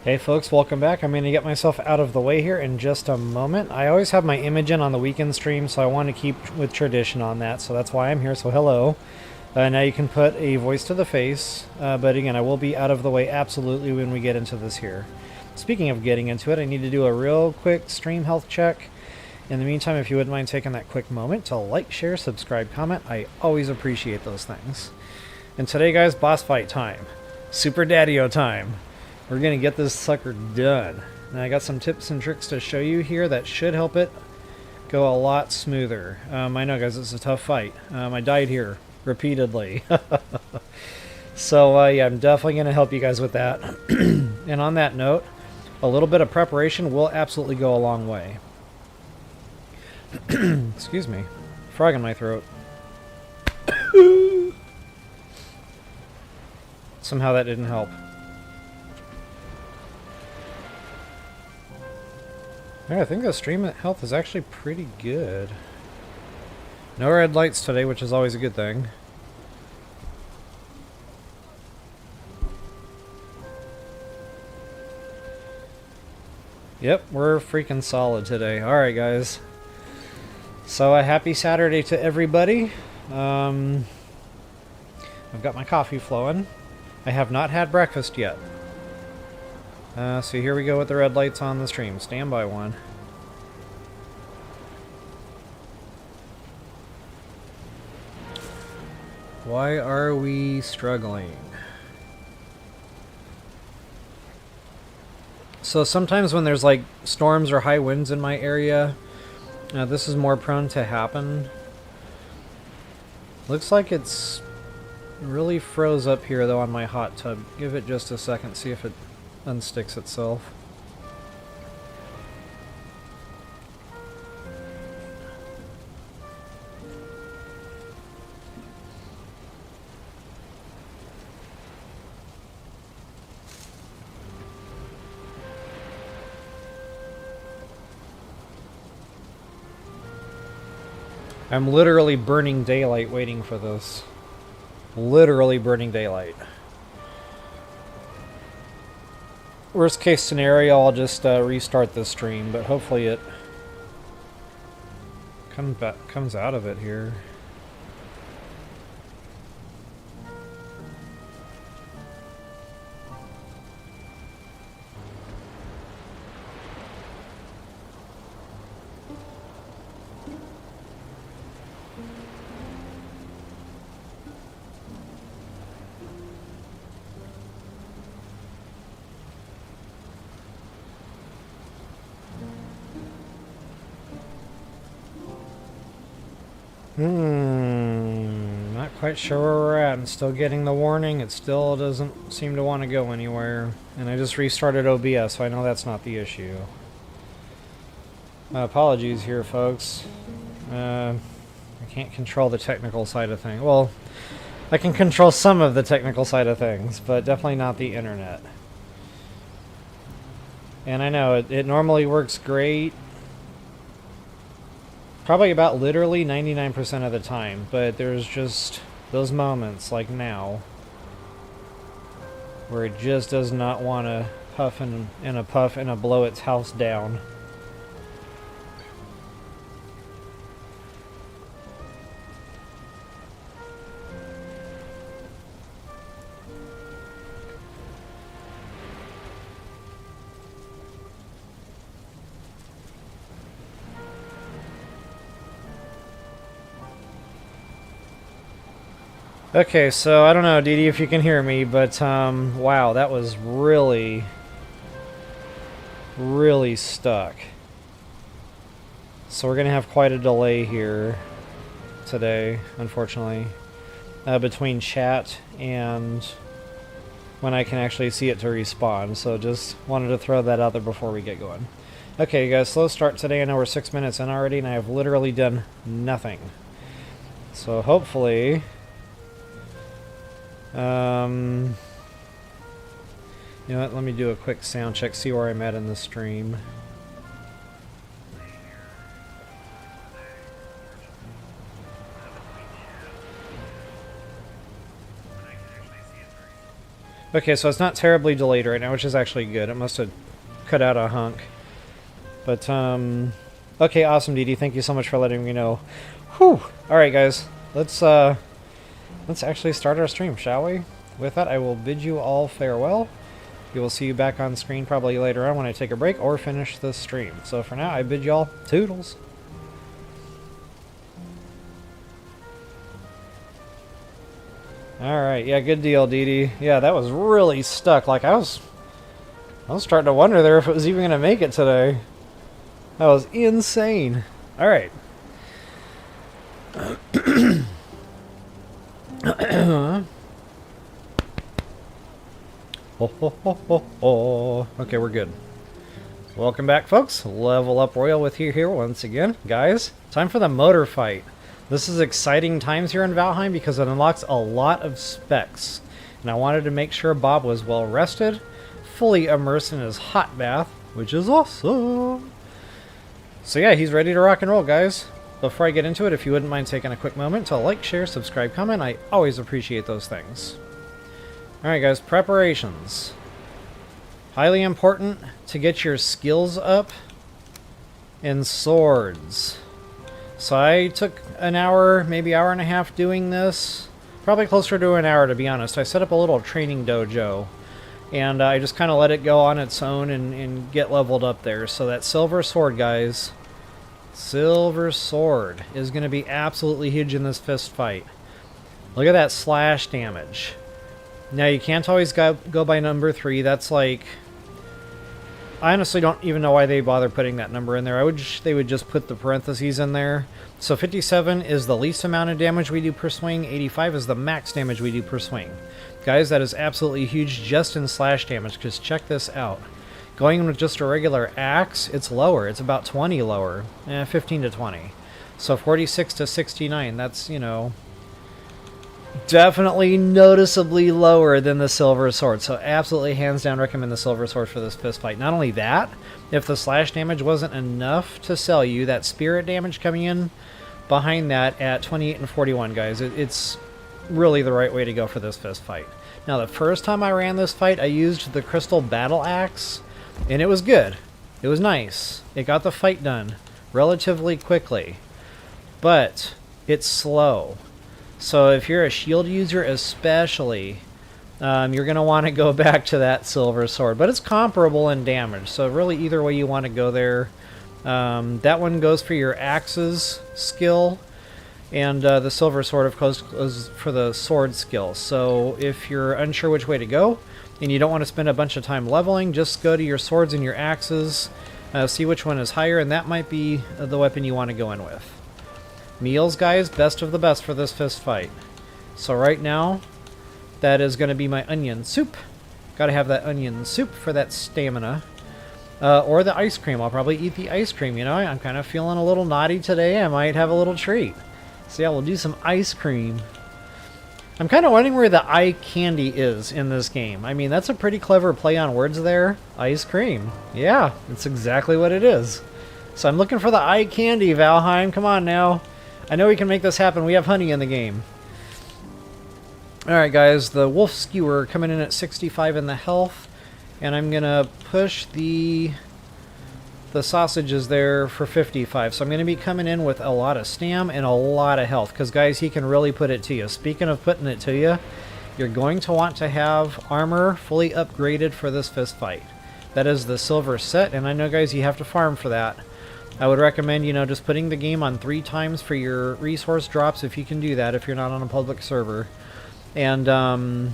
Hey folks, welcome back. I'm going to get myself out of the way here in just a moment. I always have my image in on the weekend stream, so I want to keep with tradition on that, so that's why I'm here, so hello. Now you can put a voice to the face, but again, I will be out of the way absolutely when we get into this here. Speaking of getting into it, I need to do a real quick stream health check. In the meantime, if you wouldn't mind taking that quick moment to like, share, subscribe, comment, I always appreciate those things. And today, guys, boss fight time. Super Daddy-O time. We're going to get this sucker done. And I got some tips and tricks to show you here that should help it go a lot smoother. I know, guys, it's a tough fight. I died here repeatedly. So, yeah, I'm definitely going to help you guys with that. And on that note, a little bit of preparation will absolutely go a long way. Excuse me. Frog in my throat. Somehow that didn't help. Yeah, I think the stream health is actually pretty good. No red lights today, which is always a good thing. Yep, we're freaking solid today. Alright, guys. So, a happy Saturday to everybody. I've got my coffee flowing. I have not had breakfast yet. So here we go with the red lights on the stream. Stand by one. Why are we struggling? So sometimes when there's like storms or high winds in my area, this is more prone to happen. Looks like it's really froze up here though on my hot tub. Give it just a second, see if it unsticks itself. I'm literally burning daylight waiting for this. Literally burning daylight. Worst case scenario, I'll just restart the stream, but hopefully it comes out of it here. Not quite sure where we're at. I'm still getting the warning. It still doesn't seem to want to go anywhere. And I just restarted OBS, so I know that's not the issue. Apologies here, folks. I can't control the technical side of things. Well, I can control some of the technical side of things, but definitely not the internet. And I know, it normally works great. Probably about literally 99% of the time, but there's just those moments, like now, where it just does not want to puff and a puff and a blow its house down. Okay, so I don't know, Dee Dee, if you can hear me, but wow, that was really stuck. So we're gonna have quite a delay here today, unfortunately, between chat and when I can actually see it to respawn. So just wanted to throw that out there before we get going. Okay, you guys, slow start today. I know we're 6 minutes in already, and I have literally done nothing. So hopefully, you know what, let me do a quick sound check, see where I'm at in the stream. Okay, so it's not terribly delayed right now, which is actually good. It must have cut out a hunk. But, okay, awesome, Dee Dee. Thank you so much for letting me know. Whew! Alright, guys. Let's actually start our stream, shall we? With that, I will bid you all farewell. We will see you back on screen probably later on when I take a break or finish the stream. So for now, I bid you all toodles. Alright, yeah, good deal, Dee Dee. Yeah, that was really stuck. Like, I was starting to wonder there if it was even going to make it today. That was insane. Alright. Okay, we're good. Welcome back, folks. Level Up Royal with you here once again. Guys, time for the Modor fight. This is exciting times here in Valheim because it unlocks a lot of specs. And I wanted to make sure Bob was well rested, fully immersed in his hot bath, which is awesome. So yeah, he's ready to rock and roll, guys. Before I get into it, if you wouldn't mind taking a quick moment to like, share, subscribe, comment, I always appreciate those things. Alright guys, preparations. Highly important to get your skills up in swords. So I took an hour, maybe hour and a half doing this. Probably closer to an hour, to be honest. I set up a little training dojo. And I just kind of let it go on its own and get leveled up there. So that silver sword, guys. Silver sword is going to be absolutely huge in this fist fight. Look at that slash damage. Now, you can't always go by number 3. That's like... I honestly don't even know why they bother putting that number in there. I wish they would just put the parentheses in there. So 57 is the least amount of damage we do per swing. 85 is the max damage we do per swing. Guys, that is absolutely huge just in slash damage, because check this out. Going with just a regular axe, it's lower. It's about 20 lower. 15 to 20. So 46 to 69, that's, you know... definitely noticeably lower than the silver sword. So absolutely hands down recommend the silver sword for this fist fight. Not only that, if the slash damage wasn't enough to sell you, that spirit damage coming in behind that at 28 and 41, guys, it's really the right way to go for this fist fight. Now, the first time I ran this fight, I used the crystal battle axe, and it was good. It was nice. It got the fight done relatively quickly, but it's slow. So if you're a shield user especially, you're going to want to go back to that silver sword. But it's comparable in damage, so really either way you want to go there. That one goes for your axes skill, and the silver sword, of course, goes for the sword skill. So if you're unsure which way to go, and you don't want to spend a bunch of time leveling, just go to your swords and your axes, see which one is higher, and that might be the weapon you want to go in with. Meals, guys, best of the best for this fist fight. So right now, that is going to be my onion soup. Gotta have that onion soup for that stamina. Or the ice cream. I'll probably eat the ice cream, you know? I'm kind of feeling a little naughty today. I might have a little treat. So yeah, we'll do some ice cream. I'm kind of wondering where the eye candy is in this game. I mean, that's a pretty clever play on words there. Ice cream. Yeah, that's exactly what it is. So I'm looking for the eye candy, Valheim. Come on now. I know we can make this happen. We have honey in the game. Alright, guys. The wolf skewer coming in at 65 in the health. And I'm going to push the sausages there for 55. So I'm going to be coming in with a lot of stam and a lot of health. Because, guys, he can really put it to you. Speaking of putting it to you, you're going to want to have armor fully upgraded for this fist fight. That is the silver set. And I know, guys, you have to farm for that. I would recommend, you know, just putting the game on 3 times for your resource drops if you can do that, if you're not on a public server. And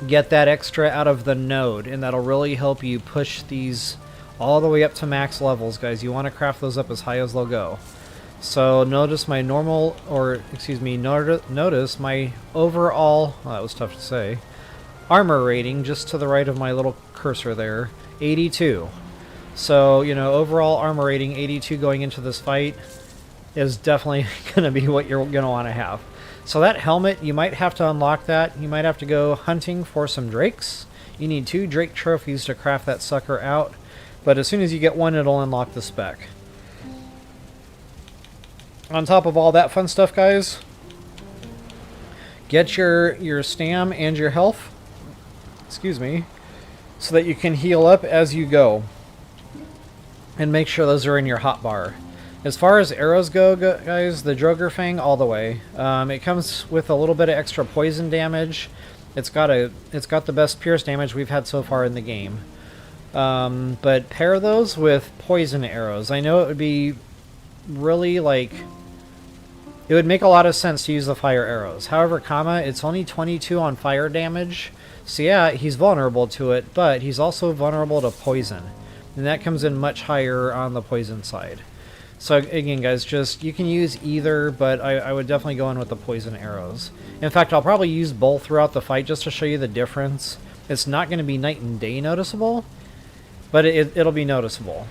get that extra out of the node, and that'll really help you push these all the way up to max levels, guys. You want to craft those up as high as they'll go. So notice my normal, or excuse me, notice my overall, well, that was tough to say, armor rating just to the right of my little cursor there, 82. So, you know, overall armor rating 82 going into this fight is definitely going to be what you're going to want to have. So that helmet, you might have to unlock that. You might have to go hunting for some drakes. You need 2 drake trophies to craft that sucker out. But as soon as you get one, it'll unlock the spec. On top of all that fun stuff, guys, get your stam and your health. excuse me, so that you can heal up as you go. And make sure those are in your hotbar. As far as arrows go, guys, the Droger Fang all the way. It comes with a little bit of extra poison damage. It's got the best pierce damage we've had so far in the game. But pair those with poison arrows. I know it would be really like... It would make a lot of sense to use the fire arrows. However, it's only 22 on fire damage. So yeah, he's vulnerable to it, but he's also vulnerable to poison. And that comes in much higher on the poison side. So again, guys, you can use either, but I would definitely go in with the poison arrows. In fact, I'll probably use both throughout the fight just to show you the difference. It's not going to be night and day noticeable, but it'll be noticeable.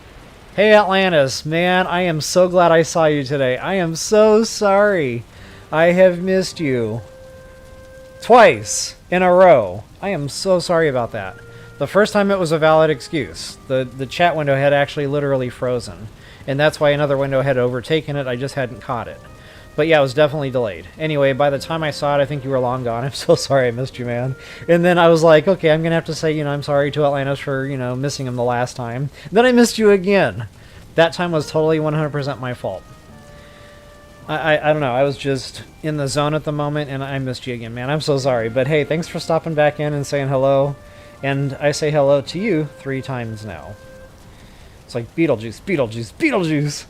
Hey, Atlantis, man, I am so glad I saw you today. I am so sorry. I have missed you. Twice in a row. I am so sorry about that. The first time it was a valid excuse. The chat window had actually literally frozen. And that's why another window had overtaken it. I just hadn't caught it. But yeah, it was definitely delayed. Anyway, by the time I saw it, I think you were long gone. I'm so sorry I missed you, man. And then I was like, okay, I'm going to have to say, I'm sorry to Atlantis for, missing him the last time. Then I missed you again. That time was totally 100% my fault. I don't know. I was just in the zone at the moment, and I missed you again, man. I'm so sorry. But hey, thanks for stopping back in and saying hello. And I say hello to you 3 times now. It's like Beetlejuice, Beetlejuice, Beetlejuice.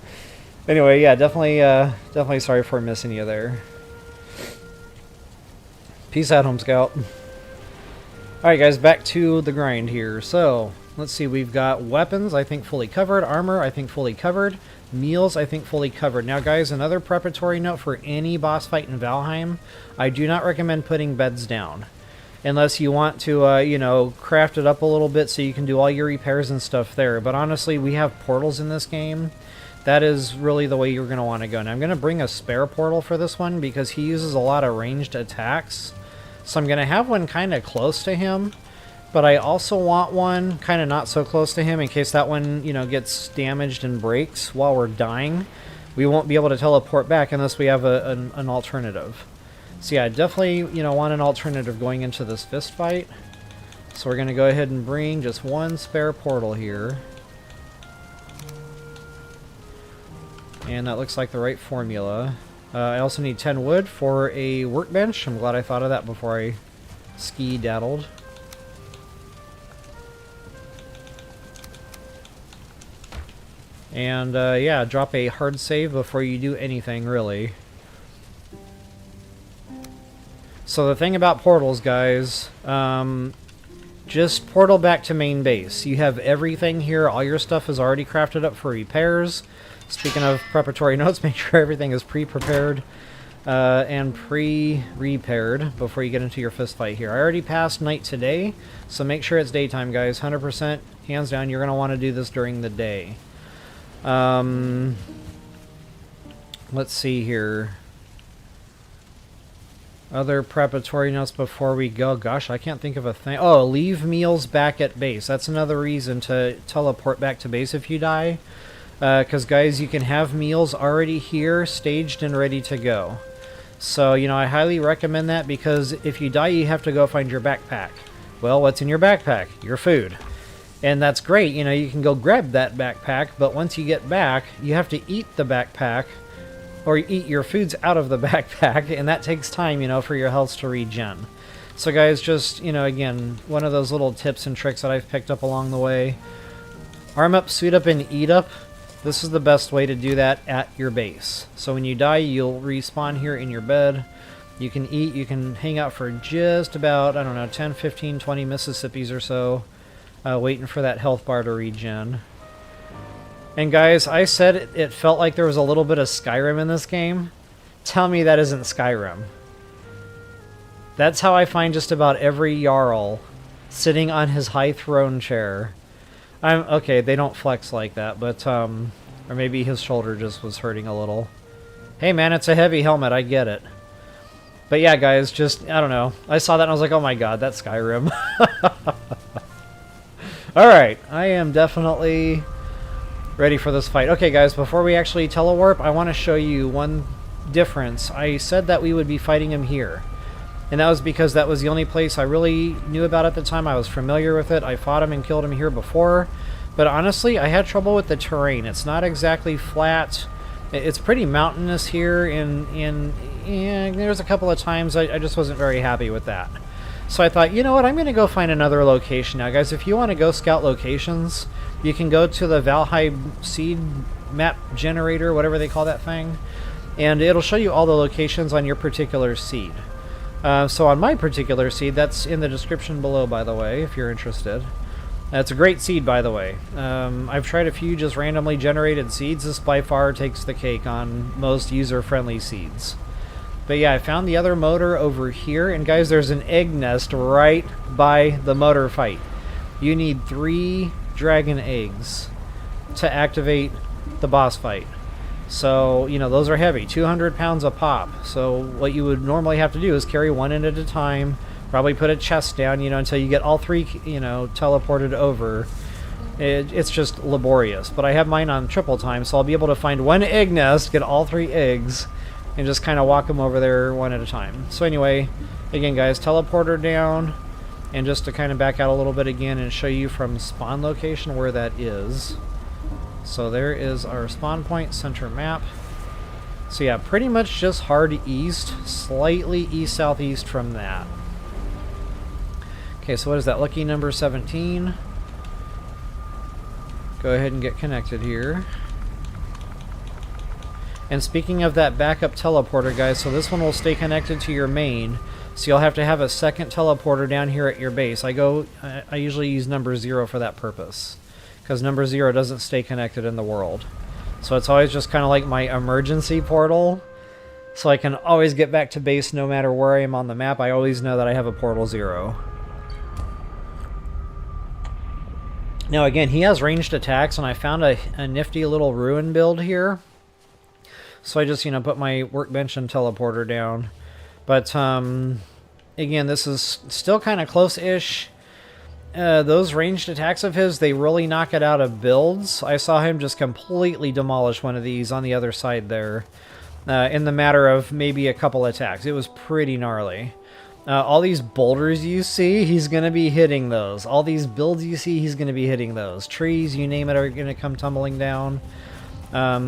Anyway, yeah, definitely sorry for missing you there. Peace out, Home Scout. Alright, guys, back to the grind here. So, let's see, we've got weapons, I think, fully covered. Armor, I think, fully covered. Meals, I think, fully covered. Now, guys, another preparatory note for any boss fight in Valheim, I do not recommend putting beds down. Unless you want to, craft it up a little bit so you can do all your repairs and stuff there. But honestly, we have portals in this game. That is really the way you're going to want to go. Now, I'm going to bring a spare portal for this one because he uses a lot of ranged attacks. So I'm going to have one kind of close to him. But I also want one kind of not so close to him in case that one, gets damaged and breaks while we're dying. We won't be able to teleport back unless we have an alternative. So yeah, definitely, want an alternative going into this fist fight. So we're going to go ahead and bring just one spare portal here. And that looks like the right formula. I also need 10 wood for a workbench. I'm glad I thought of that before I ski-daddled. And yeah, drop a hard save before you do anything, really. So the thing about portals, guys, just portal back to main base. You have everything here. All your stuff is already crafted up for repairs. Speaking of preparatory notes, make sure everything is pre-prepared and pre-repaired before you get into your fist fight here. I already passed night today, so make sure it's daytime, guys. 100%, hands down, you're going to want to do this during the day. Let's see here. Other preparatory notes before we go. Gosh, I can't think of a thing. Oh, leave meals back at base. That's another reason to teleport back to base if you die. Because, guys, you can have meals already here, staged and ready to go. So, I highly recommend that because if you die, you have to go find your backpack. Well, what's in your backpack? Your food. And that's great. You can go grab that backpack, but once you get back, you have to eat the backpack or eat your foods out of the backpack, and that takes time, for your health to regen. So guys, just, again, one of those little tips and tricks that I've picked up along the way. Arm up, suit up, and eat up. This is the best way to do that at your base. So when you die, you'll respawn here in your bed. You can eat, you can hang out for just about, 10, 15, 20 Mississippis or so, waiting for that health bar to regen. And guys, I said it felt like there was a little bit of Skyrim in this game. Tell me that isn't Skyrim. That's how I find just about every Jarl sitting on his high throne chair. Okay, they don't flex like that, but, or maybe his shoulder just was hurting a little. Hey man, it's a heavy helmet, I get it. But yeah, guys, just, I don't know. I saw that and I was like, oh my god, that's Skyrim. Alright, I am definitely ready for this fight. Okay, guys, before we actually telewarp, I want to show you one difference. I said that we would be fighting him here. And that was because that was the only place I really knew about at the time. I was familiar with it. I fought him and killed him here before. But honestly, I had trouble with the terrain. It's not exactly flat. It's pretty mountainous here. And there's a couple of times I just wasn't very happy with that. So I thought, you know what, I'm going to go find another location. Now, guys, if you want to go scout locations, you can go to the Valheim seed map generator, whatever they call that thing. And it'll show you all the locations on your particular seed. So on my particular seed, that's in the description below, by the way, if you're interested. That's a great seed, by the way. I've tried a few just randomly generated seeds. This by far takes the cake on most user-friendly seeds. But yeah, I found the other Modor over here. And guys, there's an egg nest right by the Modor fight. You need 3 dragon eggs to activate the boss fight. So, you know, those are heavy, 200 pounds a pop. So what you would normally have to do is carry one in at a time, probably put a chest down, you know, until you get all 3, you know, teleported over. It's just laborious. But I have mine on triple time, so I'll be able to find one egg nest, get all 3 eggs, and just kind of walk them over there one at a time. So anyway, again, guys, teleporter down, and just to kind of back out a little bit again and show you from spawn location where that is. So there is our spawn point, center map. So yeah, pretty much just hard east, slightly east-southeast from that. Okay, so what is that? Lucky number 17. Go ahead and get connected here. And speaking of that backup teleporter, guys, so this one will stay connected to your main. So you'll have to have a second teleporter down here at your base. I usually use number 0 for that purpose, because number 0 doesn't stay connected in the world. So it's always just kind of like my emergency portal. So I can always get back to base no matter where I am on the map. I always know that I have a portal 0. Now again, he has ranged attacks, and I found a nifty little ruin build here. So I just, you know, put my workbench and teleporter down. But, again, this is still kind of close-ish. Those ranged attacks of his, they really knock it out of builds. I saw him just completely demolish one of these on the other side there. In the matter of maybe a couple attacks. It was pretty gnarly. All these boulders you see, he's going to be hitting those. All these builds you see, he's going to be hitting those. Trees, you name it, are going to come tumbling down.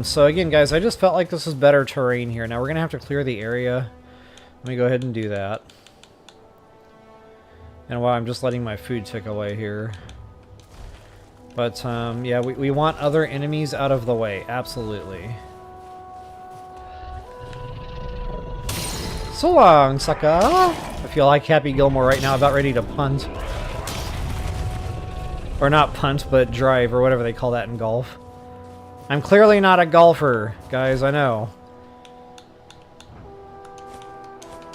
So again, guys, I just felt like this was better terrain here. Now we're going to have to clear the area. Let me go ahead and do that. And while I'm just letting my food tick away here. But, yeah, we want other enemies out of the way. Absolutely. So long, sucker! I feel like Happy Gilmore right now, about ready to punt. Or not punt, but drive, or whatever they call that in golf. I'm clearly not a golfer, guys, I know.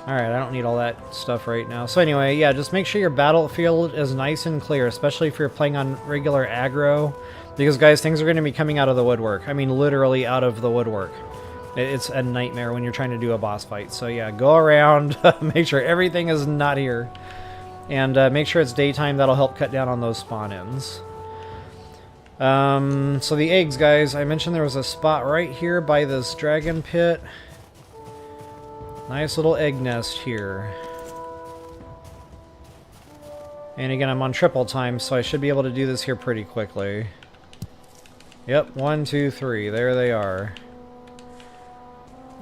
Alright, I don't need all that stuff right now. So anyway, yeah, just make sure your battlefield is nice and clear, especially if you're playing on regular aggro. Because, guys, things are going to be coming out of the woodwork. I mean, literally out of the woodwork. It's a nightmare when you're trying to do a boss fight. So yeah, go around, make sure everything is not here. And make sure it's daytime. That'll help cut down on those spawn-ins. So the eggs, guys, I mentioned there was a spot right here by this dragon pit. Nice little egg nest here. And again, I'm on triple time, so I should be able to do this here pretty quickly. Yep, 1, 2, 3. There they are.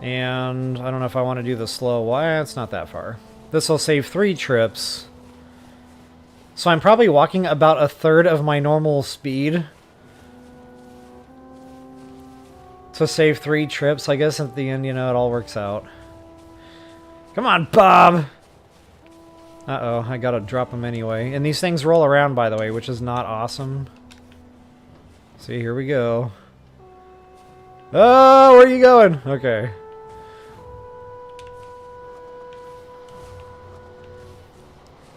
And I don't know if I want to do the slow. Why? It's not that far. This will save 3 trips. So I'm probably walking about a third of my normal speed to save 3 trips. I guess at the end, you know, it all works out. Come on, Bob! Uh-oh, I gotta drop them anyway. And these things roll around, by the way, which is not awesome. See, here we go. Oh, where are you going? Okay.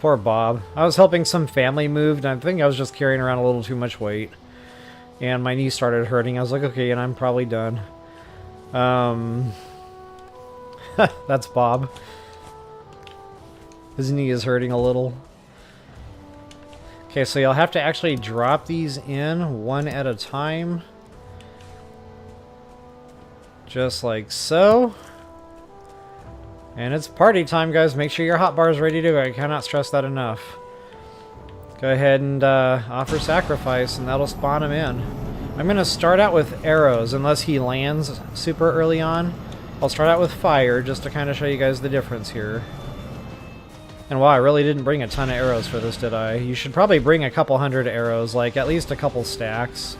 Poor Bob. I was helping some family move, and I think I was just carrying around a little too much weight. And my knee started hurting. I was like, okay, and I'm probably done. That's Bob. His knee is hurting a little. Okay, so you'll have to actually drop these in one at a time. Just like so. And it's party time, guys. Make sure your hotbar is ready to go. I cannot stress that enough. Go ahead and offer sacrifice, and that'll spawn him in. I'm going to start out with arrows, unless he lands super early on. I'll start out with fire, just to kind of show you guys the difference here. And wow, I really didn't bring a ton of arrows for this, did I? You should probably bring a couple hundred arrows, like at least a couple stacks.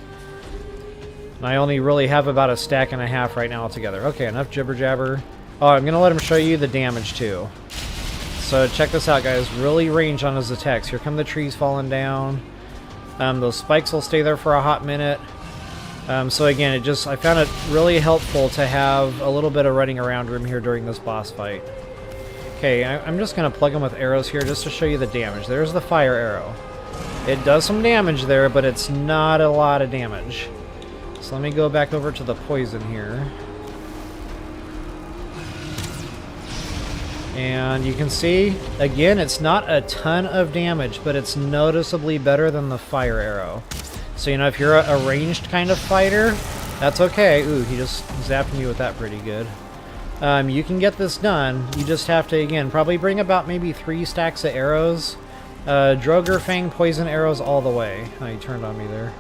And I only really have about a stack and a half right now altogether. Okay, enough jibber jabber. Oh, I'm going to let him show you the damage too. So check this out, guys. Really range on his attacks. Here come the trees falling down. Those spikes will stay there for a hot minute. So again, I found it really helpful to have a little bit of running around room here during this boss fight. Okay, I'm just going to plug him with arrows here just to show you the damage. There's the fire arrow. It does some damage there, but it's not a lot of damage. So let me go back over to the poison here. And you can see, again, it's not a ton of damage, but it's noticeably better than the fire arrow. So, you know, if you're a ranged kind of fighter, that's okay. Ooh, he just zapped me with that pretty good. You can get this done. You just have to, again, probably bring about maybe 3 stacks of arrows. Droger Fang poison arrows all the way. Oh, he turned on me there.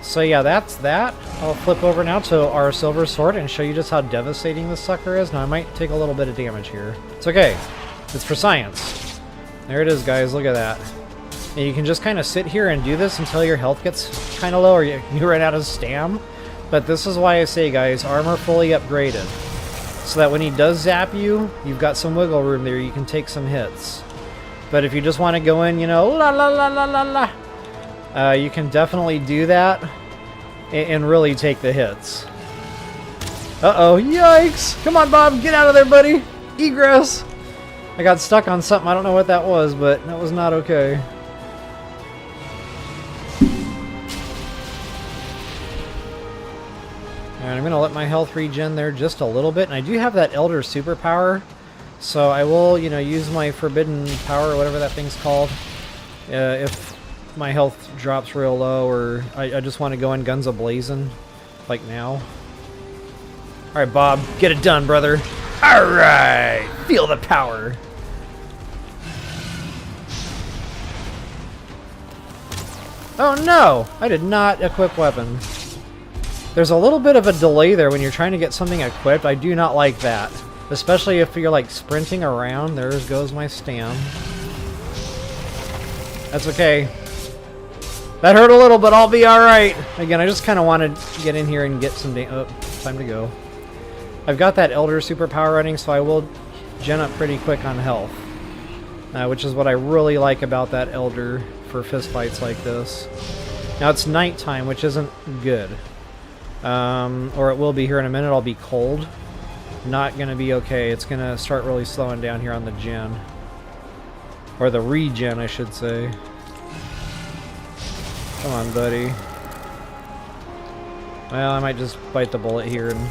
So yeah, that's that. I'll flip over now to our silver sword and show you just how devastating this sucker is. Now, I might take a little bit of damage here. It's okay. It's for science. There it is, guys. Look at that. And you can just kind of sit here and do this until your health gets kind of low or you run out of stam. But this is why I say, guys, armor fully upgraded. So that when he does zap you, you've got some wiggle room there. You can take some hits. But if you just want to go in, you know, la la la la la la, you can definitely do that and really take the hits. Uh-oh, yikes! Come on, Bob, get out of there, buddy! Egress! I got stuck on something, I don't know what that was, but that was not okay. Alright, I'm going to let my health regen there just a little bit, and I do have that Elder Superpower, so I will, you know, use my Forbidden Power, or whatever that thing's called, if my health drops real low, or I just want to go in guns a-blazing, like now. Alright, Bob, get it done, brother. Alright, feel the power. Oh no, I did not equip weapon. There's a little bit of a delay there when you're trying to get something equipped. I do not like that. Especially if you're like sprinting around. There goes my stam. That's okay. That hurt a little, but I'll be alright. Again, I just kind of wanted to get in here and get some time to go. I've got that Elder Superpower running, so I will gen up pretty quick on health. Which is what I really like about that Elder for fist fights like this. Now it's nighttime, which isn't good. Or it will be here in a minute. I'll be cold. Not going to be okay. It's going to start really slowing down here on the gen. Or the regen, I should say. Come on, buddy. Well, I might just bite the bullet here and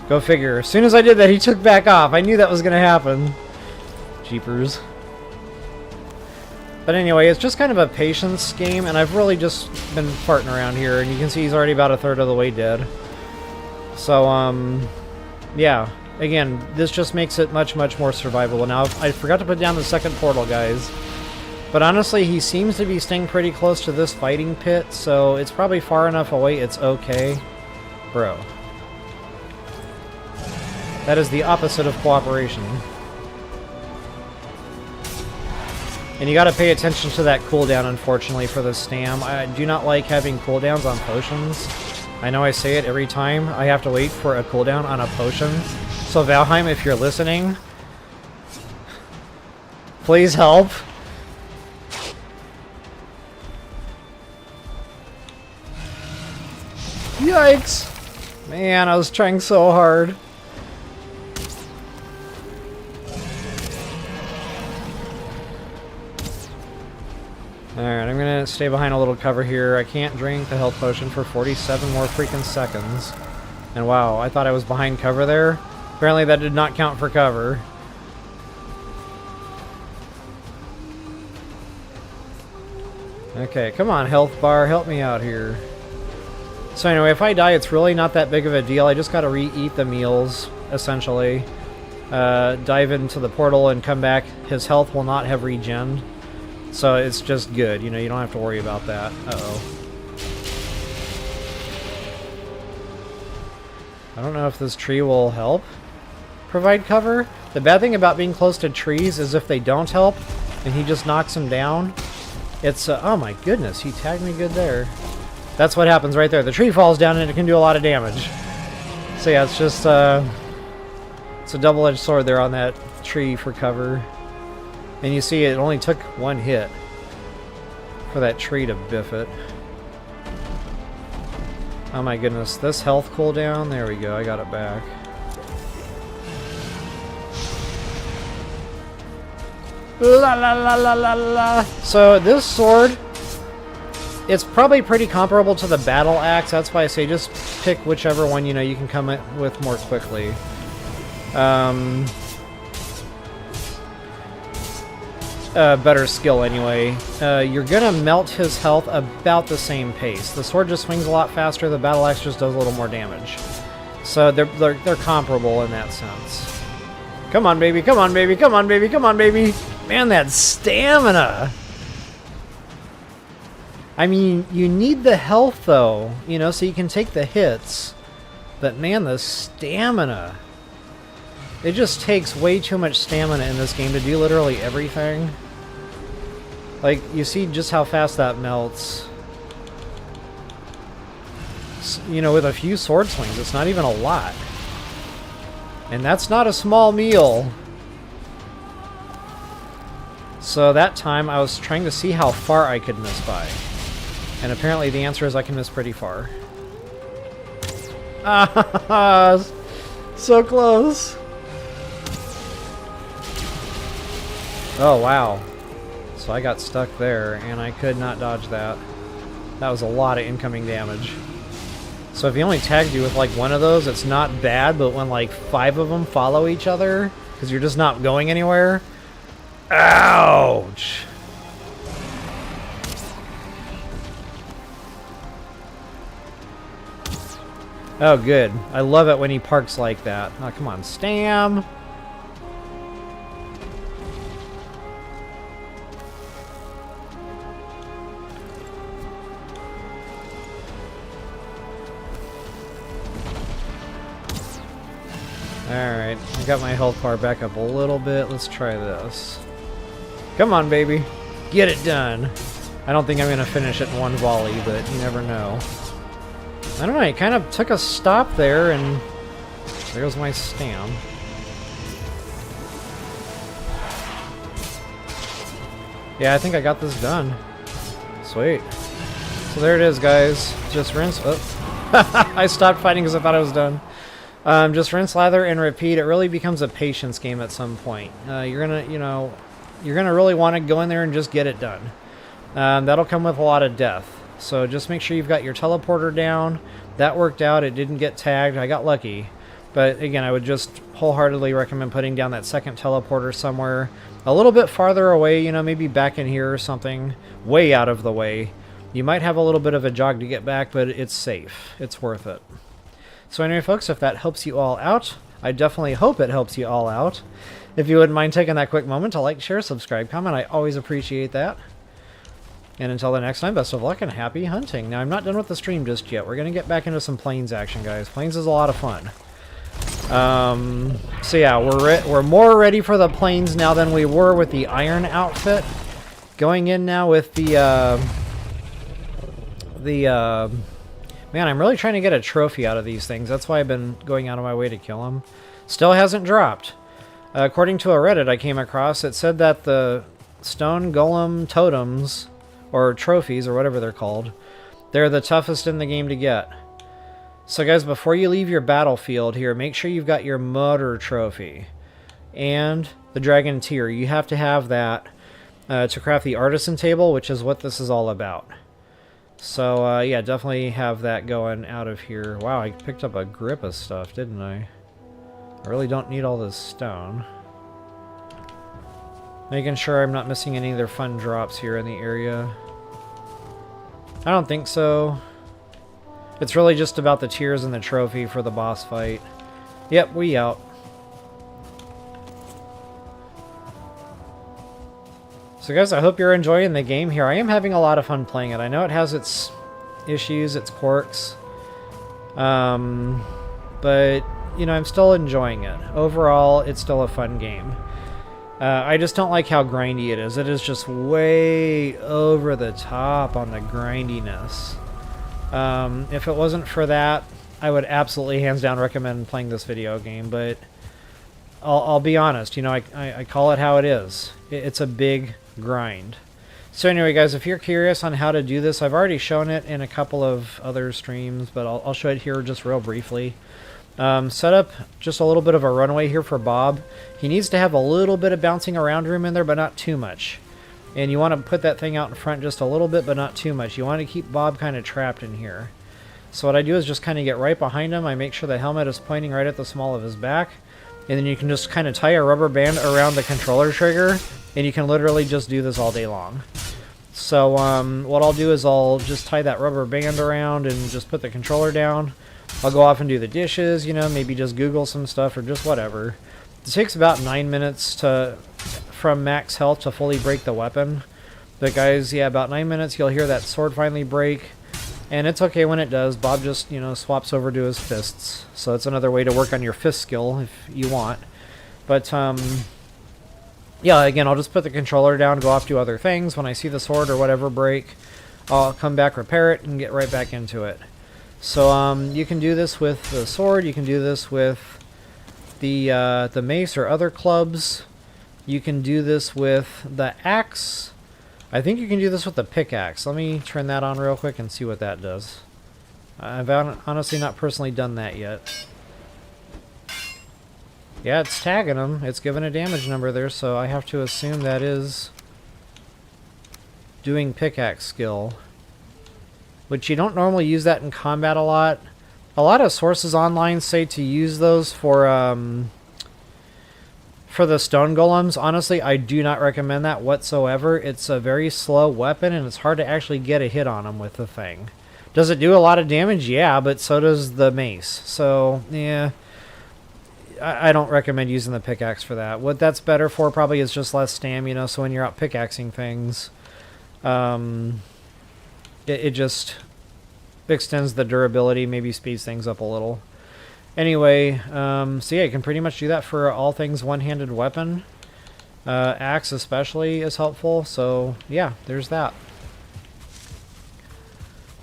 go figure. As soon as I did that, he took back off. I knew that was going to happen. Jeepers. But anyway, it's just kind of a patience game, and I've really just been farting around here, and you can see he's already about a third of the way dead. So, yeah. Again, this just makes it much, much more survivable. Now, I forgot to put down the second portal, guys. But honestly, he seems to be staying pretty close to this fighting pit, so it's probably far enough away it's okay. Bro. That is the opposite of cooperation. And you gotta pay attention to that cooldown, unfortunately, for the stam. I do not like having cooldowns on potions. I know I say it every time. I have to wait for a cooldown on a potion. So Valheim, if you're listening, please help. Yikes! Man, I was trying so hard. Alright, I'm gonna stay behind a little cover here. I can't drink the health potion for 47 more freaking seconds. And wow, I thought I was behind cover there. Apparently that did not count for cover. Okay, come on, health bar, help me out here. So anyway, if I die, it's really not that big of a deal. I just gotta re-eat the meals. essentially. Dive into the portal and come back. His health will not have regened. So it's just good. You know, you don't have to worry about that. Uh-oh. I don't know if this tree will help provide cover. The bad thing about being close to trees is if they don't help and he just knocks them down, it's, oh my goodness, he tagged me good there. That's what happens right there. The tree falls down and it can do a lot of damage. So yeah, it's just, it's a double-edged sword there on that tree for cover. And you see it only took one hit for that tree to biff it. Oh my goodness, this health cooldown, there we go, I got it back. La la la la la la. So this sword, it's probably pretty comparable to the battle axe. That's why I say just pick whichever one you know you can come with more quickly. Better skill anyway. You're gonna melt his health about the same pace. The sword just swings a lot faster. The battle axe just does a little more damage. So they're comparable in that sense. Come on, baby! Come on, baby! Come on, baby! Come on, baby! Man, that stamina! I mean, you need the health though, you know, so you can take the hits. But man, the stamina. It just takes way too much stamina in this game to do literally everything. Like, you see just how fast that melts. You know, with a few sword swings, it's not even a lot. And that's not a small meal. So that time I was trying to see how far I could miss by. And apparently the answer is I can miss pretty far. Ah, so close. Oh, wow. So I got stuck there, and I could not dodge that. That was a lot of incoming damage. So if he only tagged you with like one of those, it's not bad, but when like 5 of them follow each other, because you're just not going anywhere, ouch! Oh, good. I love it when he parks like that. Oh, come on, Stam! Alright, I got my health bar back up a little bit. Let's try this. Come on, baby. Get it done. I don't think I'm going to finish it in one volley, but you never know. I don't know, I kind of took a stop there, and there goes my stam. Yeah, I think I got this done. Sweet. So there it is, guys. Just rinse. Oh. I stopped fighting because I thought I was done. Just rinse, lather, and repeat. It really becomes a patience game at some point. You're gonna really want to go in there and just get it done. That'll come with a lot of death. So just make sure you've got your teleporter down. That worked out. It didn't get tagged. I got lucky. But again, I would just wholeheartedly recommend putting down that second teleporter somewhere a little bit farther away, you know, maybe back in here or something, way out of the way. You might have a little bit of a jog to get back, but it's safe. It's worth it. So anyway, folks, if that helps you all out, I definitely hope it helps you all out. If you wouldn't mind taking that quick moment to like, share, subscribe, comment, I always appreciate that. And until the next time, best of luck and happy hunting. Now, I'm not done with the stream just yet. We're going to get back into some Plains action, guys. Plains is a lot of fun. So yeah, we're more ready for the Plains now than we were with the Iron outfit. Going in now with the man, I'm really trying to get a trophy out of these things. That's why I've been going out of my way to kill them. Still hasn't dropped. According to a Reddit I came across, it said that the stone golem totems, or trophies, or whatever they're called, they're the toughest in the game to get. So guys, before you leave your battlefield here, make sure you've got your Modor trophy. And the dragon tier. You have to have that to craft the Artisan Table, which is what this is all about. So, yeah, definitely have that going out of here. Wow, I picked up a grip of stuff, didn't I? I really don't need all this stone. Making sure I'm not missing any of their fun drops here in the area. I don't think so. It's really just about the tiers and the trophy for the boss fight. Yep, we out. So guys, I hope you're enjoying the game here. I am having a lot of fun playing it. I know it has its issues, its quirks. But, you know, I'm still enjoying it. Overall, it's still a fun game. I just don't like how grindy it is. It is just way over the top on the grindiness. If it wasn't for that, I would absolutely hands down recommend playing this video game, but I'll be honest, you know, I call it how it is. It's a big grind. So anyway, guys, if you're curious on how to do this, I've already shown it in a couple of other streams, but I'll show it here just real briefly. Set up just a little bit of a runway here for Bob. He needs to have a little bit of bouncing around room in there, but not too much. And you want to put that thing out in front just a little bit, but not too much. You want to keep Bob kind of trapped in here. So what I do is just kind of get right behind him. I make sure the helmet is pointing right at the small of his back. And then you can just kind of tie a rubber band around the controller trigger, and you can literally just do this all day long. So what I'll do is I'll just tie that rubber band around and just put the controller down. I'll go off and do the dishes, you know, maybe just Google some stuff or just whatever. It takes about 9 minutes from max health to fully break the weapon. But guys, yeah, about 9 minutes, you'll hear that sword finally break. And it's okay when it does. Bob just, you know, swaps over to his fists. So it's another way to work on your fist skill if you want. But, yeah, again, I'll just put the controller down, go off do other things. When I see the sword or whatever break, I'll come back, repair it, and get right back into it. So you can do this with the sword. You can do this with the mace or other clubs. You can do this with the axe. I think you can do this with the pickaxe. Let me turn that on real quick and see what that does. I've honestly not personally done that yet. Yeah, it's tagging them. It's giving a damage number there, so I have to assume that is doing pickaxe skill. Which you don't normally use that in combat a lot. A lot of sources online say to use those for the stone golems. Honestly, I do not recommend that whatsoever. It's a very slow weapon, and it's hard to actually get a hit on them with the thing. Does it do a lot of damage? Yeah, but so does the mace. So, yeah, I don't recommend using the pickaxe for that. What that's better for probably is just less stamina, so when you're out pickaxing things, it just extends the durability, maybe speeds things up a little. Anyway, so yeah, you can pretty much do that for all things one-handed weapon. Axe especially is helpful, so yeah, there's that.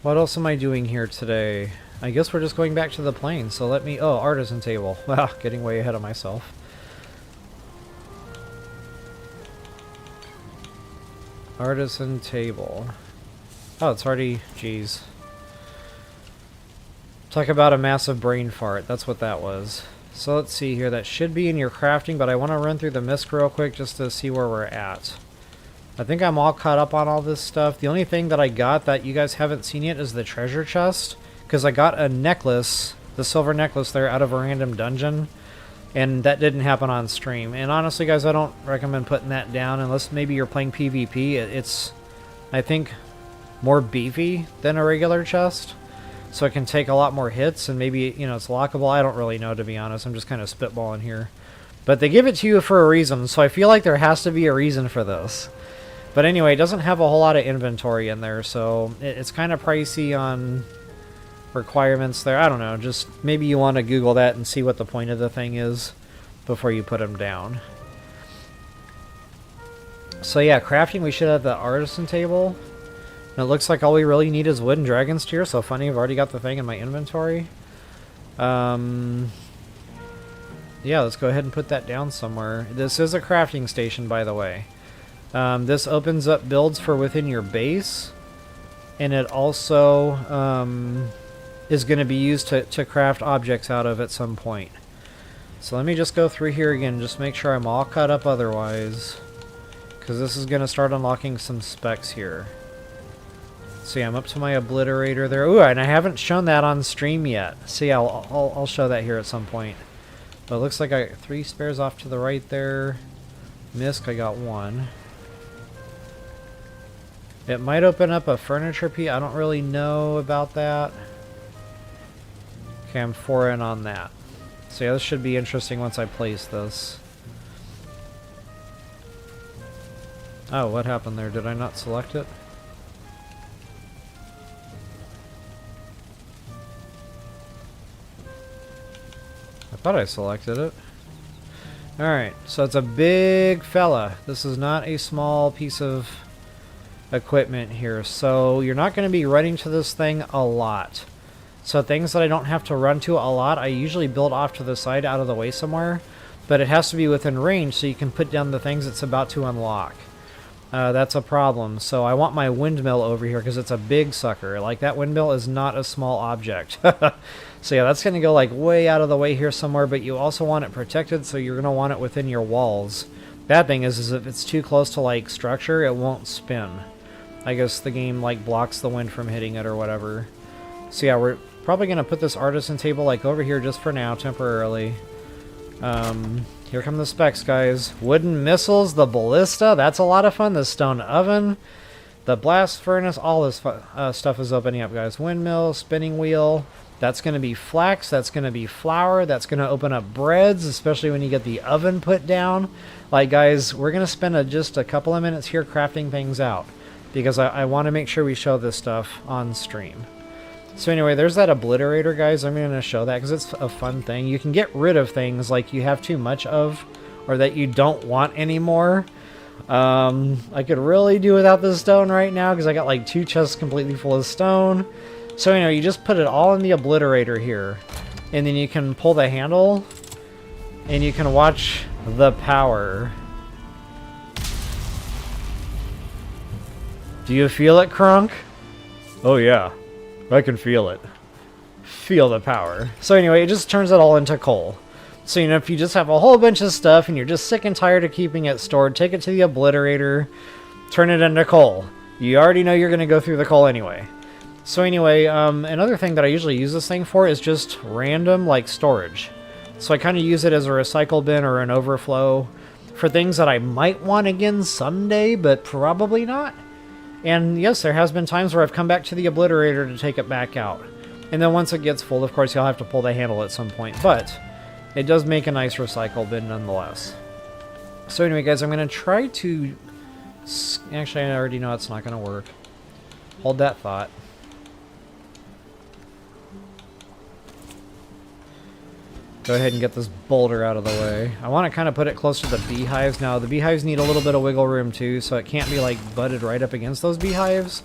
What else am I doing here today? I guess we're just going back to the plane, so let me... Oh, Artisan Table. Wow, getting way ahead of myself. Artisan Table. Oh, it's already... Jeez. Talk about a massive brain fart. That's what that was. So let's see here. That should be in your crafting, but I want to run through the misc real quick just to see where we're at. I think I'm all caught up on all this stuff. The only thing that I got that you guys haven't seen yet is the treasure chest, because I got a necklace, the silver necklace there, out of a random dungeon, and that didn't happen on stream. And honestly, guys, I don't recommend putting that down unless maybe you're playing PvP. It's, I think, more beefy than a regular chest. So it can take a lot more hits, and maybe, you know, it's lockable. I don't really know, to be honest. I'm just kind of spitballing here. But they give it to you for a reason, so I feel like there has to be a reason for this. But anyway, it doesn't have a whole lot of inventory in there, so it's kind of pricey on requirements there. I don't know. Just maybe you want to Google that and see what the point of the thing is before you put them down. So yeah, crafting, we should have the Artisan Table. And it looks like all we really need is wooden dragon's tear, so funny, I've already got the thing in my inventory. Yeah, let's go ahead and put that down somewhere. This is a crafting station, by the way. This opens up builds for within your base, and it also is going to be used to craft objects out of at some point. So let me just go through here again, just make sure I'm all caught up otherwise, because this is going to start unlocking some specs here. See, I'm up to my obliterator there. Ooh, and I haven't shown that on stream yet. See, I'll show that here at some point. But it looks like I got 3 spares off to the right there. Misc, I got 1. It might open up a furniture piece. I don't really know about that. Okay, I'm 4 in on that. So yeah, this should be interesting once I place this. Oh, what happened there? Did I not select it? I thought I selected it. Alright, so it's a big fella. This is not a small piece of equipment here. So you're not going to be running to this thing a lot. So things that I don't have to run to a lot, I usually build off to the side out of the way somewhere. But it has to be within range so you can put down the things it's about to unlock. That's a problem. So I want my windmill over here because it's a big sucker. Like, that windmill is not a small object. So yeah, that's going to go like way out of the way here somewhere, but you also want it protected, so you're going to want it within your walls. Bad thing is if it's too close to like structure, it won't spin. I guess the game like blocks the wind from hitting it or whatever. So yeah, we're probably going to put this artisan table like over here just for now, temporarily. Here come the specs, guys. Wooden missiles, the ballista, that's a lot of fun. The stone oven, the blast furnace, all this stuff is opening up, guys. Windmill, spinning wheel, that's going to be flax, that's going to be flour, that's going to open up breads, especially when you get the oven put down. Like, guys, we're going to spend just a couple of minutes here crafting things out, because I want to make sure we show this stuff on stream. So anyway, there's that obliterator, guys. I'm going to show that because it's a fun thing. You can get rid of things like you have too much of or that you don't want anymore. I could really do without this stone right now because I got like 2 chests completely full of stone. So anyway, you just put it all in the obliterator here. And then you can pull the handle and you can watch the power. Do you feel it, Crunk? Oh yeah. I can feel it. Feel the power. So anyway, it just turns it all into coal. So, you know, if you just have a whole bunch of stuff and you're just sick and tired of keeping it stored, take it to the obliterator, turn it into coal. You already know you're going to go through the coal anyway. So anyway, another thing that I usually use this thing for is just random, like, storage. So I kind of use it as a recycle bin or an overflow for things that I might want again someday, but probably not. And yes, there has been times where I've come back to the obliterator to take it back out. And then once it gets full, of course, you'll have to pull the handle at some point. But it does make a nice recycle bin nonetheless. So anyway, guys, I'm going to try to... Actually, I already know it's not going to work. Hold that thought. Go ahead and get this boulder out of the way. I want to kind of put it close to the beehives. Now, the beehives need a little bit of wiggle room too, so it can't be like butted right up against those beehives.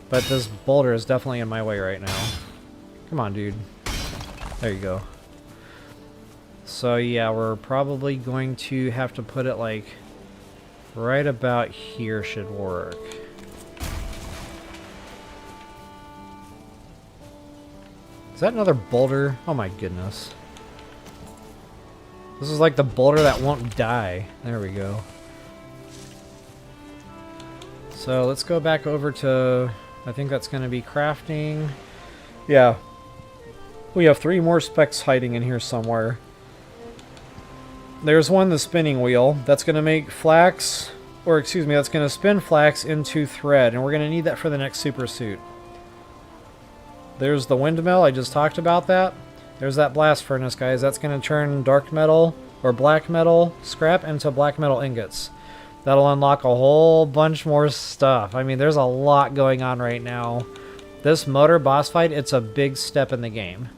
But this boulder is definitely in my way right now. Come on, dude. There you go. So yeah, we're probably going to have to put it like right about here should work. Is that another boulder? Oh my goodness. This is like the boulder that won't die. There we go. So let's go back over to, I think that's going to be crafting. Yeah. We have 3 more specs hiding in here somewhere. There's one, the spinning wheel. That's going to make flax, or excuse me, that's going to spin flax into thread. And we're going to need that for the next super suit. There's the windmill. I just talked about that. There's that blast furnace, guys. That's going to turn dark metal or black metal scrap into black metal ingots. That'll unlock a whole bunch more stuff. I mean, there's a lot going on right now. This Modor boss fight, it's a big step in the game.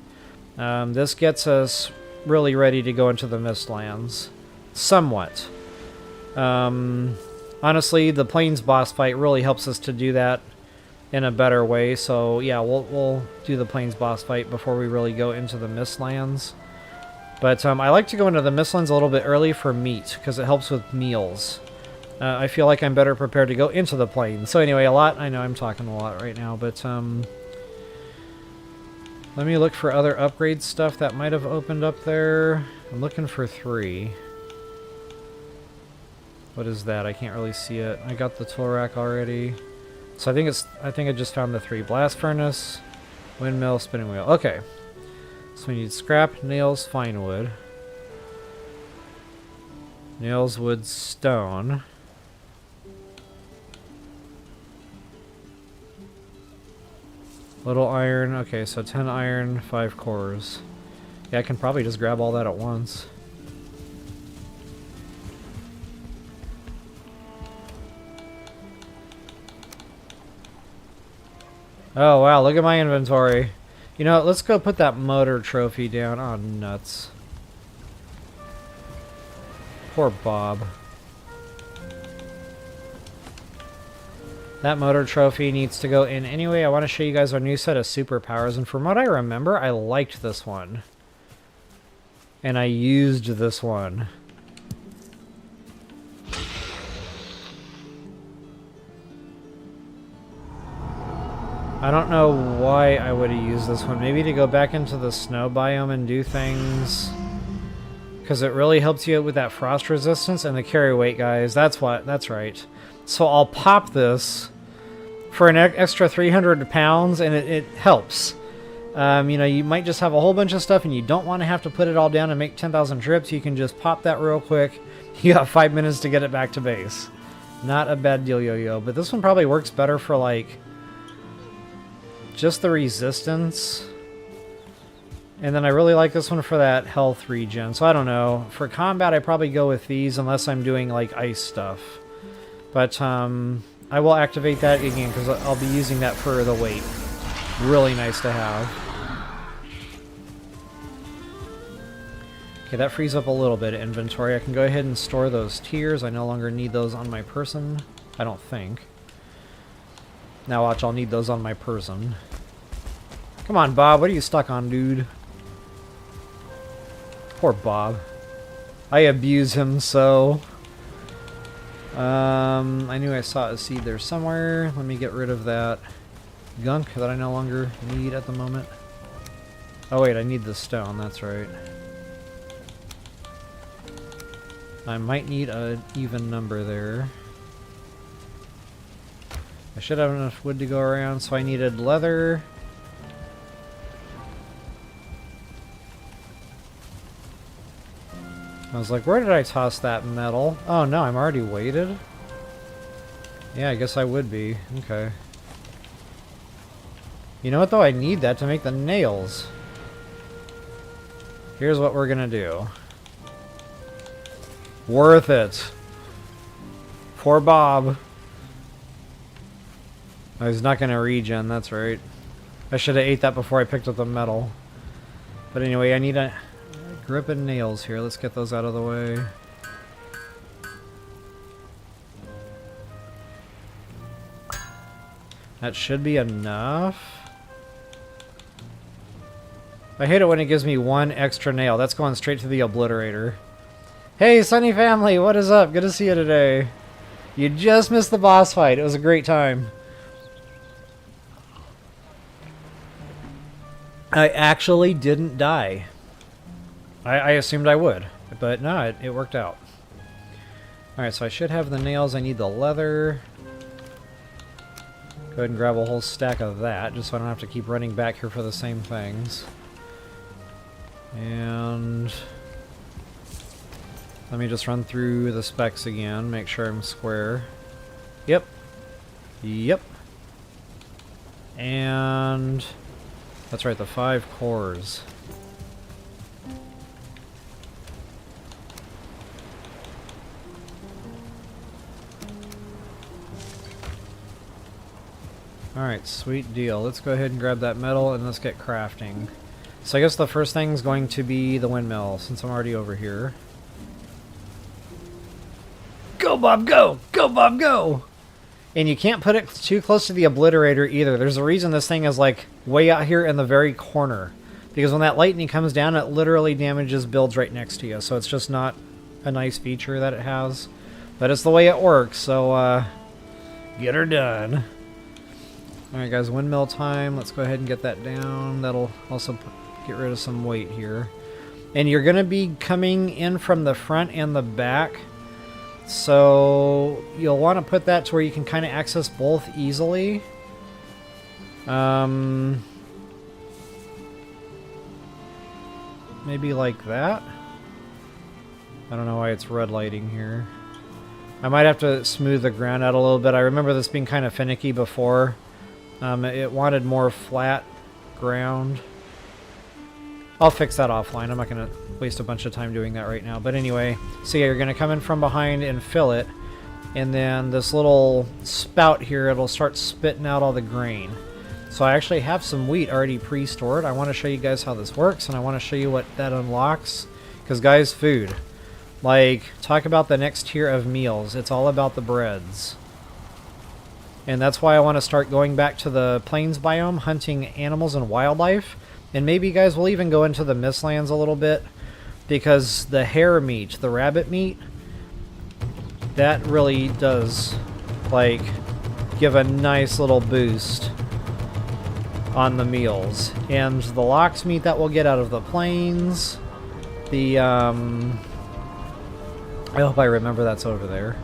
This gets us really ready to go into the Mistlands. Somewhat. Honestly, the Plains boss fight really helps us to do that in a better way. So yeah, we'll do the Plains boss fight before we really go into the Mistlands. But I like to go into the Mistlands a little bit early for meat, because it helps with meals. I feel like I'm better prepared to go into the Plains. So anyway, I know I'm talking a lot right now, but let me look for other upgrade stuff that might have opened up there. I'm looking for 3. What is that? I can't really see it. I got the tool rack already. So I think I just found the 3. Blast furnace, windmill, spinning wheel. Okay. So we need scrap, nails, fine wood. Nails, wood, stone. Little iron. Okay, so 10 iron, 5 cores. Yeah, I can probably just grab all that at once. Oh, wow, look at my inventory. You know what, let's go put that Modor trophy down. Oh, nuts. Poor Bob. That Modor trophy needs to go in anyway. I want to show you guys our new set of superpowers, and from what I remember, I liked this one. And I used this one. I don't know why I would have used this one. Maybe to go back into the snow biome and do things. Because it really helps you with that frost resistance and the carry weight, guys. That's right. So I'll pop this for an extra 300 pounds, and it helps. You know, you might just have a whole bunch of stuff and you don't want to have to put it all down and make 10,000 trips. You can just pop that real quick. You got 5 minutes to get it back to base. Not a bad deal, yo-yo. But this one probably works better for, like, just the resistance. And then I really like this one for that health regen. So I don't know. For combat, I probably go with these unless I'm doing, like, ice stuff. But I will activate that again because I'll be using that for the weight. Really nice to have. Okay, that frees up a little bit of inventory. I can go ahead and store those tiers. I no longer need those on my person. I don't think. Now watch, I'll need those on my person. Come on, Bob. What are you stuck on, dude? Poor Bob. I abuse him so. I knew I saw a seed there somewhere. Let me get rid of that gunk that I no longer need at the moment. Oh wait, I need the stone. That's right. I might need an even number there. I should have enough wood to go around, so I needed leather. I was like, where did I toss that metal? Oh no, I'm already weighted? Yeah, I guess I would be. Okay. You know what though? I need that to make the nails. Here's what we're gonna do. Worth it. Poor Bob. Oh, he's not gonna regen, that's right. I should have ate that before I picked up the metal. But anyway, I need a grip and nails here. Let's get those out of the way. That should be enough. I hate it when it gives me one extra nail. That's going straight to the obliterator. Hey, Sunny family, what is up? Good to see you today. You just missed the boss fight. It was a great time. I actually didn't die. I assumed I would, but no, it worked out. Alright, so I should have the nails. I need the leather. Go ahead and grab a whole stack of that, just so I don't have to keep running back here for the same things. And let me just run through the specs again, make sure I'm square. Yep. Yep. And that's right, the 5 cores. Alright, sweet deal. Let's go ahead and grab that metal and let's get crafting. So I guess the first thing is going to be the windmill, since I'm already over here. Go, Bob, go! Go, Bob, go! And you can't put it too close to the obliterator either. There's a reason this thing is like way out here in the very corner. Because when that lightning comes down, it literally damages builds right next to you. So it's just not a nice feature that it has. But it's the way it works, so get her done. Alright guys, windmill time. Let's go ahead and get that down. That'll also get rid of some weight here. And you're going to be coming in from the front and the back. So you'll want to put that to where you can kind of access both easily. Maybe like that. I don't know why it's red lighting here. I might have to smooth the ground out a little bit. I remember this being kind of finicky before. It wanted more flat ground. I'll fix that offline. I'm not going to waste a bunch of time doing that right now. But anyway, so yeah, you're going to come in from behind and fill it. And then this little spout here, it'll start spitting out all the grain. So I actually have some wheat already pre-stored. I want to show you guys how this works, and I want to show you what that unlocks. Because guys, food. Like, talk about the next tier of meals. It's all about the breads. And that's why I want to start going back to the plains biome, hunting animals and wildlife. And maybe you guys will even go into the Mistlands a little bit, because the hare meat, the rabbit meat, that really does, like, give a nice little boost on the meals. And the lox meat that we'll get out of the plains, the, I hope I remember that's over there.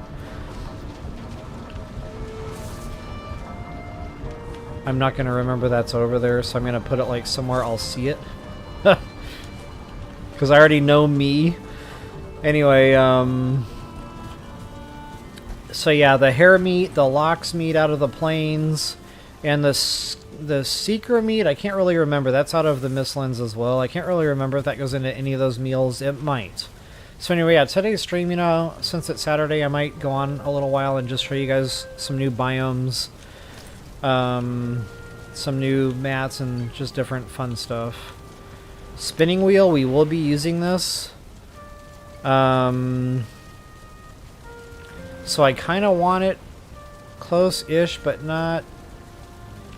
I'm not going to remember that's over there, so I'm going to put it like somewhere I'll see it. Because I already know me. Anyway, so yeah, the hare meat, the lox meat out of the plains, and the seeker meat, I can't really remember. That's out of the Mistlands as well. I can't really remember if that goes into any of those meals. It might. So anyway, yeah, today's stream, you know, since it's Saturday, I might go on a little while and just show you guys some new biomes. Some new mats and just different fun stuff. Spinning wheel, we will be using this. So I kind of want it close-ish, but not...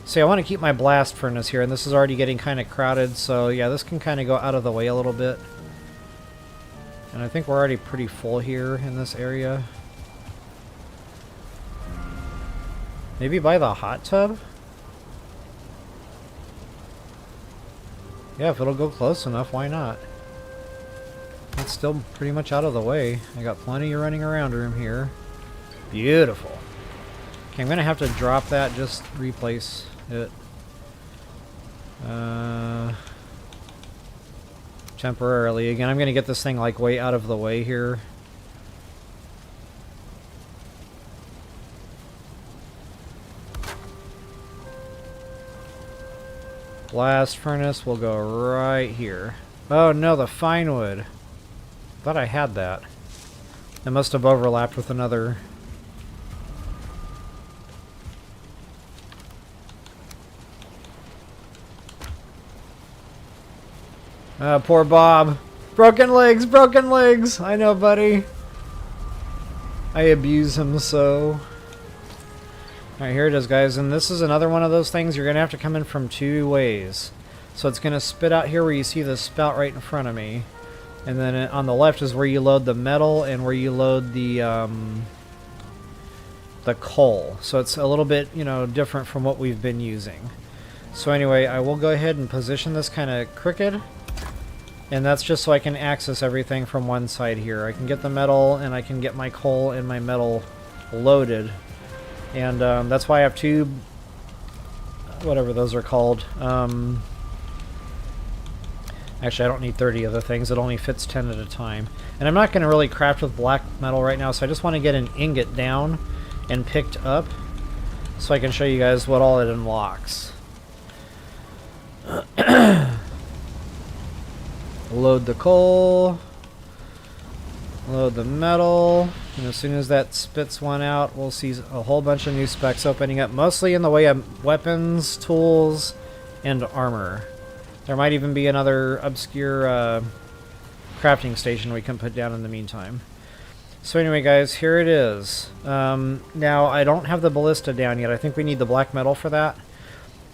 See, I want to keep my blast furnace here, and this is already getting kind of crowded, so yeah, this can kind of go out of the way a little bit. And I think we're already pretty full here in this area. Maybe by the hot tub? Yeah, if it'll go close enough, why not? It's still pretty much out of the way. I got plenty of running around room here. Beautiful. Okay, I'm going to have to drop that, just replace it. Temporarily. Again, I'm going to get this thing like way out of the way here. Blast furnace will go right here. Oh no, the fine wood. Thought I had that. It must have overlapped with another. Poor Bob. Broken legs, broken legs! I know, buddy. I abuse him so. Alright, here it is, guys, and this is another one of those things you're going to have to come in from two ways. So it's going to spit out here where you see the spout right in front of me. And then on the left is where you load the metal and where you load the coal. So it's a little bit, you know, different from what we've been using. So anyway, I will go ahead and position this kind of crooked. And that's just so I can access everything from one side here. I can get the metal and I can get my coal and my metal loaded. And that's why I have two, whatever those are called. Actually, I don't need 30 of the things. It only fits 10 at a time. And I'm not going to really craft with black metal right now, so I just want to get an ingot down and picked up so I can show you guys what all it unlocks. Load the coal. Load the metal. And as soon as that spits one out, we'll see a whole bunch of new specs opening up, mostly in the way of weapons, tools, and armor. There might even be another obscure crafting station we can put down in the meantime. So anyway, guys, here it is. Now, I don't have the ballista down yet. I think we need the black metal for that.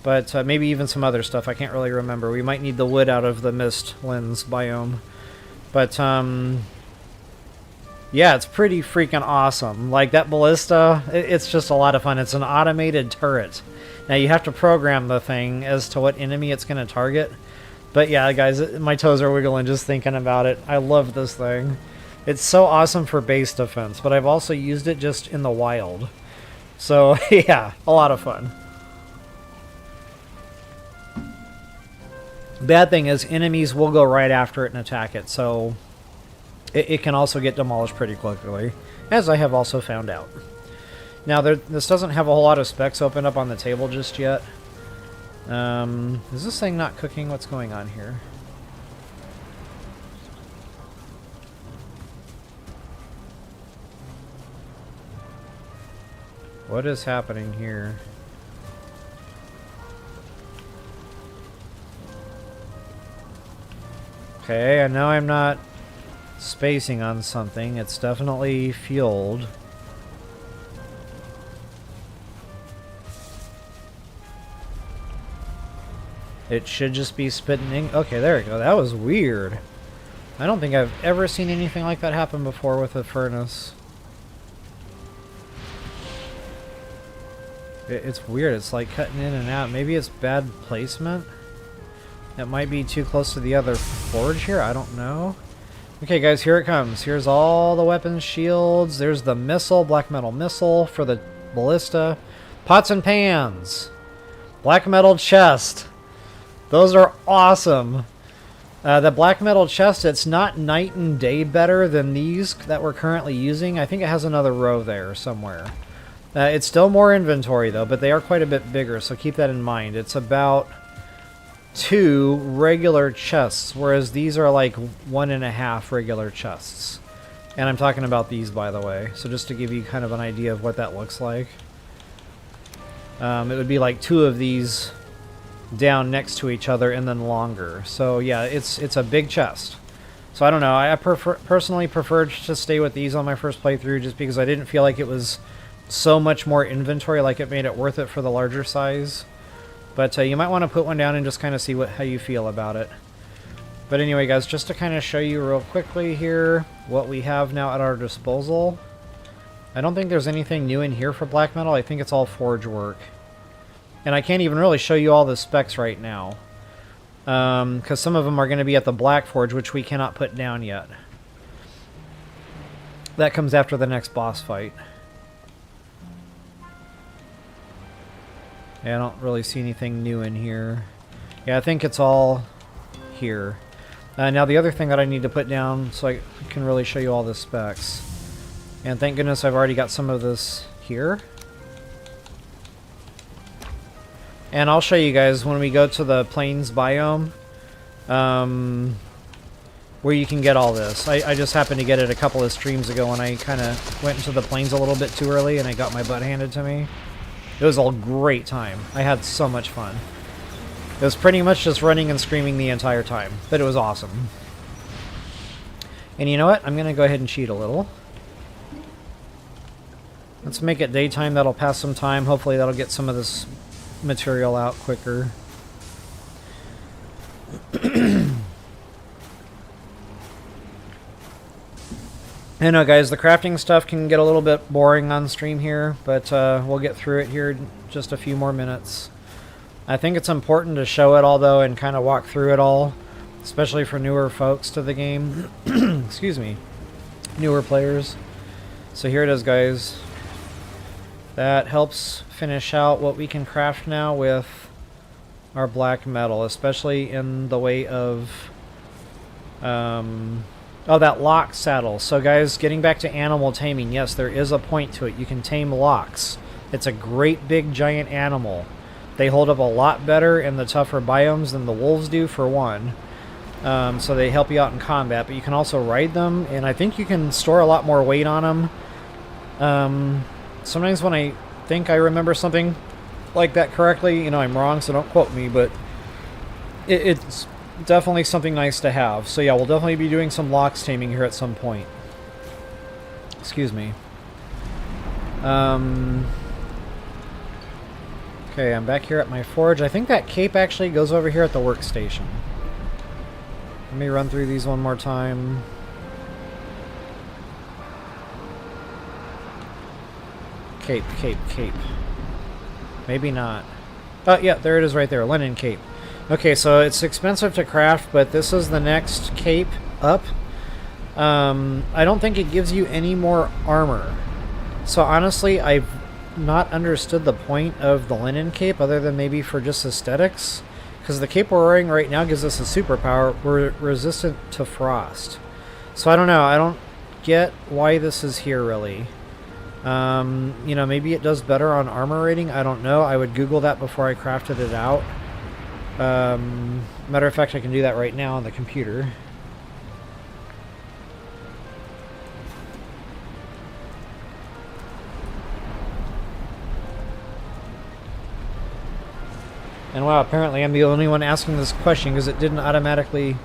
But maybe even some other stuff. I can't really remember. We might need the wood out of the Mistlands biome. But, yeah, it's pretty freaking awesome. Like, that ballista, it's just a lot of fun. It's an automated turret. Now, you have to program the thing as to what enemy it's going to target. But yeah, guys, my toes are wiggling just thinking about it. I love this thing. It's so awesome for base defense, but I've also used it just in the wild. So, yeah, a lot of fun. Bad thing is, enemies will go right after it and attack it, so it can also get demolished pretty quickly, as I have also found out. Now, this doesn't have a whole lot of specs open up on the table just yet. Is this thing not cooking? What's going on here? What is happening here? Okay, I know I'm not spacing on something. It's definitely fueled. It should just be spitting ink. Okay, there we go. That was weird. I don't think I've ever seen anything like that happen before with a furnace. It's weird. It's like cutting in and out. Maybe it's bad placement. It might be too close to the other forge here. I don't know. Okay, guys, here it comes. Here's all the weapons, shields. There's the missile, black metal missile for the ballista. Pots and pans. Black metal chest. Those are awesome. The black metal chest, it's not night and day better than these that we're currently using. I think it has another row there somewhere. It's still more inventory, though, but they are quite a bit bigger, so keep that in mind. It's about 2 regular chests, whereas these are like 1.5 regular chests. And I'm talking about these, by the way, so just to give you kind of an idea of what that looks like. It would be like 2 of these down next to each other and then longer. So yeah, it's a big chest. So I don't know, I personally preferred to stay with these on my first playthrough just because I didn't feel like it was so much more inventory, like it made it worth it for the larger size. But you might want to put one down and just kind of see how you feel about it. But anyway, guys, just to kind of show you real quickly here what we have now at our disposal. I don't think there's anything new in here for black metal. I think it's all forge work. And I can't even really show you all the specs right now. Because some of them are going to be at the black forge, which we cannot put down yet. That comes after the next boss fight. Yeah, I don't really see anything new in here. Yeah, I think it's all here. Now the other thing that I need to put down so I can really show you all the specs. And thank goodness I've already got some of this here. And I'll show you guys when we go to the plains biome where you can get all this. I just happened to get it a couple of streams ago when I kind of went into the plains a little bit too early and I got my butt handed to me. It was a great time. I had so much fun. It was pretty much just running and screaming the entire time, but it was awesome. And you know what? I'm going to go ahead and cheat a little. Let's make it daytime. That'll pass some time. Hopefully that'll get some of this material out quicker. I know, guys, the crafting stuff can get a little bit boring on stream here, but we'll get through it here in just a few more minutes. I think it's important to show it all, though, and kind of walk through it all, especially for newer folks to the game. Excuse me. Newer players. So here it is, guys. That helps finish out what we can craft now with our black metal, especially in the way of oh, that lock saddle. So guys, getting back to animal taming, yes, there is a point to it. You can tame locks. It's a great big giant animal. They hold up a lot better in the tougher biomes than the wolves do, for one. So they help you out in combat, but you can also ride them, and I think you can store a lot more weight on them. Sometimes when I think I remember something like that correctly, you know, I'm wrong, so don't quote me, but it's definitely something nice to have. So yeah, we'll definitely be doing some locks taming here at some point. Excuse me. Okay, I'm back here at my forge. I think that cape actually goes over here at the workstation. Let me run through these one more time. Cape, cape, cape. Maybe not. Oh, yeah, there it is right there. Linen cape. Okay, so it's expensive to craft, but this is the next cape up. I don't think it gives you any more armor. So honestly, I've not understood the point of the linen cape other than maybe for just aesthetics. Because the cape we're wearing right now gives us a superpower. We're resistant to frost. So I don't know. I don't get why this is here, really. You know, maybe it does better on armor rating. I don't know. I would Google that before I crafted it out. Matter of fact, I can do that right now on the computer. And wow, apparently I'm the only one asking this question because it didn't automatically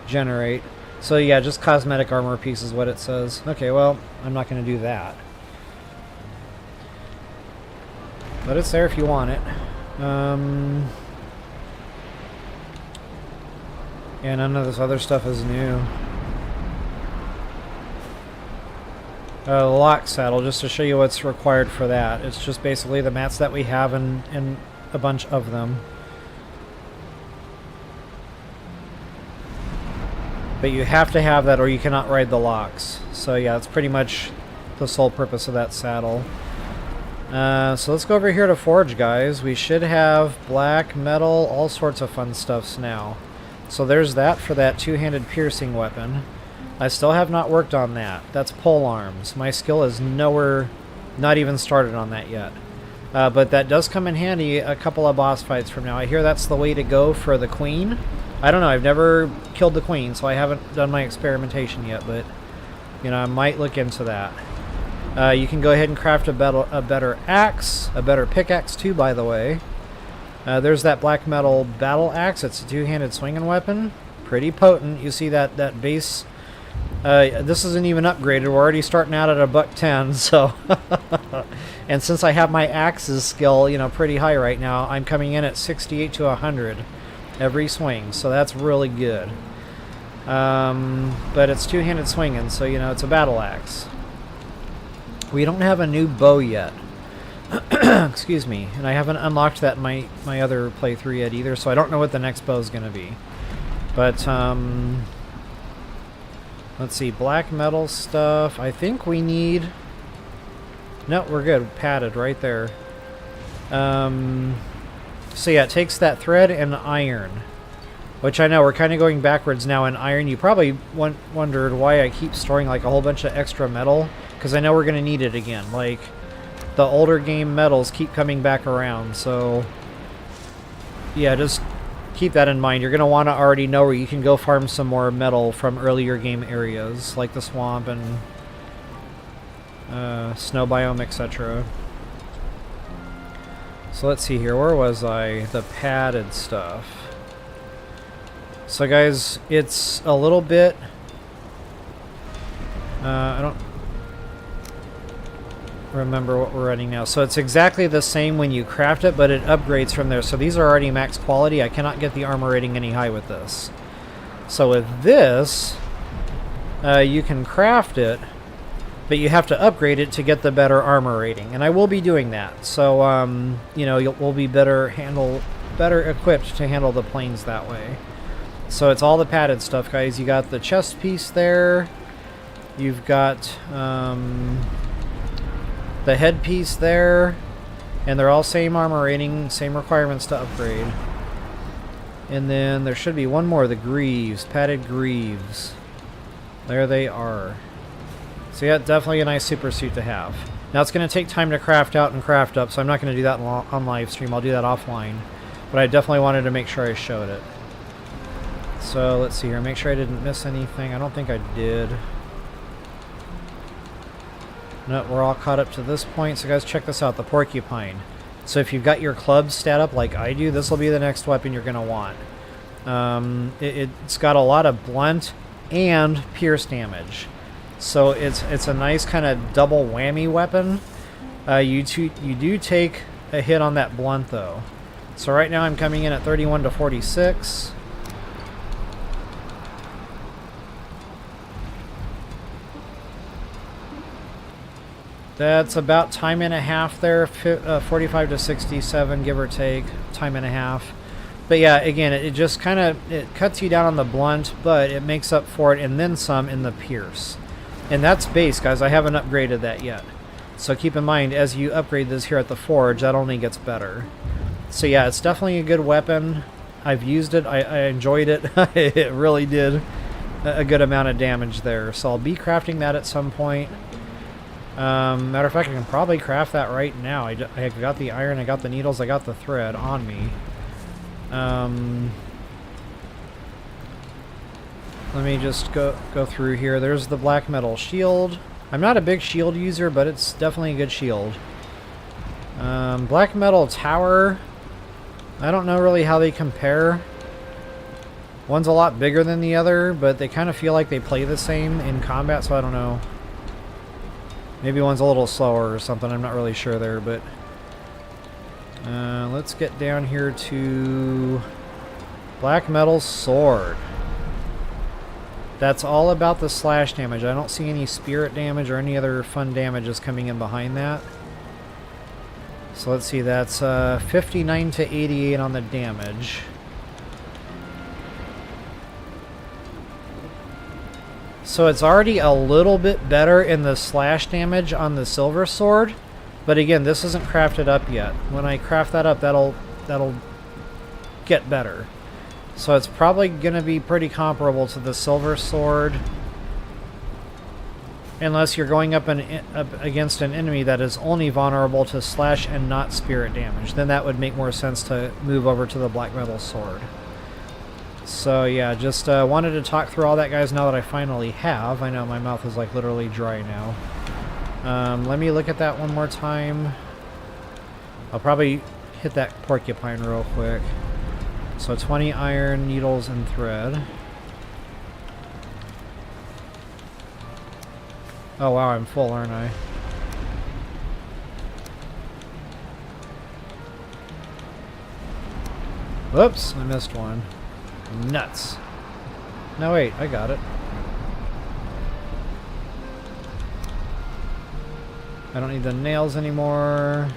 generate. So yeah, just cosmetic armor piece is what it says. Okay, well, I'm not going to do that. But it's there if you want it. Yeah, none of this other stuff is new. Lock saddle, just to show you what's required for that. It's just basically the mats that we have and a bunch of them. But you have to have that or you cannot ride the locks. So yeah, that's pretty much the sole purpose of that saddle. So let's go over here to forge, guys. We should have black, metal, all sorts of fun stuffs now. So there's that for that two-handed piercing weapon. I still have not worked on that. That's pole arms. My skill is nowhere, not even started on that yet. But that does come in handy a couple of boss fights from now. I hear that's the way to go for the queen. I don't know, I've never killed the queen, so I haven't done my experimentation yet, but you know, I might look into that. You can go ahead and craft a better axe, a better pickaxe too, by the way. There's that black metal battle axe. It's a two-handed swinging weapon. Pretty potent. You see that base. This isn't even upgraded. We're already starting out at $110, so... And since I have my axes skill, you know, pretty high right now, I'm coming in at 68 to 100 every swing, so that's really good. But it's two-handed swinging, so, you know, it's a battle axe. We don't have a new bow yet. Excuse me. And I haven't unlocked that in my other playthrough yet either, so I don't know what the next bow is going to be. But, let's see. Black metal stuff. I think we need... No, we're good. Padded right there. So yeah, it takes that thread and iron. Which I know, we're kind of going backwards now in iron. You probably wondered why I keep storing like a whole bunch of extra metal. Because I know we're going to need it again. Like, the older game metals keep coming back around. So, yeah, just keep that in mind. You're going to want to already know where you can go farm some more metal from earlier game areas. Like the swamp and snow biome, etc. So let's see here. Where was I? The padded stuff. So guys, it's a little bit... I don't remember what we're running now. So it's exactly the same when you craft it, but it upgrades from there. So these are already max quality. I cannot get the armor rating any high with this. So with this, you can craft it, but you have to upgrade it to get the better armor rating. And I will be doing that. So, you know, we'll be better equipped to handle the planes that way. So it's all the padded stuff, guys. You got the chest piece there. You've got the headpiece there, and they're all same armor rating, same requirements to upgrade. And then there should be one more, the greaves, padded greaves. There they are. So yeah, definitely a nice super suit to have. Now it's going to take time to craft out and craft up, so I'm not going to do that on live stream. I'll do that offline. But I definitely wanted to make sure I showed it. So let's see here, make sure I didn't miss anything. I don't think I did. No, we're all caught up to this point. So guys, check this out, the porcupine. So if you've got your club stat up like I do, this will be the next weapon you're going to want. It's got a lot of blunt and pierce damage. So it's a nice kind of double whammy weapon. You do take a hit on that blunt though. So right now I'm coming in at 31 to 46. That's about time and a half there, 45 to 67, give or take, time and a half. But yeah, again, it just kind of, it cuts you down on the blunt, but it makes up for it and then some in the pierce. And that's base, guys. I haven't upgraded that yet. So keep in mind, as you upgrade this here at the forge, that only gets better. So yeah, it's definitely a good weapon. I've used it. I enjoyed it. It really did a good amount of damage there. So I'll be crafting that at some point. Matter of fact, I can probably craft that right now. I got the iron, I got the needles, I got the thread on me. Let me just go through here. There's the black metal shield. I'm not a big shield user, but it's definitely a good shield. Black metal tower. I don't know really how they compare. One's a lot bigger than the other, but they kind of feel like they play the same in combat, so I don't know. Maybe one's a little slower or something, I'm not really sure there, but... let's get down here to... Black Metal Sword. That's all about the slash damage. I don't see any spirit damage or any other fun damages coming in behind that. So let's see, that's 59 to 88 on the damage. So it's already a little bit better in the slash damage on the silver sword, but again, this isn't crafted up yet. When I craft that up, that'll get better. So it's probably going to be pretty comparable to the silver sword, unless you're going up against an enemy that is only vulnerable to slash and not spirit damage. Then that would make more sense to move over to the black metal sword. So yeah, just wanted to talk through all that, guys, now that I finally have. I know my mouth is like literally dry now. Let me look at that one more time. I'll probably hit that porcupine real quick. So 20 iron, needles, and thread. Oh wow, I'm full, aren't I? Whoops, I missed one. Nuts. No, wait, I got it. I don't need the nails anymore.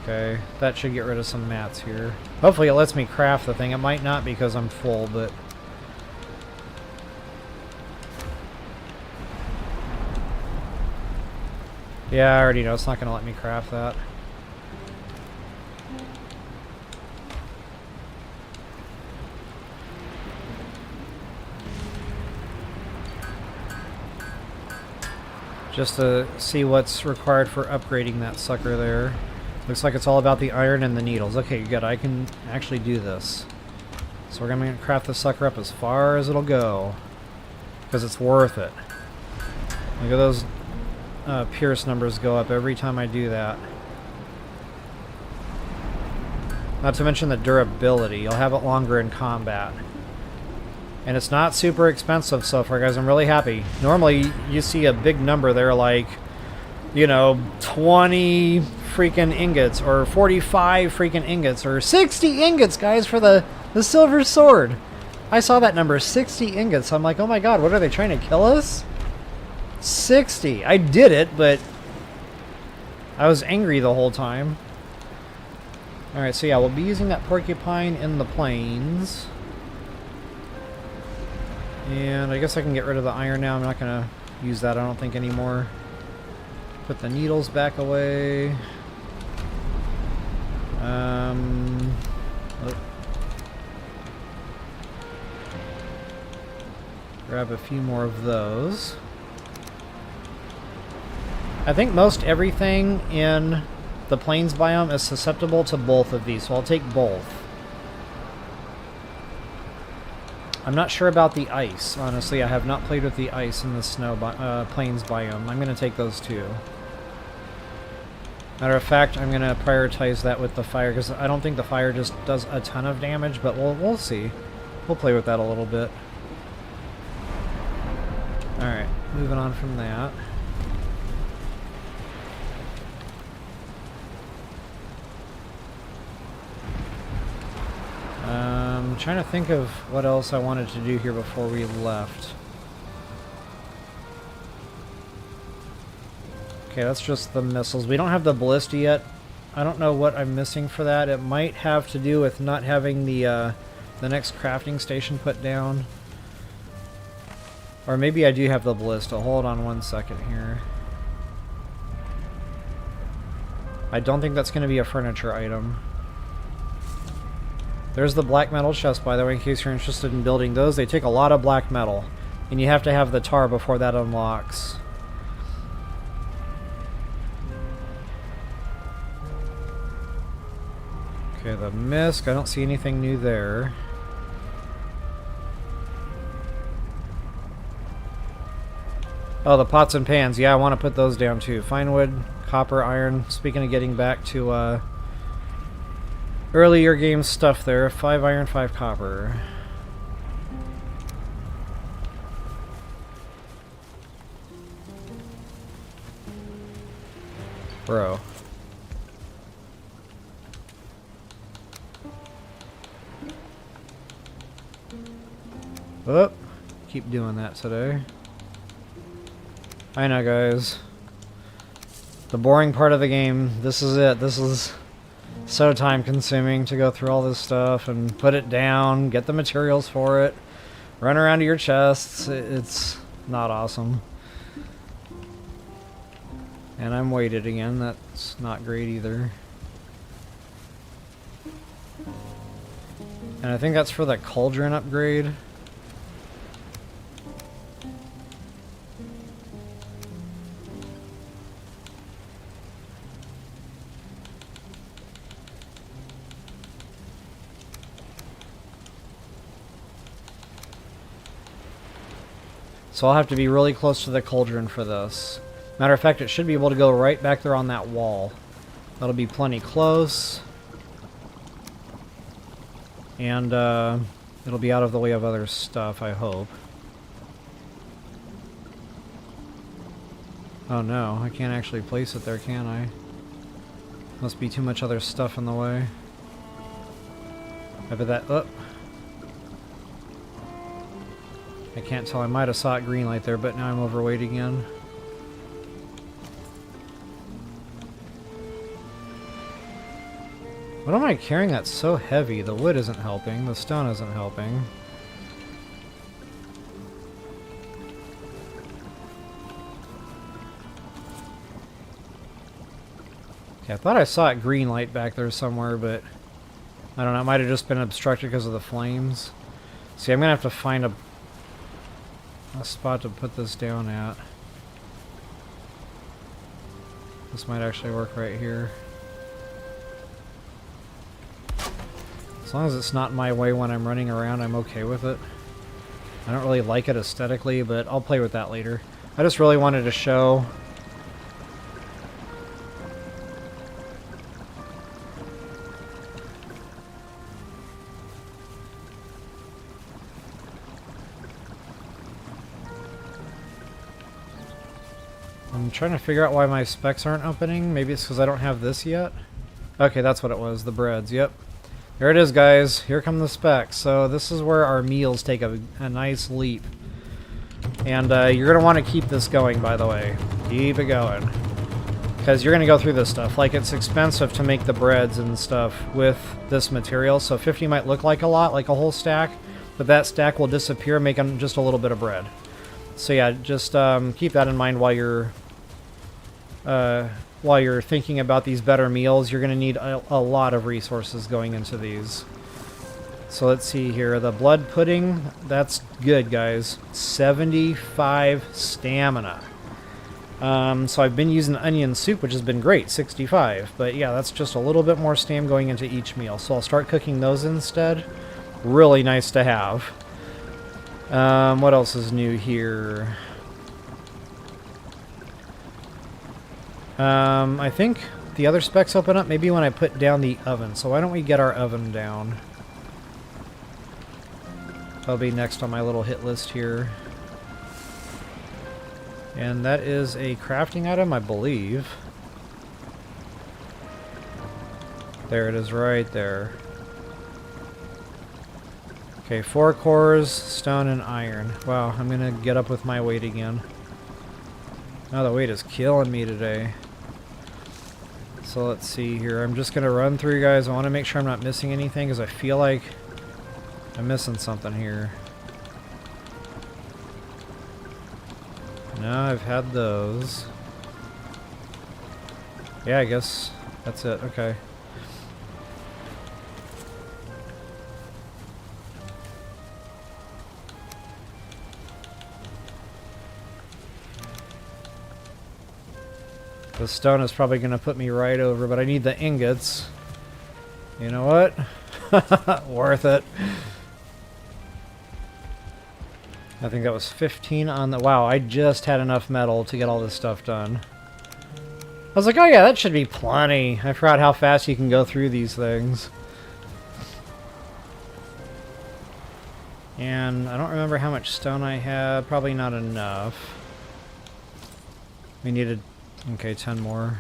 Okay, that should get rid of some mats here. Hopefully it lets me craft the thing. It might not because I'm full, but... yeah, I already know it's not going to let me craft that. Just to see what's required for upgrading that sucker there. Looks like it's all about the iron and the needles. Okay, good. I can actually do this. So we're going to craft the sucker up as far as it'll go. Because it's worth it. Look at those pierce numbers go up every time I do that. Not to mention the durability. You'll have it longer in combat. And it's not super expensive so far, guys. I'm really happy. Normally, you see a big number there like, you know, 20 freaking ingots, or 45 freaking ingots, or 60 ingots, guys, for the silver sword. I saw that number, 60 ingots. I'm like, oh my god, what are they trying to kill us? 60. I did it, but I was angry the whole time. Alright, so yeah, we'll be using that porcupine in the plains. And I guess I can get rid of the iron now. I'm not going to use that, I don't think, anymore. Put the needles back away. Grab a few more of those. I think most everything in the plains biome is susceptible to both of these, so I'll take both. I'm not sure about the ice, honestly. I have not played with the ice in the snow plains biome. I'm going to take those too. Matter of fact, I'm going to prioritize that with the fire, because I don't think the fire just does a ton of damage, but we'll see. We'll play with that a little bit. Alright, moving on from that. I'm trying to think of what else I wanted to do here before we left. Okay, that's just the missiles. We don't have the ballista yet. I don't know what I'm missing for that. It might have to do with not having the next crafting station put down. Or maybe I do have the ballista. Hold on one second here. I don't think that's going to be a furniture item. There's the black metal chest, by the way, in case you're interested in building those. They take a lot of black metal. And you have to have the tar before that unlocks. Okay, the misc. I don't see anything new there. Oh, the pots and pans. Yeah, I want to put those down too. Fine wood, copper, iron. Speaking of getting back to earlier game stuff there. 5 iron, 5 copper. Bro. Oh, keep doing that today. I know, guys. The boring part of the game. This is it. This is so time consuming to go through all this stuff and put it down, get the materials for it, run around to your chests. It's not awesome. And I'm weighted again. That's not great either. And I think that's for the cauldron upgrade. So I'll have to be really close to the cauldron for this. Matter of fact, it should be able to go right back there on that wall. That'll be plenty close. And it'll be out of the way of other stuff, I hope. Oh no, I can't actually place it there, can I? Must be too much other stuff in the way. I bet that... Oh. I can't tell. I might have saw it green light there, but now I'm overweight again. What am I carrying that's so heavy? The wood isn't helping. The stone isn't helping. Okay, I thought I saw it green light back there somewhere, but I don't know. It might have just been obstructed because of the flames. See, I'm going to have to find a spot to put this down at. This might actually work right here. As long as it's not in my way when I'm running around, I'm okay with it. I don't really like it aesthetically, but I'll play with that later. I just really wanted to show... I'm trying to figure out why my specs aren't opening. Maybe it's because I don't have this yet. Okay, that's what it was. The breads, yep. Here it is, guys. Here come the specs. So this is where our meals take a nice leap. And you're going to want to keep this going, by the way. Keep it going. Because you're going to go through this stuff. Like, it's expensive to make the breads and stuff with this material. So 50 might look like a lot, like a whole stack. But that stack will disappear, making just a little bit of bread. So yeah, just keep that in mind while you're thinking about these better meals. You're going to need a lot of resources going into these. So let's see here. The blood pudding, that's good, guys. 75 stamina. So I've been using onion soup, which has been great, 65. But yeah, that's just a little bit more stam going into each meal. So I'll start cooking those instead. Really nice to have. What else is new here? I think the other specs open up maybe when I put down the oven. So why don't we get our oven down? That'll be next on my little hit list here. And that is a crafting item, I believe. There it is right there. Okay, 4 cores, stone, and iron. Wow, I'm gonna get up with my weight again. Oh, the weight is killing me today. So let's see here. I'm just gonna run through, guys. I want to make sure I'm not missing anything because I feel like I'm missing something here. No, I've had those. Yeah, I guess that's it. Okay. The stone is probably going to put me right over, but I need the ingots. You know what? Worth it. I think that was 15 on the... Wow, I just had enough metal to get all this stuff done. I was like, oh yeah, that should be plenty. I forgot how fast you can go through these things. And I don't remember how much stone I had. Probably not enough. We needed, okay, 10 more.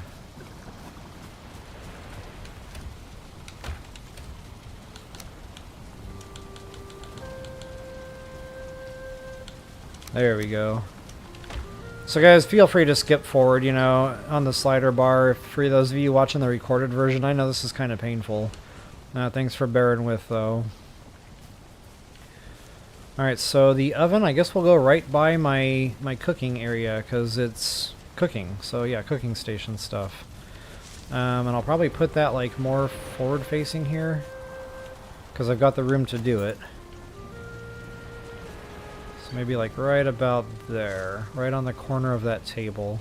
There we go. So guys, feel free to skip forward, you know, on the slider bar. For those of you watching the recorded version, I know this is kind of painful. Thanks for bearing with, though. Alright, so the oven, I guess we'll go right by my cooking area, because it's cooking. So yeah, cooking station stuff. And I'll probably put that like more forward-facing here, because I've got the room to do it. Maybe like right about there, right on the corner of that table.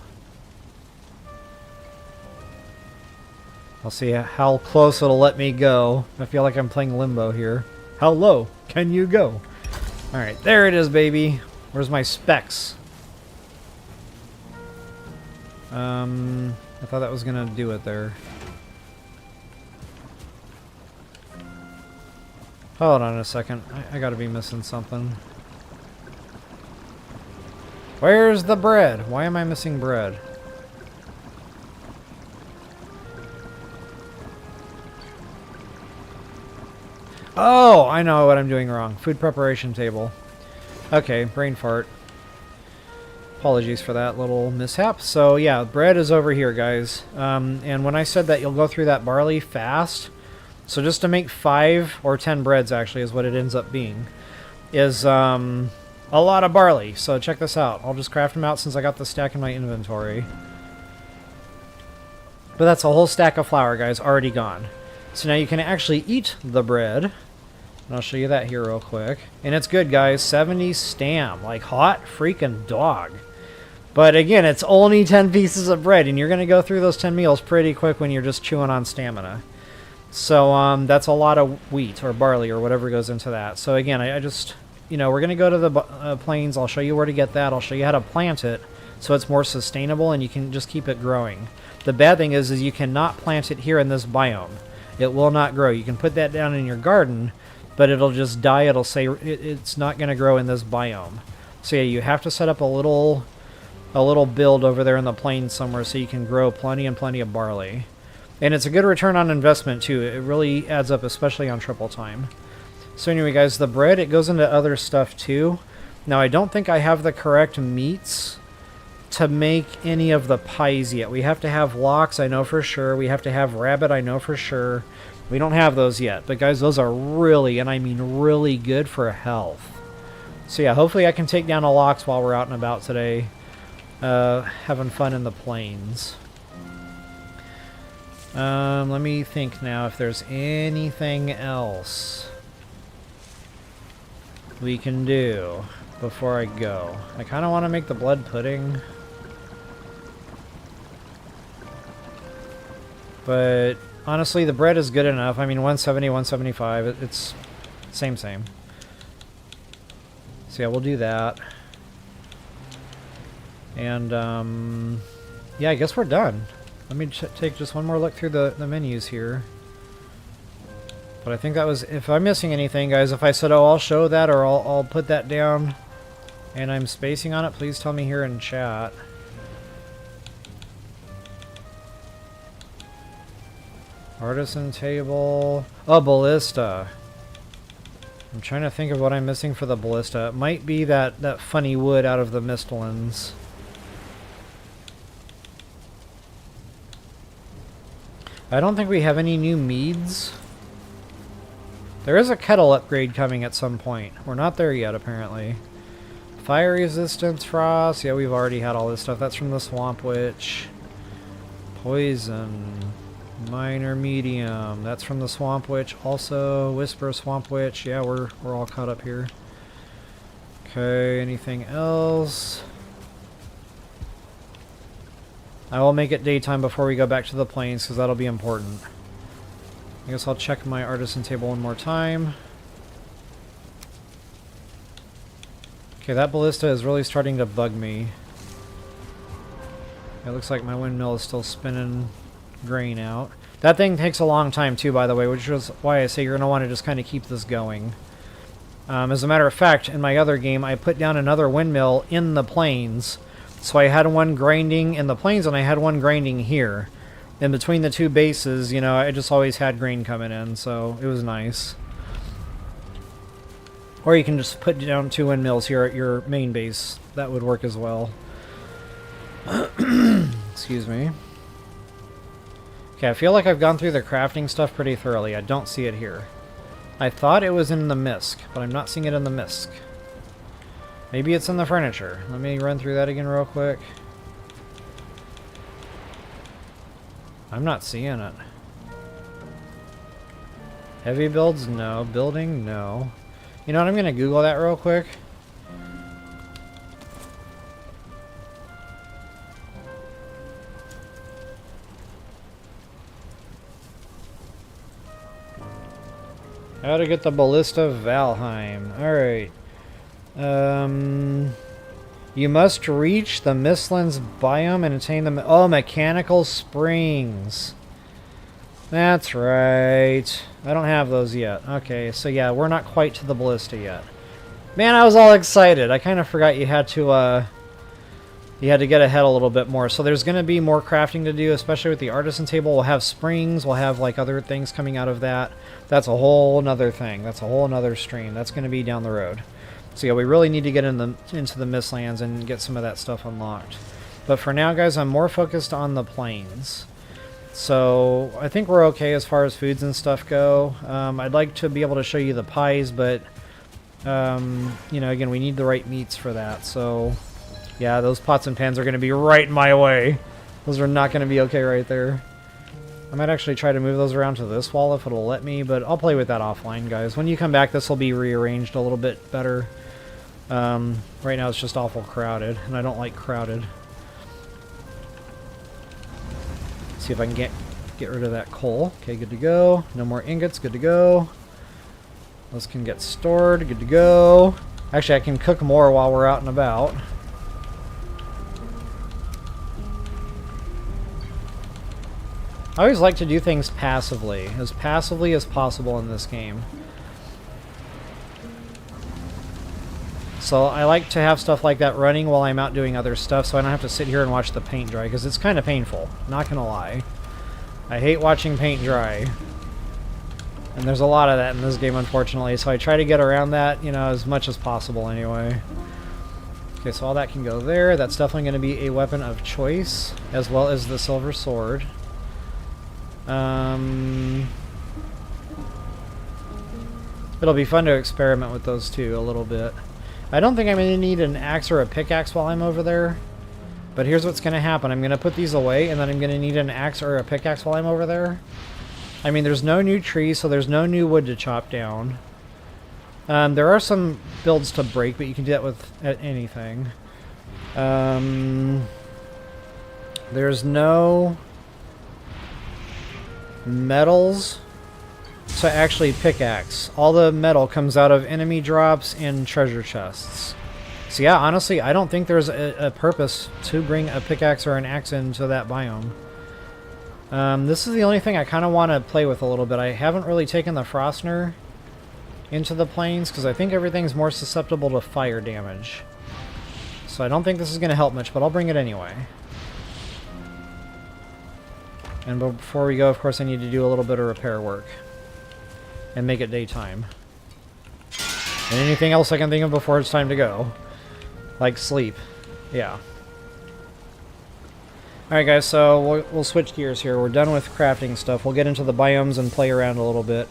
I'll see how close it'll let me go. I feel like I'm playing Limbo here. How low can you go? Alright, there it is, baby. Where's my specs? I thought that was gonna do it there. Hold on a second. I gotta be missing something. Where's the bread? Why am I missing bread? Oh, I know what I'm doing wrong. Food preparation table. Okay, brain fart. Apologies for that little mishap. So yeah, bread is over here, guys. And when I said that you'll go through that barley fast, so just to make 5 or 10 breads actually is what it ends up being, is a lot of barley. So check this out. I'll just craft them out since I got the stack in my inventory. But that's a whole stack of flour, guys, already gone. So now you can actually eat the bread. And I'll show you that here real quick. And it's good, guys. 70 stam. Like, hot freaking dog. But again, it's only 10 pieces of bread. And you're going to go through those 10 meals pretty quick when you're just chewing on stamina. So that's a lot of wheat or barley or whatever goes into that. So again, I just... You know, we're going to go to the plains. I'll show you where to get that. I'll show you how to plant it so it's more sustainable and you can just keep it growing. The bad thing is you cannot plant it here in this biome. It will not grow. You can put that down in your garden, but it'll just die. It'll say it's not going to grow in this biome. So yeah, you have to set up a little build over there in the plains somewhere so you can grow plenty and plenty of barley. And it's a good return on investment too. It really adds up, especially on triple time. So anyway, guys, the bread, it goes into other stuff too. Now, I don't think I have the correct meats to make any of the pies yet. We have to have lox, I know for sure. We have to have rabbit, I know for sure. We don't have those yet. But guys, those are really, and I mean really good for health. So yeah, hopefully I can take down a lox while we're out and about today. Having fun in the plains. Let me think now if there's anything else we can do before I go. I kind of want to make the blood pudding. But honestly, the bread is good enough. I mean, 170, 175, it's same. So yeah, we'll do that. And yeah, I guess we're done. Let me take just one more look through the menus here. But I think that was... If I'm missing anything, guys, if I said, oh, I'll show that or I'll put that down and I'm spacing on it, please tell me here in chat. Artisan Table. Oh, ballista. I'm trying to think of what I'm missing for the ballista. It might be that funny wood out of the Mistlands. I don't think we have any new meads. There is a kettle upgrade coming at some point. We're not there yet, apparently. Fire resistance, frost. Yeah, we've already had all this stuff. That's from the Swamp Witch. Poison. Minor, medium. That's from the Swamp Witch. Also, Whisper, Swamp Witch. Yeah, we're all caught up here. Okay, anything else? I will make it daytime before we go back to the plains, because that'll be important. I guess I'll check my artisan table one more time. Okay, that ballista is really starting to bug me. It looks like my windmill is still spinning grain out. That thing takes a long time too, by the way, which is why I say you're going to want to just kind of keep this going. As a matter of fact, in my other game, I put down another windmill in the plains. So I had one grinding in the plains, and I had one grinding here. In between the two bases, you know, I just always had grain coming in, so it was nice. Or you can just put down 2 windmills here at your main base. That would work as well. Excuse me. Okay, I feel like I've gone through the crafting stuff pretty thoroughly. I don't see it here. I thought it was in the misc, but I'm not seeing it in the misc. Maybe it's in the furniture. Let me run through that again real quick. I'm not seeing it. Heavy builds? No. Building? No. You know what? I'm going to Google that real quick. How to get the ballista of Valheim. Alright. You must reach the Mistlands biome and attain the... Oh, mechanical springs. That's right. I don't have those yet. Okay, so yeah, we're not quite to the ballista yet. Man, I was all excited. I kind of forgot you had to get ahead a little bit more. So there's going to be more crafting to do, especially with the Artisan Table. We'll have springs. We'll have, like, other things coming out of that. That's a whole nother thing. That's a whole nother stream. That's going to be down the road. So yeah, we really need to get into the Mistlands and get some of that stuff unlocked. But for now, guys, I'm more focused on the plains. So I think we're okay as far as foods and stuff go. I'd like to be able to show you the pies, but you know, again, we need the right meats for that. So yeah, those pots and pans are going to be right in my way. Those are not going to be okay right there. I might actually try to move those around to this wall if it'll let me, but I'll play with that offline, guys. When you come back, this will be rearranged a little bit better. Right now it's just awful crowded, and I don't like crowded. See if I can get rid of that coal. Okay, good to go. No more ingots, good to go. Those can get stored, good to go. Actually, I can cook more while we're out and about. I always like to do things passively as possible in this game. So I like to have stuff like that running while I'm out doing other stuff, so I don't have to sit here and watch the paint dry, because it's kind of painful, not gonna lie. I hate watching paint dry. And there's a lot of that in this game, unfortunately, so I try to get around that, you know, as much as possible anyway. Okay, so all that can go there. That's definitely going to be a weapon of choice, as well as the silver sword. It'll be fun to experiment with those two a little bit. I don't think I'm going to need an axe or a pickaxe while I'm over there. But here's what's going to happen. I'm going to put these away, and then I'm going to need an axe or a pickaxe while I'm over there. I mean, there's no new trees, so there's no new wood to chop down. There are some builds to break, but you can do that with anything. There's no metals to actually pickaxe. All the metal comes out of enemy drops and treasure chests. So yeah, honestly, I don't think there's a purpose to bring a pickaxe or an axe into that biome. This is the only thing I kind of want to play with a little bit. I haven't really taken the Frostner into the plains because I think everything's more susceptible to fire damage. So I don't think this is going to help much, but I'll bring it anyway. And before we go, of course, I need to do a little bit of repair work and make it daytime. And anything else I can think of before it's time to go. Like sleep. Yeah. Alright guys, so we'll switch gears here. We're done with crafting stuff. We'll get into the biomes and play around a little bit.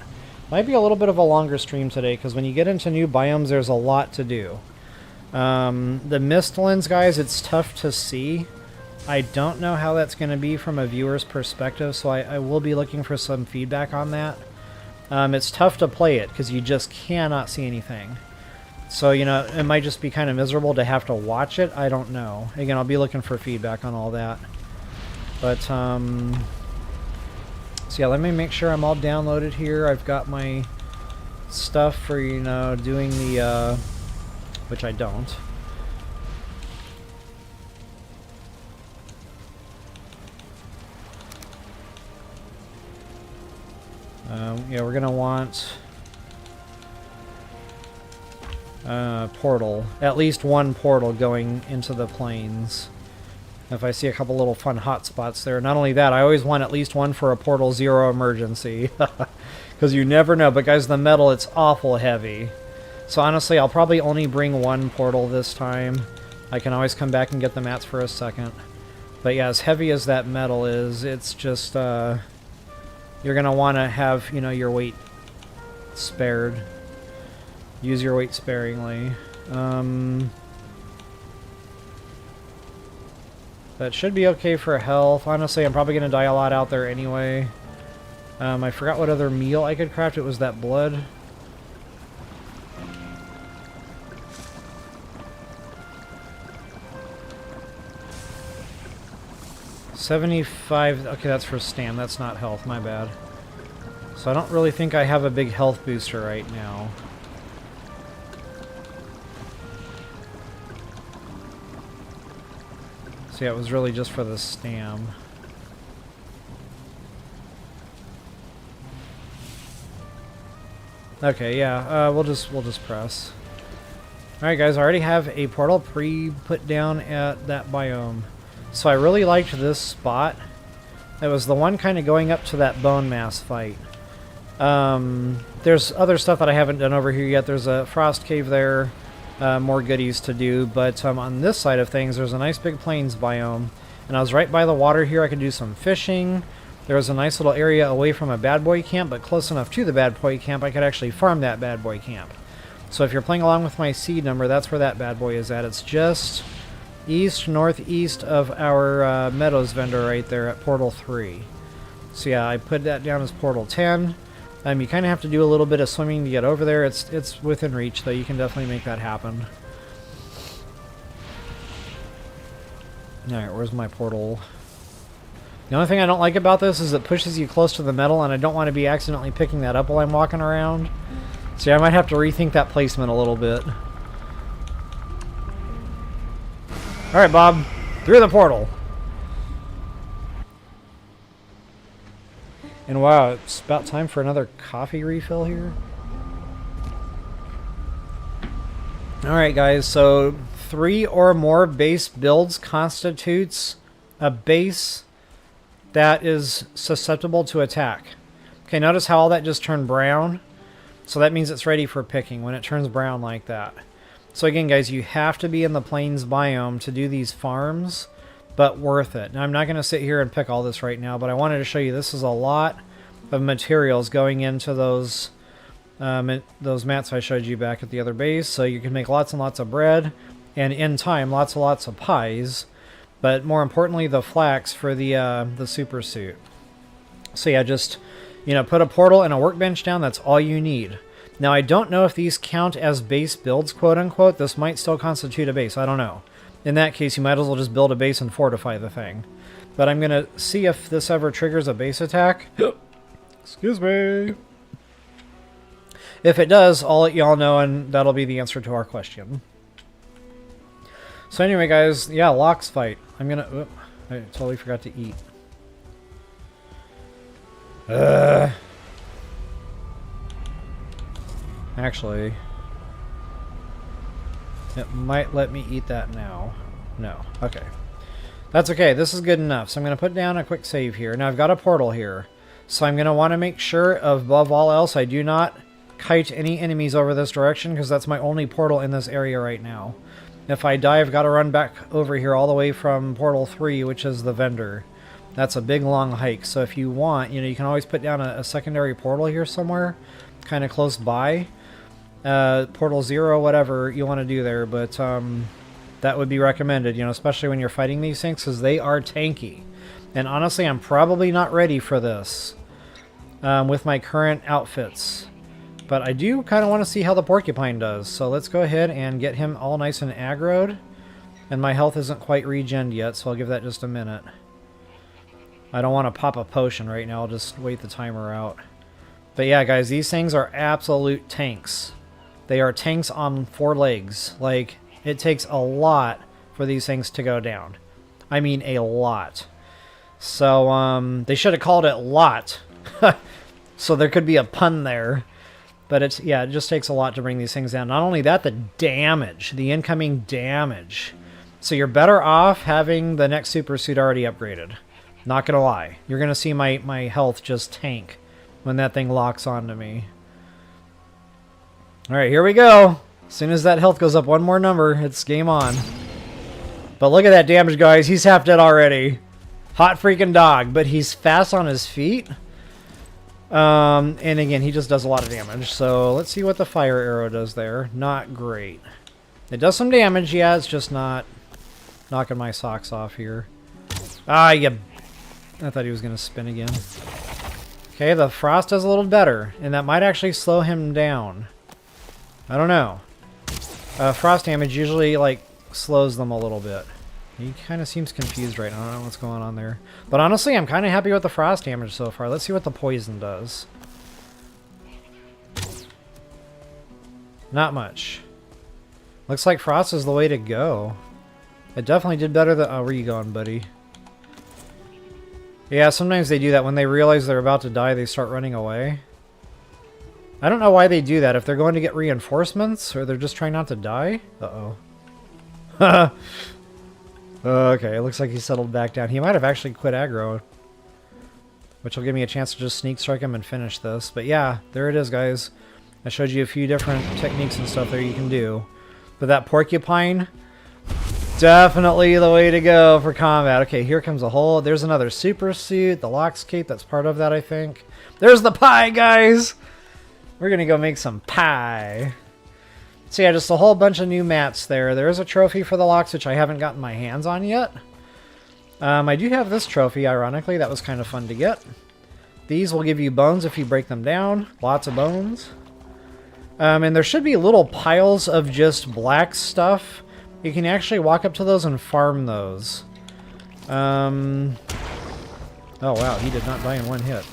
Might be a little bit of a longer stream today, because when you get into new biomes, there's a lot to do. The Mistlands, guys, it's tough to see. I don't know how that's going to be from a viewer's perspective, so I will be looking for some feedback on that. It's tough to play it, because you just cannot see anything. So, you know, it might just be kind of miserable to have to watch it. I don't know. Again, I'll be looking for feedback on all that. But, so yeah, let me make sure I'm all downloaded here. I've got my stuff for, you know, doing the, which I don't. Yeah, we're going to want portal. At least one portal going into the plains. If I see a couple little fun hot spots there. Not only that, I always want at least one for a portal 0 emergency. Because you never know. But guys, the metal, it's awful heavy. So honestly, I'll probably only bring one portal this time. I can always come back and get the mats for a second. But yeah, as heavy as that metal is, it's just, you're going to want to have, you know, your weight spared. Use your weight sparingly. That should be okay for health. Honestly, I'm probably going to die a lot out there anyway. I forgot what other meal I could craft. It was that blood. $75. Okay, that's for stam. That's not health. My bad. So I don't really think I have a big health booster right now. So yeah, it was really just for the stam. Okay, yeah, we'll just press. Alright guys, I already have a portal put down at that biome. So I really liked this spot. It was the one kind of going up to that bone mass fight. There's other stuff that I haven't done over here yet. There's a frost cave there. More goodies to do, but on this side of things there's a nice big plains biome, and I was right by the water here. I could do some fishing. There was a nice little area away from a bad boy camp, but close enough to the bad boy camp I could actually farm that bad boy camp. So if you're playing along with my seed number, that's where that bad boy is at. It's just northeast of our meadows vendor right there at portal 3. So yeah, I put that down as portal 10. You kind of have to do a little bit of swimming to get over there. It's within reach, though. You can definitely make that happen. Alright, where's my portal? The only thing I don't like about this is it pushes you close to the metal, and I don't want to be accidentally picking that up while I'm walking around. So yeah, I might have to rethink that placement a little bit. Alright, Bob. Through the portal. And wow, it's about time for another coffee refill here. Alright guys, so 3 or more base builds constitutes a base that is susceptible to attack. Okay, notice how all that just turned brown? So that means it's ready for picking when it turns brown like that. So again guys, you have to be in the plains biome to do these farms, but worth it. Now I'm not going to sit here and pick all this right now, but I wanted to show you this is a lot of materials going into those mats I showed you back at the other base. So you can make lots and lots of bread, and in time lots and lots of pies, but more importantly the flax for the super suit. So yeah, just, you know, put a portal and a workbench down. That's all you need. Now I don't know if these count as base builds, quote unquote. This might still constitute a base. I don't know. In that case, you might as well just build a base and fortify the thing. But I'm going to see if this ever triggers a base attack. Excuse me. If it does, I'll let y'all know, and that'll be the answer to our question. So anyway, guys, yeah, Locks fight. I'm going to... I totally forgot to eat. Actually... it might let me eat that now. No. Okay. That's okay. This is good enough. So I'm going to put down a quick save here. Now I've got a portal here. So I'm going to want to make sure, above all else, I do not kite any enemies over this direction, because that's my only portal in this area right now. If I die, I've got to run back over here all the way from portal 3, which is the vendor. That's a big, long hike. So if you want, you know, you can always put down a secondary portal here somewhere, kind of close by. Portal 0, whatever you want to do there, but that would be recommended, you know, especially when you're fighting these things, because they are tanky. And honestly, I'm probably not ready for this with my current outfits. But I do kind of want to see how the porcupine does, so let's go ahead and get him all nice and aggroed. And my health isn't quite regened yet, so I'll give that just a minute. I don't want to pop a potion right now, I'll just wait the timer out. But yeah, guys, these things are absolute tanks. They are tanks on 4 legs. Like, it takes a lot for these things to go down. I mean, a lot. So, they should have called it lot. So there could be a pun there. But it's, yeah, it just takes a lot to bring these things down. Not only that, the damage, the incoming damage. So you're better off having the next super suit already upgraded. Not gonna lie. You're gonna see my health just tank when that thing locks onto me. Alright, here we go. As soon as that health goes up one more number, it's game on. But look at that damage, guys. He's half dead already. Hot freaking dog. But he's fast on his feet. And again, he just does a lot of damage. So let's see what the fire arrow does there. Not great. It does some damage, yeah. It's just not knocking my socks off here. Ah, yeah. I thought he was going to spin again. Okay, the frost does a little better. And that might actually slow him down. I don't know. Frost damage usually, like, slows them a little bit. He kind of seems confused right now. I don't know what's going on there. But honestly, I'm kind of happy with the frost damage so far. Let's see what the poison does. Not much. Looks like frost is the way to go. It definitely did better than... Oh, where you going, buddy? Yeah, sometimes they do that. When they realize they're about to die, they start running away. I don't know why they do that. If they're going to get reinforcements, or they're just trying not to die? Uh-oh. Okay, it looks like he settled back down. He might have actually quit aggro, which will give me a chance to just sneak strike him and finish this. But yeah, there it is, guys. I showed you a few different techniques and stuff there you can do. But that porcupine, definitely the way to go for combat. Okay, here comes a whole... There's another super suit, the Lox cape, that's part of that, I think. There's the pie, guys! We're gonna go make some pie. So yeah, just a whole bunch of new mats there. There is a trophy for the Lox, which I haven't gotten my hands on yet. I do have this trophy, ironically. That was kind of fun to get. These will give you bones if you break them down. Lots of bones. And there should be little piles of just black stuff. You can actually walk up to those and farm those. Oh wow, he did not die in one hit.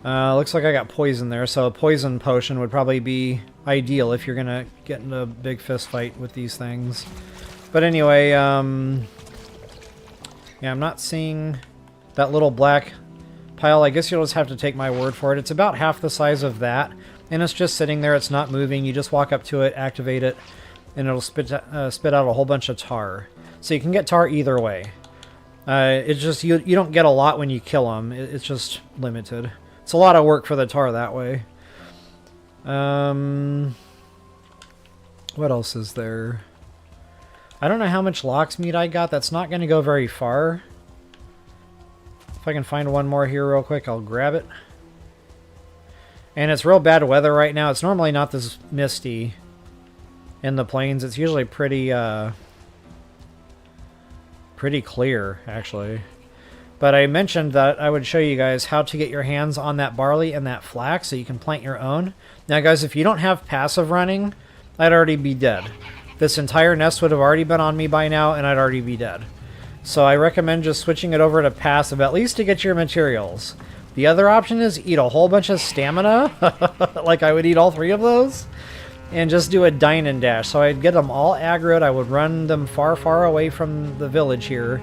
Looks like I got poison there, so a poison potion would probably be ideal if you're gonna get in a big fist fight with these things. But anyway, yeah, I'm not seeing that little black pile. I guess you'll just have to take my word for it. It's about half the size of that, and it's just sitting there. It's not moving. You just walk up to it, activate it, and it'll spit out a whole bunch of tar. So you can get tar either way. It's just you don't get a lot when you kill them. It's just limited. It's a lot of work for the tar that way. What else is there? I don't know how much Lox meat I got. That's not going to go very far. If I can find one more here real quick, I'll grab it. And it's real bad weather right now. It's normally not this misty in the plains. It's usually pretty clear, actually. But I mentioned that I would show you guys how to get your hands on that barley and that flax so you can plant your own. Now, guys, if you don't have passive running, I'd already be dead. This entire nest would have already been on me by now, and I'd already be dead. So I recommend just switching it over to passive, at least to get your materials. The other option is eat a whole bunch of stamina, like I would eat all 3 of those, and just do a dine and dash. So I'd get them all aggroed. I would run them far, far away from the village here.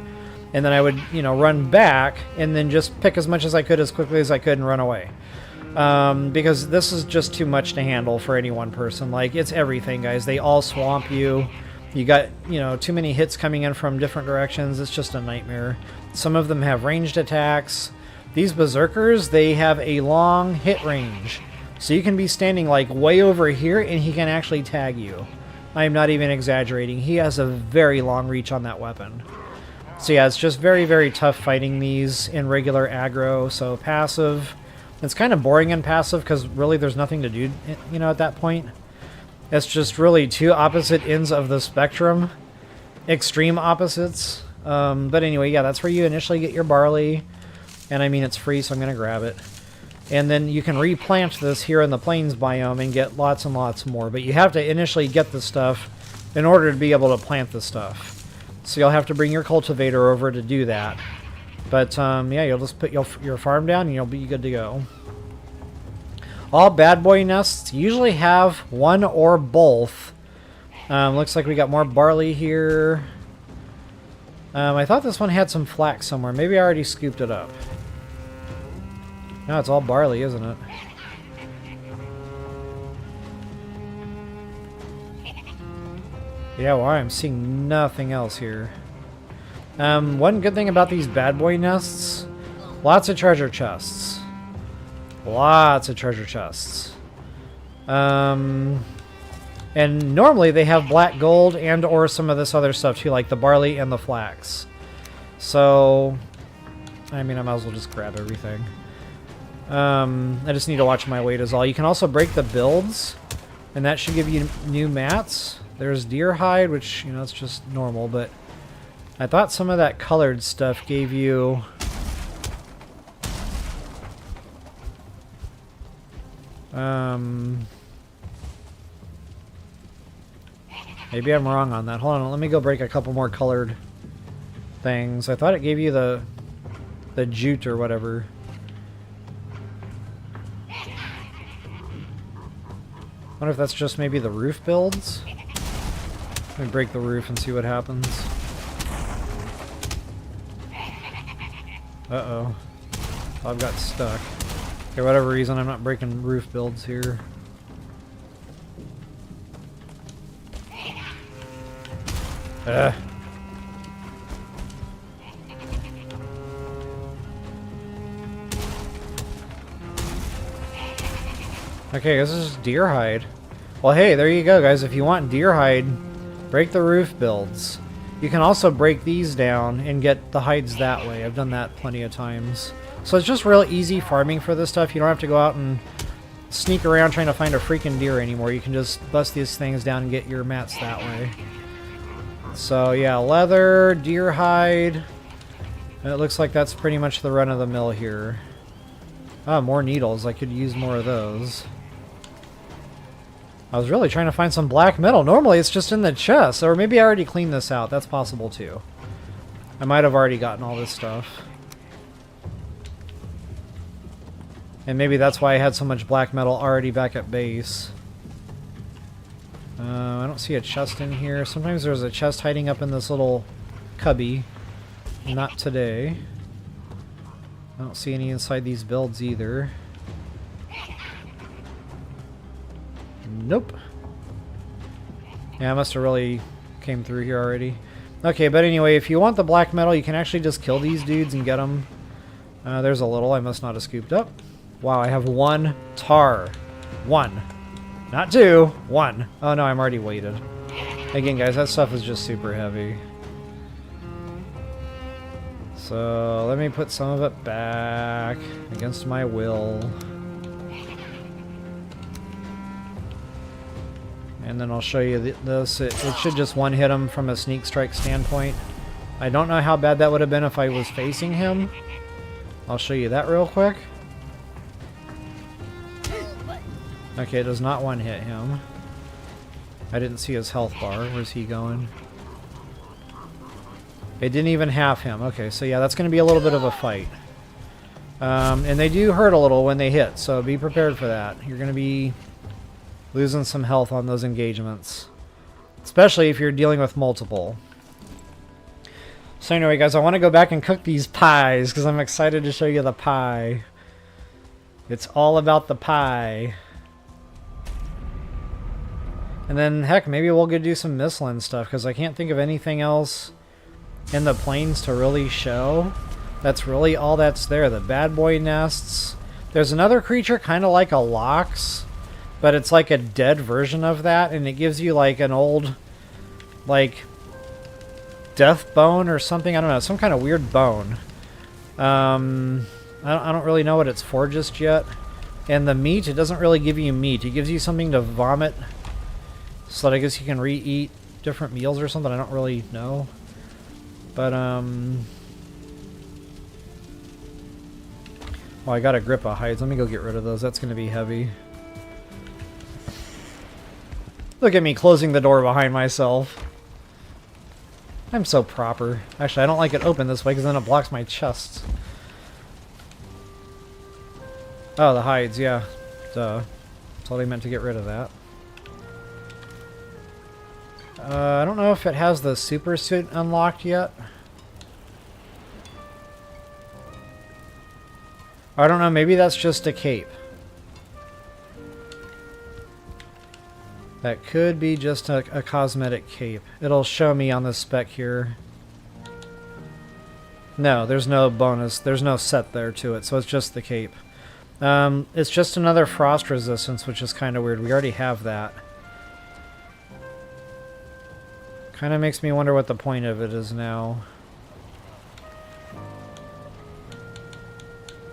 And then I would, you know, run back and then just pick as much as I could as quickly as I could and run away. Because this is just too much to handle for any one person. Like, it's everything, guys. They all swamp you. You got, you know, too many hits coming in from different directions. It's just a nightmare. Some of them have ranged attacks. These berserkers, they have a long hit range. So you can be standing, like, way over here and he can actually tag you. I am not even exaggerating. He has a very long reach on that weapon. So yeah, it's just very, very tough fighting these in regular aggro. So passive, it's kind of boring in passive because really there's nothing to do, you know, at that point. It's just really two opposite ends of the spectrum. Extreme opposites. But anyway, yeah, that's where you initially get your barley. And I mean, it's free, so I'm going to grab it. And then you can replant this here in the plains biome and get lots and lots more. But you have to initially get the stuff in order to be able to plant the stuff. So you'll have to bring your cultivator over to do that. But yeah, you'll just put your farm down and you'll be good to go. All bad boy nests usually have one or both. Looks like we got more barley here. I thought this one had some flax somewhere. Maybe I already scooped it up. No, it's all barley, isn't it? Yeah, well, I'm seeing nothing else here. One good thing about these bad boy nests, lots of treasure chests. Lots of treasure chests. And normally they have black gold and or some of this other stuff too, like the barley and the flax. So, I mean, I might as well just grab everything. I just need to watch my weight is all. You can also break the builds, and that should give you new mats. There's deer hide, which, you know, it's just normal, but I thought some of that colored stuff gave you... maybe I'm wrong on that. Hold on, let me go break a couple more colored things. I thought it gave you the jute or whatever. I wonder if that's just maybe the roof builds. Let me break the roof and see what happens. Uh-oh. I've got stuck. For whatever reason, I'm not breaking roof builds here. Ugh. Okay, this is deer hide. Well, hey, there you go, guys. If you want deer hide, break the roof builds. You can also break these down and get the hides that way. I've done that plenty of times. So it's just real easy farming for this stuff. You don't have to go out and sneak around trying to find a freaking deer anymore. You can just bust these things down and get your mats that way. So yeah, leather, deer hide. And it looks like that's pretty much the run of the mill here. Ah, more needles. I could use more of those. I was really trying to find some black metal. Normally it's just in the chest, or maybe I already cleaned this out. That's possible too. I might have already gotten all this stuff. And maybe that's why I had so much black metal already back at base. I don't see a chest in here. Sometimes there's a chest hiding up in this little cubby. Not today. I don't see any inside these builds either. Nope. Yeah, I must have really came through here already. Okay, but anyway, if you want the black metal, you can actually just kill these dudes and get them. There's a little I must not have scooped up. Wow, I have one tar. One. Not two. One. Oh no, I'm already weighted. Again, guys, that stuff is just super heavy. So, let me put some of it back against my will. And then I'll show you this. It should just one-hit him from a sneak strike standpoint. I don't know how bad that would have been if I was facing him. I'll show you that real quick. Okay, it does not one-hit him. I didn't see his health bar. Where's he going? It didn't even half him. Okay, so yeah, that's going to be a little bit of a fight. And they do hurt a little when they hit, so be prepared for that. You're going to be losing some health on those engagements. Especially if you're dealing with multiple. So anyway, guys, I want to go back and cook these pies, because I'm excited to show you the pie. It's all about the pie. And then, heck, maybe we'll go do some Michelin stuff, because I can't think of anything else in the plains to really show. That's really all that's there. The bad boy nests. There's another creature kind of like a lox, but it's like a dead version of that, and it gives you like an old, like, death bone or something. I don't know, some kind of weird bone. I don't really know what it's for just yet. And the meat, it doesn't really give you meat. It gives you something to vomit, so that I guess you can re-eat different meals or something. I don't really know. But, well, I got a grip of hides. Let me go get rid of those. That's going to be heavy. Look at me closing the door behind myself. I'm so proper. Actually, I don't like it open this way because then it blocks my chest. Oh, the hides, yeah. Duh. Totally meant to get rid of that. I don't know if it has the super suit unlocked yet. I don't know, maybe that's just a cape. That could be just a cosmetic cape. It'll show me on this spec here. No, there's no bonus. There's no set there to it, so it's just the cape. It's just another frost resistance, which is kind of weird. We already have that. Kind of makes me wonder what the point of it is now.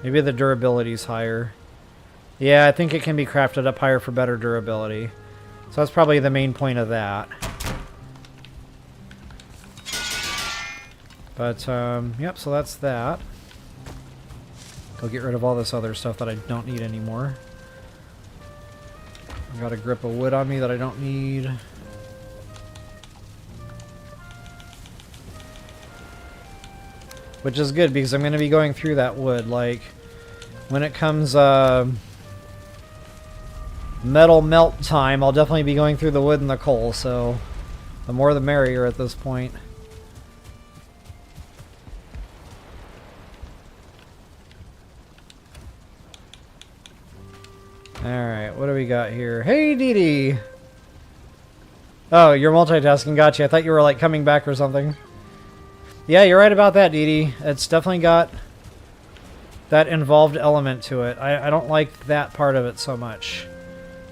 Maybe the durability's higher. Yeah, I think it can be crafted up higher for better durability. So that's probably the main point of that. But, yep, so that's that. Go get rid of all this other stuff that I don't need anymore. I got a grip of wood on me that I don't need. Which is good, because I'm going to be going through that wood. Like, when it comes metal melt time, I'll definitely be going through the wood and the coal, so the more the merrier at this point. Alright, what do we got here? Hey, Dee Dee! Oh, you're multitasking, gotcha. I thought you were, like, coming back or something. Yeah, you're right about that, Dee Dee. It's definitely got that involved element to it. I don't like that part of it so much.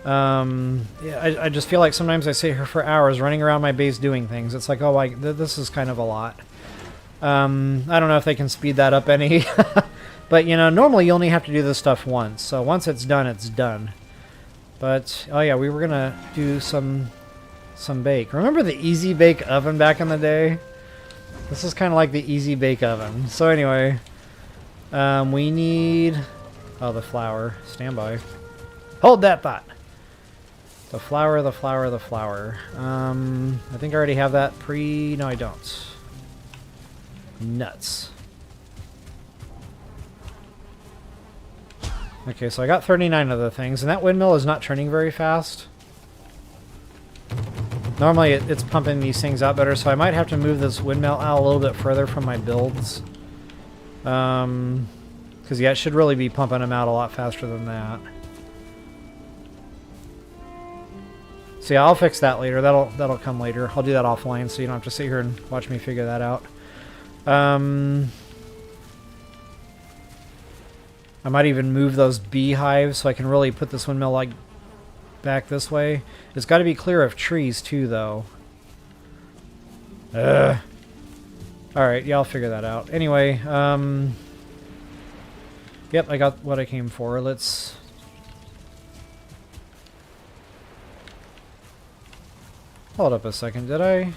Yeah, I just feel like sometimes I sit here for hours running around my base doing things. It's like, oh, this is kind of a lot. I don't know if they can speed that up any. But, you know, normally you only have to do this stuff once. So once it's done, it's done. But, oh yeah, we were going to do some bake. Remember the Easy Bake Oven back in the day? This is kind of like the Easy Bake Oven. So anyway, we need... Oh, the flour. Stand by. Hold that thought! The flour, the flour, the flour. I think I already have that pre... No, I don't. Nuts. Okay, so I got 39 of the things, and that windmill is not turning very fast. Normally it's pumping these things out better, so I might have to move this windmill out a little bit further from my builds. Because, yeah, it should really be pumping them out a lot faster than that. So yeah, I'll fix that later. That'll come later. I'll do that offline, so you don't have to sit here and watch me figure that out. I might even move those beehives so I can really put this windmill like back this way. It's got to be clear of trees too, though. Alright, yeah, I'll figure that out. Anyway, yep, I got what I came for. Let's... Hold up a second, did I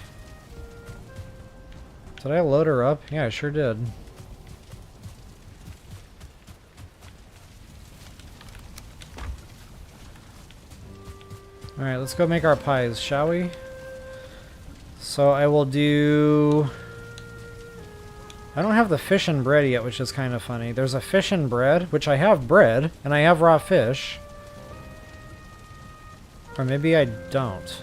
load her up? Yeah, I sure did. Alright, let's go make our pies, shall we? So I will do... I don't have the fish and bread yet, which is kind of funny. There's a fish and bread, which I have bread, and I have raw fish. Or maybe I don't.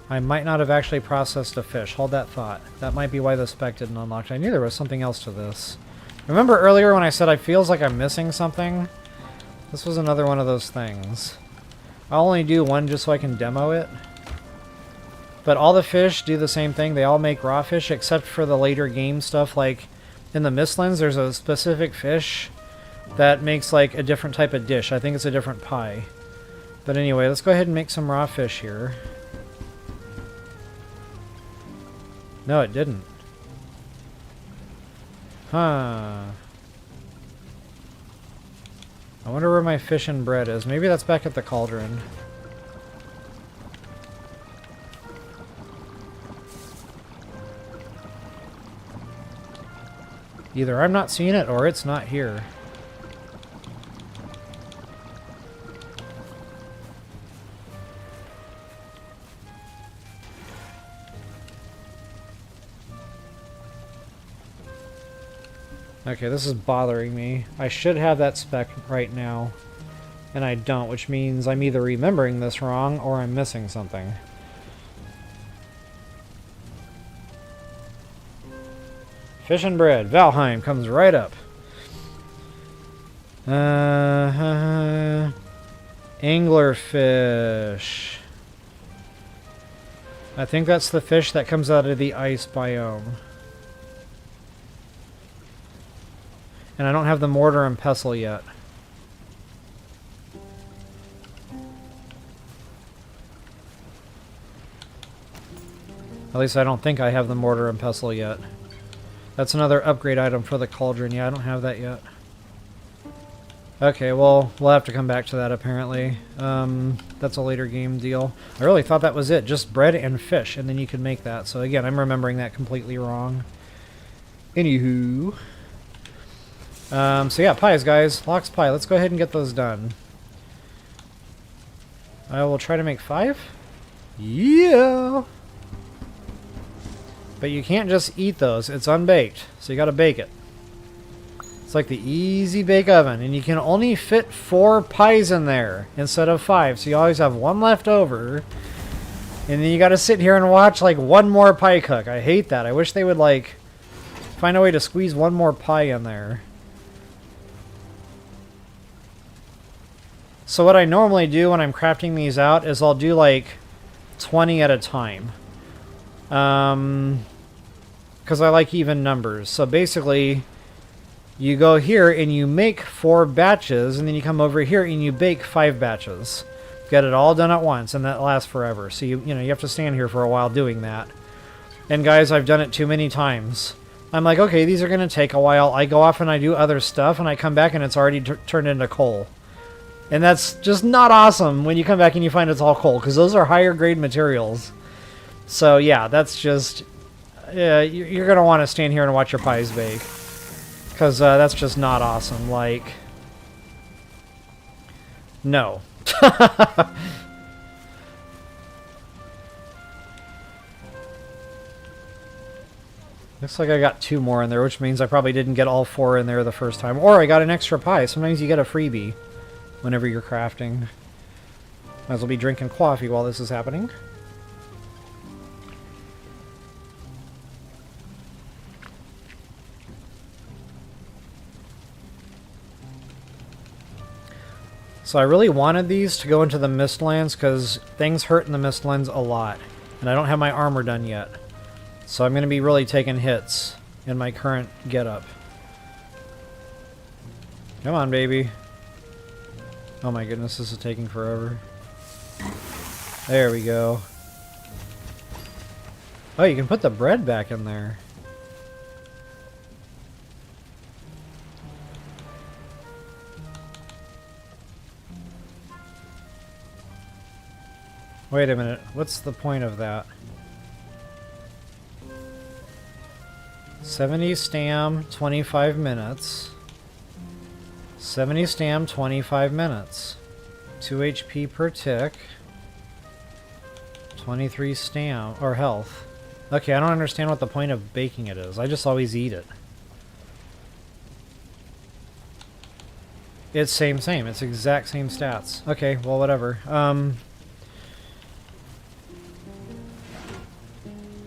I might not have actually processed a fish. Hold that thought. That might be why the spec didn't unlock. I knew there was something else to this. Remember earlier when I said I feels like I'm missing something? This was another one of those things. I'll only do one just so I can demo it. But all the fish do the same thing. They all make raw fish except for the later game stuff. Like in the Mistlands, there's a specific fish that makes like a different type of dish. I think it's a different pie. But anyway, let's go ahead and make some raw fish here. No, it didn't. Huh. I wonder where my fish and bread is. Maybe that's back at the cauldron. Either I'm not seeing it or it's not here. Okay, this is bothering me. I should have that spec right now, and I don't, which means I'm either remembering this wrong or I'm missing something. Fish and bread. Valheim comes right up. Anglerfish. I think that's the fish that comes out of the ice biome. And I don't have the mortar and pestle yet. At least I don't think I have the mortar and pestle yet. That's another upgrade item for the cauldron. Yeah, I don't have that yet. Okay, well, we'll have to come back to that apparently. That's a later game deal. I really thought that was it. Just bread and fish, and then you could make that. So again, I'm remembering that completely wrong. Anywho. So yeah, pies, guys. Lox pie. Let's go ahead and get those done. I will try to make 5. Yeah! But you can't just eat those. It's unbaked. So you gotta bake it. It's like the easy bake oven. And you can only fit 4 pies in there instead of 5. So you always have 1 left over. And then you gotta sit here and watch like 1 more pie cook. I hate that. I wish they would like find a way to squeeze 1 more pie in there. So what I normally do when I'm crafting these out is I'll do like 20 at a time. Because I like even numbers. So basically, you go here and you make 4 batches, and then you come over here and you bake 5 batches. Get it all done at once, and that lasts forever. So you know you have to stand here for a while doing that. And guys, I've done it too many times. I'm like, okay, these are going to take a while. I go off and I do other stuff, and I come back and it's already turned into coal. And that's just not awesome when you come back and you find it's all coal, because those are higher grade materials. So yeah, that's just... you're going to want to stand here and watch your pies bake. Because that's just not awesome. Like... No. Looks like I got 2 more in there, which means I probably didn't get all 4 in there the first time. Or I got an extra pie. Sometimes you get a freebie whenever you're crafting. Might as well be drinking coffee while this is happening. So I really wanted these to go into the Mistlands because things hurt in the Mistlands a lot. And I don't have my armor done yet. So I'm going to be really taking hits in my current getup. Come on, baby. Oh my goodness, this is taking forever. There we go. Oh, you can put the bread back in there. Wait a minute, what's the point of that? 70 stam, 25 minutes. 70 stam, 25 minutes. 2 HP per tick. 23 stam, or health. Okay, I don't understand what the point of baking it is. I just always eat it. It's same. It's exact same stats. Okay, well, whatever.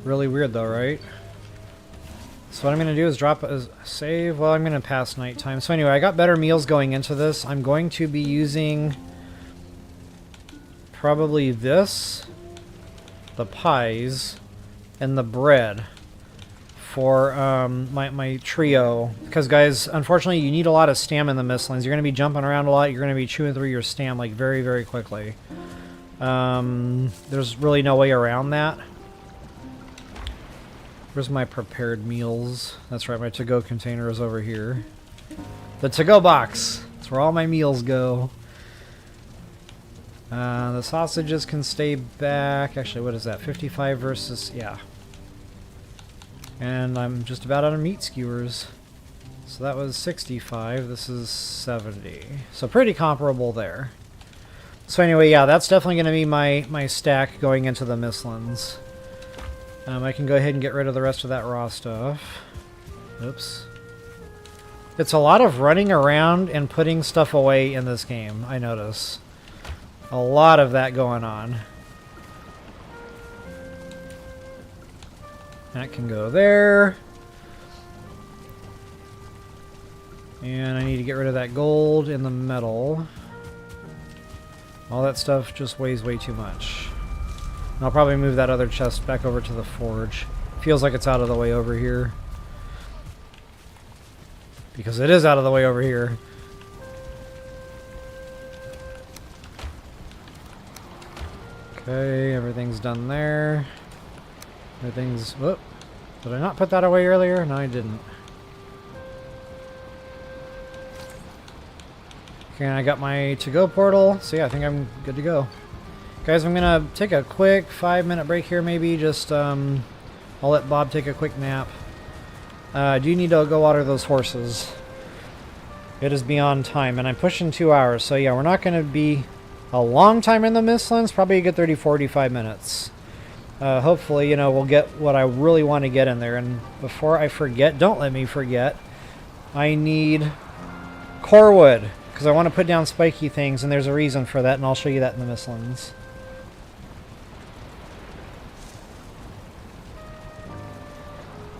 Really weird though, right? So what I'm going to do is drop a save. Well, I'm going to pass nighttime. So anyway, I got better meals going into this. I'm going to be using probably this, the pies, and the bread for my trio. Because guys, unfortunately, you need a lot of stam in the Mistlands. You're going to be jumping around a lot. You're going to be chewing through your stam like very, very quickly. There's really no way around that. Where's my prepared meals? That's right, my to-go container is over here. The to-go box! That's where all my meals go. The sausages can stay back. Actually, what is that? 55 versus... yeah. And I'm just about out of meat skewers. So that was 65. This is 70. So pretty comparable there. So anyway, yeah, that's definitely going to be my stack going into the Mistlands. I can go ahead and get rid of the rest of that raw stuff. Oops. It's a lot of running around and putting stuff away in this game, I notice. A lot of that going on. That can go there. And I need to get rid of that gold and the metal. All that stuff just weighs way too much. And I'll probably move that other chest back over to the forge. Feels like it's out of the way over here. Because it is out of the way over here. Okay, everything's done there. Everything's... Whoop. Did I not put that away earlier? No, I didn't. Okay, and I got my to-go portal. So yeah, I think I'm good to go. Guys, I'm going to take a quick 5-minute break here maybe. Just, I'll let Bob take a quick nap. I do need to go water those horses. It is beyond time, and I'm pushing 2 hours. So yeah, we're not going to be a long time in the Mistlands. Probably a good 30, 45 minutes. Hopefully, you know, we'll get what I really want to get in there. And before I forget, don't let me forget, I need core wood. Because I want to put down spiky things, and there's a reason for that, and I'll show you that in the Mistlands.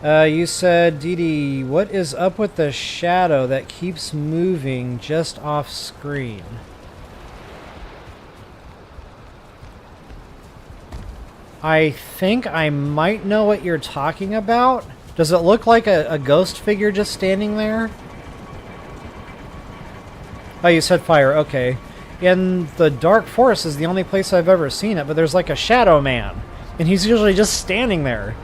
You said, Dee Dee, what is up with the shadow that keeps moving just off screen? I think I might know what you're talking about. Does it look like a ghost figure just standing there? Oh, you said fire. Okay. In the Dark Forest is the only place I've ever seen it, but there's like a shadow man, and he's usually just standing there.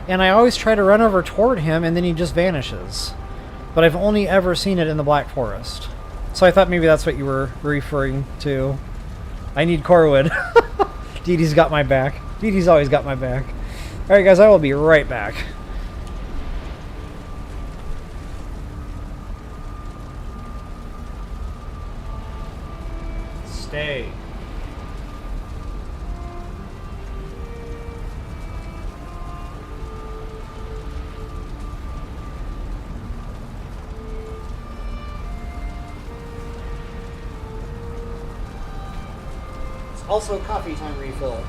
And I always try to run over toward him, and then he just vanishes. But I've only ever seen it in the Black Forest. So I thought maybe that's what you were referring to. I need corewood. Dee Dee's got my back. Dee Dee's always got my back. Alright guys, I will be right back. Stay. It's also coffee time refill.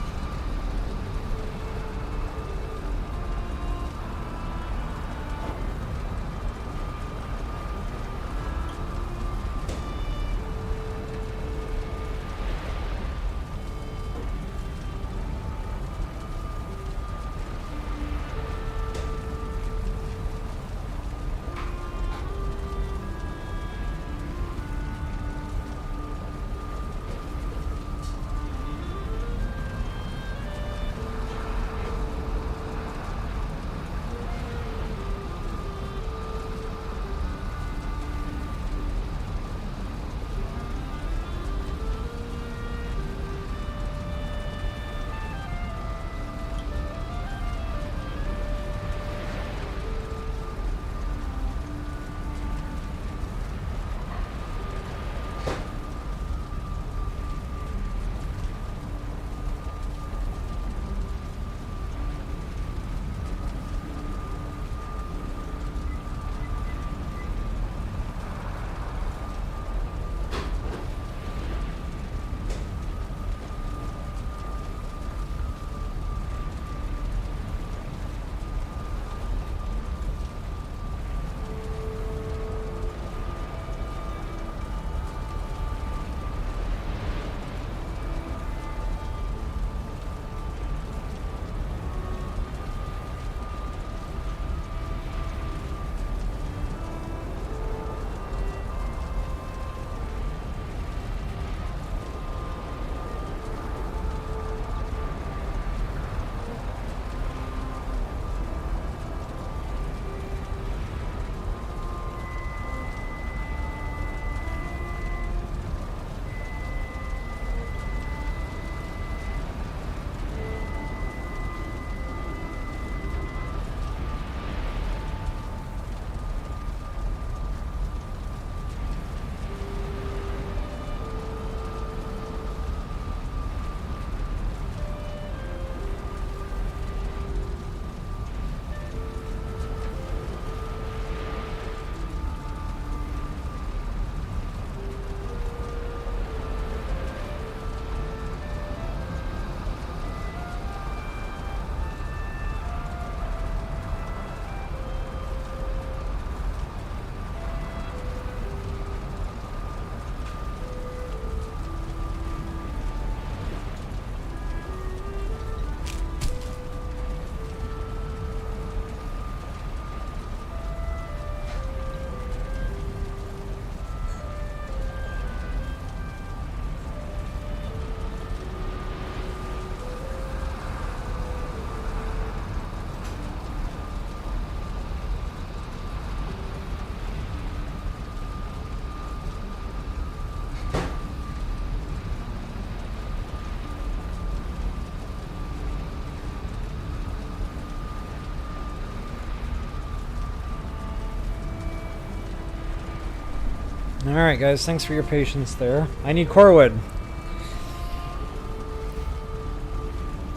Alright guys, thanks for your patience there. I need core wood.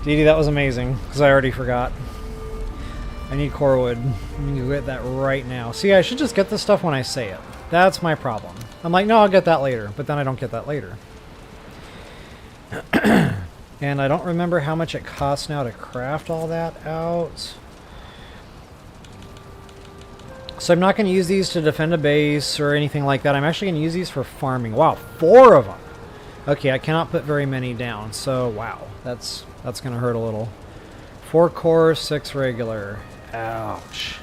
Dee Dee, that was amazing, because I already forgot. I need core wood. I'm going to get that right now. See, I should just get this stuff when I say it. That's my problem. I'm like, no, I'll get that later, but then I don't get that later. And I don't remember how much it costs now to craft all that out. So I'm not going to use these to defend a base or anything like that. I'm actually going to use these for farming. Wow, 4 of them. Okay, I cannot put very many down. So, wow, that's going to hurt a little. 4 core, 6 regular. Ouch.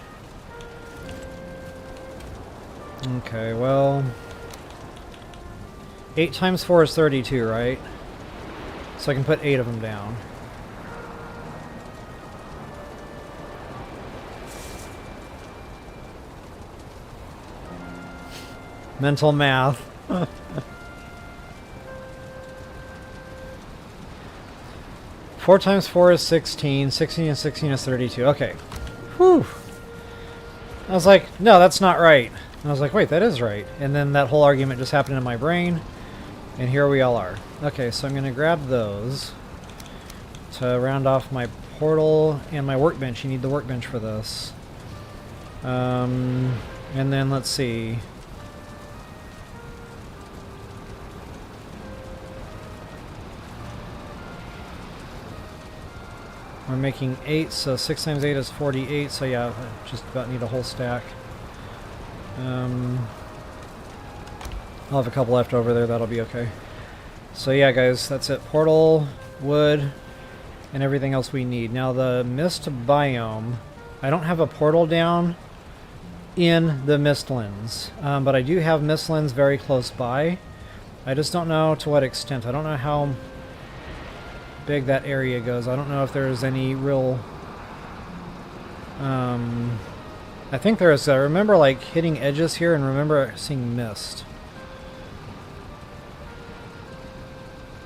Okay, well... 8 times 4 is 32, right? So I can put 8 of them down. Mental math. 4 times 4 is 16. 16 and 16 is 32. Okay. Whew. I was like, no, that's not right. And I was like, wait, that is right. And then that whole argument just happened in my brain. And here we all are. Okay, so I'm going to grab those to round off my portal and my workbench. You need the workbench for this. And then let's see. We're making 8, so 6 times 8 is 48, so yeah, I just about need a whole stack. I'll have a couple left over there, that'll be okay. So yeah guys, that's it. Portal, wood, and everything else we need. Now the mist biome, I don't have a portal down in the mistlands, but I do have mistlands very close by. I just don't know to what extent. I don't know how big that area goes. I don't know if there's any real... I think there is. I remember like hitting edges here and remember seeing mist.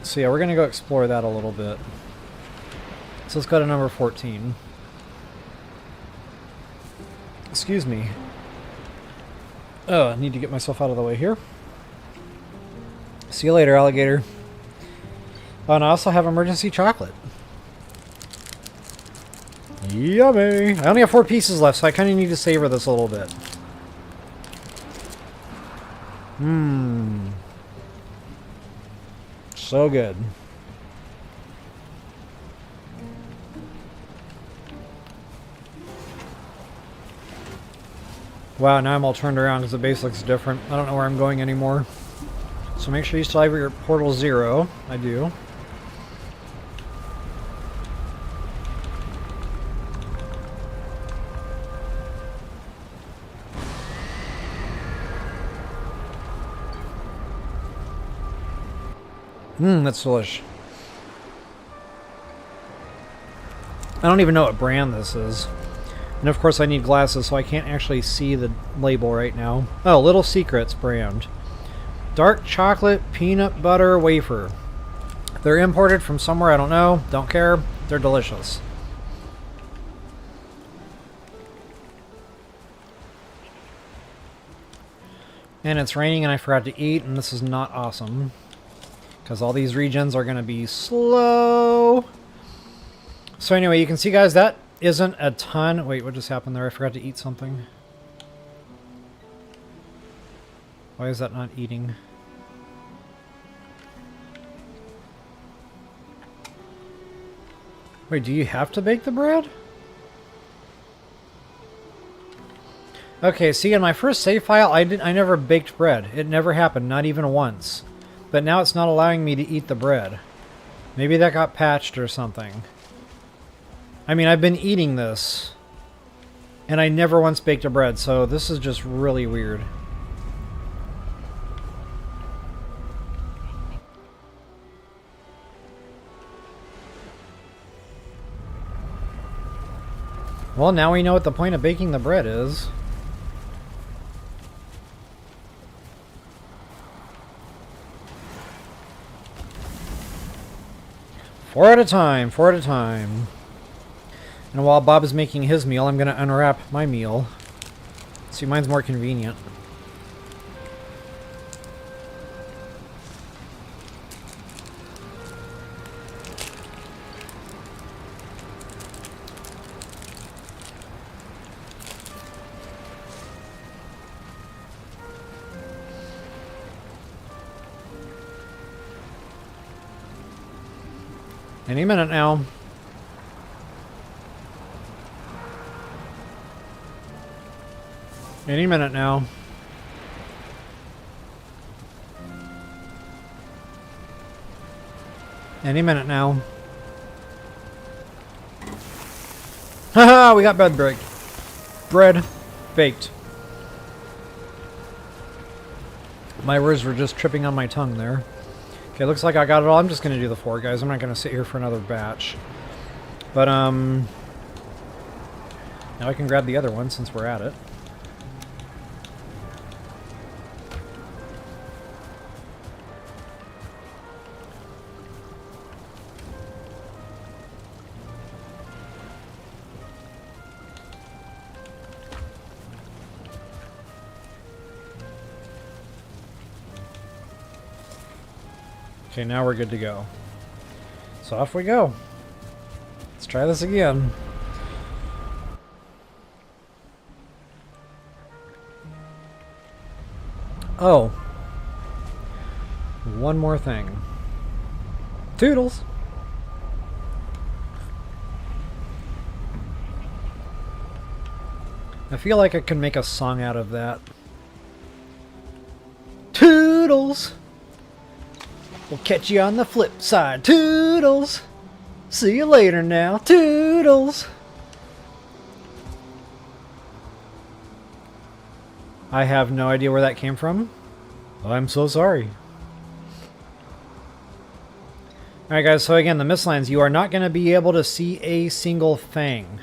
So yeah, we're going to go explore that a little bit. So let's go to number 14. Excuse me. Oh, I need to get myself out of the way here. See you later, alligator. Oh, and I also have emergency chocolate. Yummy! I only have 4 pieces left, so I kind of need to savor this a little bit. Mmm. So good. Wow, now I'm all turned around because the base looks different. I don't know where I'm going anymore. So make sure you still have your portal 0. I do. That's delish. I don't even know what brand this is. And of course I need glasses, so I can't actually see the label right now. Oh, Little Secrets brand. Dark chocolate peanut butter wafer. They're imported from somewhere, I don't know. Don't care. They're delicious. And it's raining and I forgot to eat, and this is not awesome. Because all these regions are going to be slow. So anyway, you can see, guys, that isn't a ton. Wait, what just happened there? I forgot to eat something. Why is that not eating? Wait, do you have to bake the bread? Okay, see, in my first save file, I never baked bread. It never happened, not even once. But now it's not allowing me to eat the bread. Maybe that got patched or something. I mean, I've been eating this, and I never once baked a bread, so this is just really weird. Well, now we know what the point of baking the bread is. Four at a time, 4 at a time. And while Bob is making his meal, I'm going to unwrap my meal. See, mine's more convenient. Any minute now. Any minute now. Any minute now. Haha, we got bread baked. Bread baked. My words were just tripping on my tongue there. Okay, looks like I got it all. I'm just going to do the 4, guys. I'm not going to sit here for another batch. But, now I can grab the other one since we're at it. Okay, now we're good to go. So off we go. Let's try this again. Oh. One more thing. Toodles! I feel like I can make a song out of that. Toodles! We'll catch you on the flip side. Toodles! See you later now. Toodles! I have no idea where that came from. I'm so sorry. Alright guys, so again, the mistlands, you are not going to be able to see a single thing.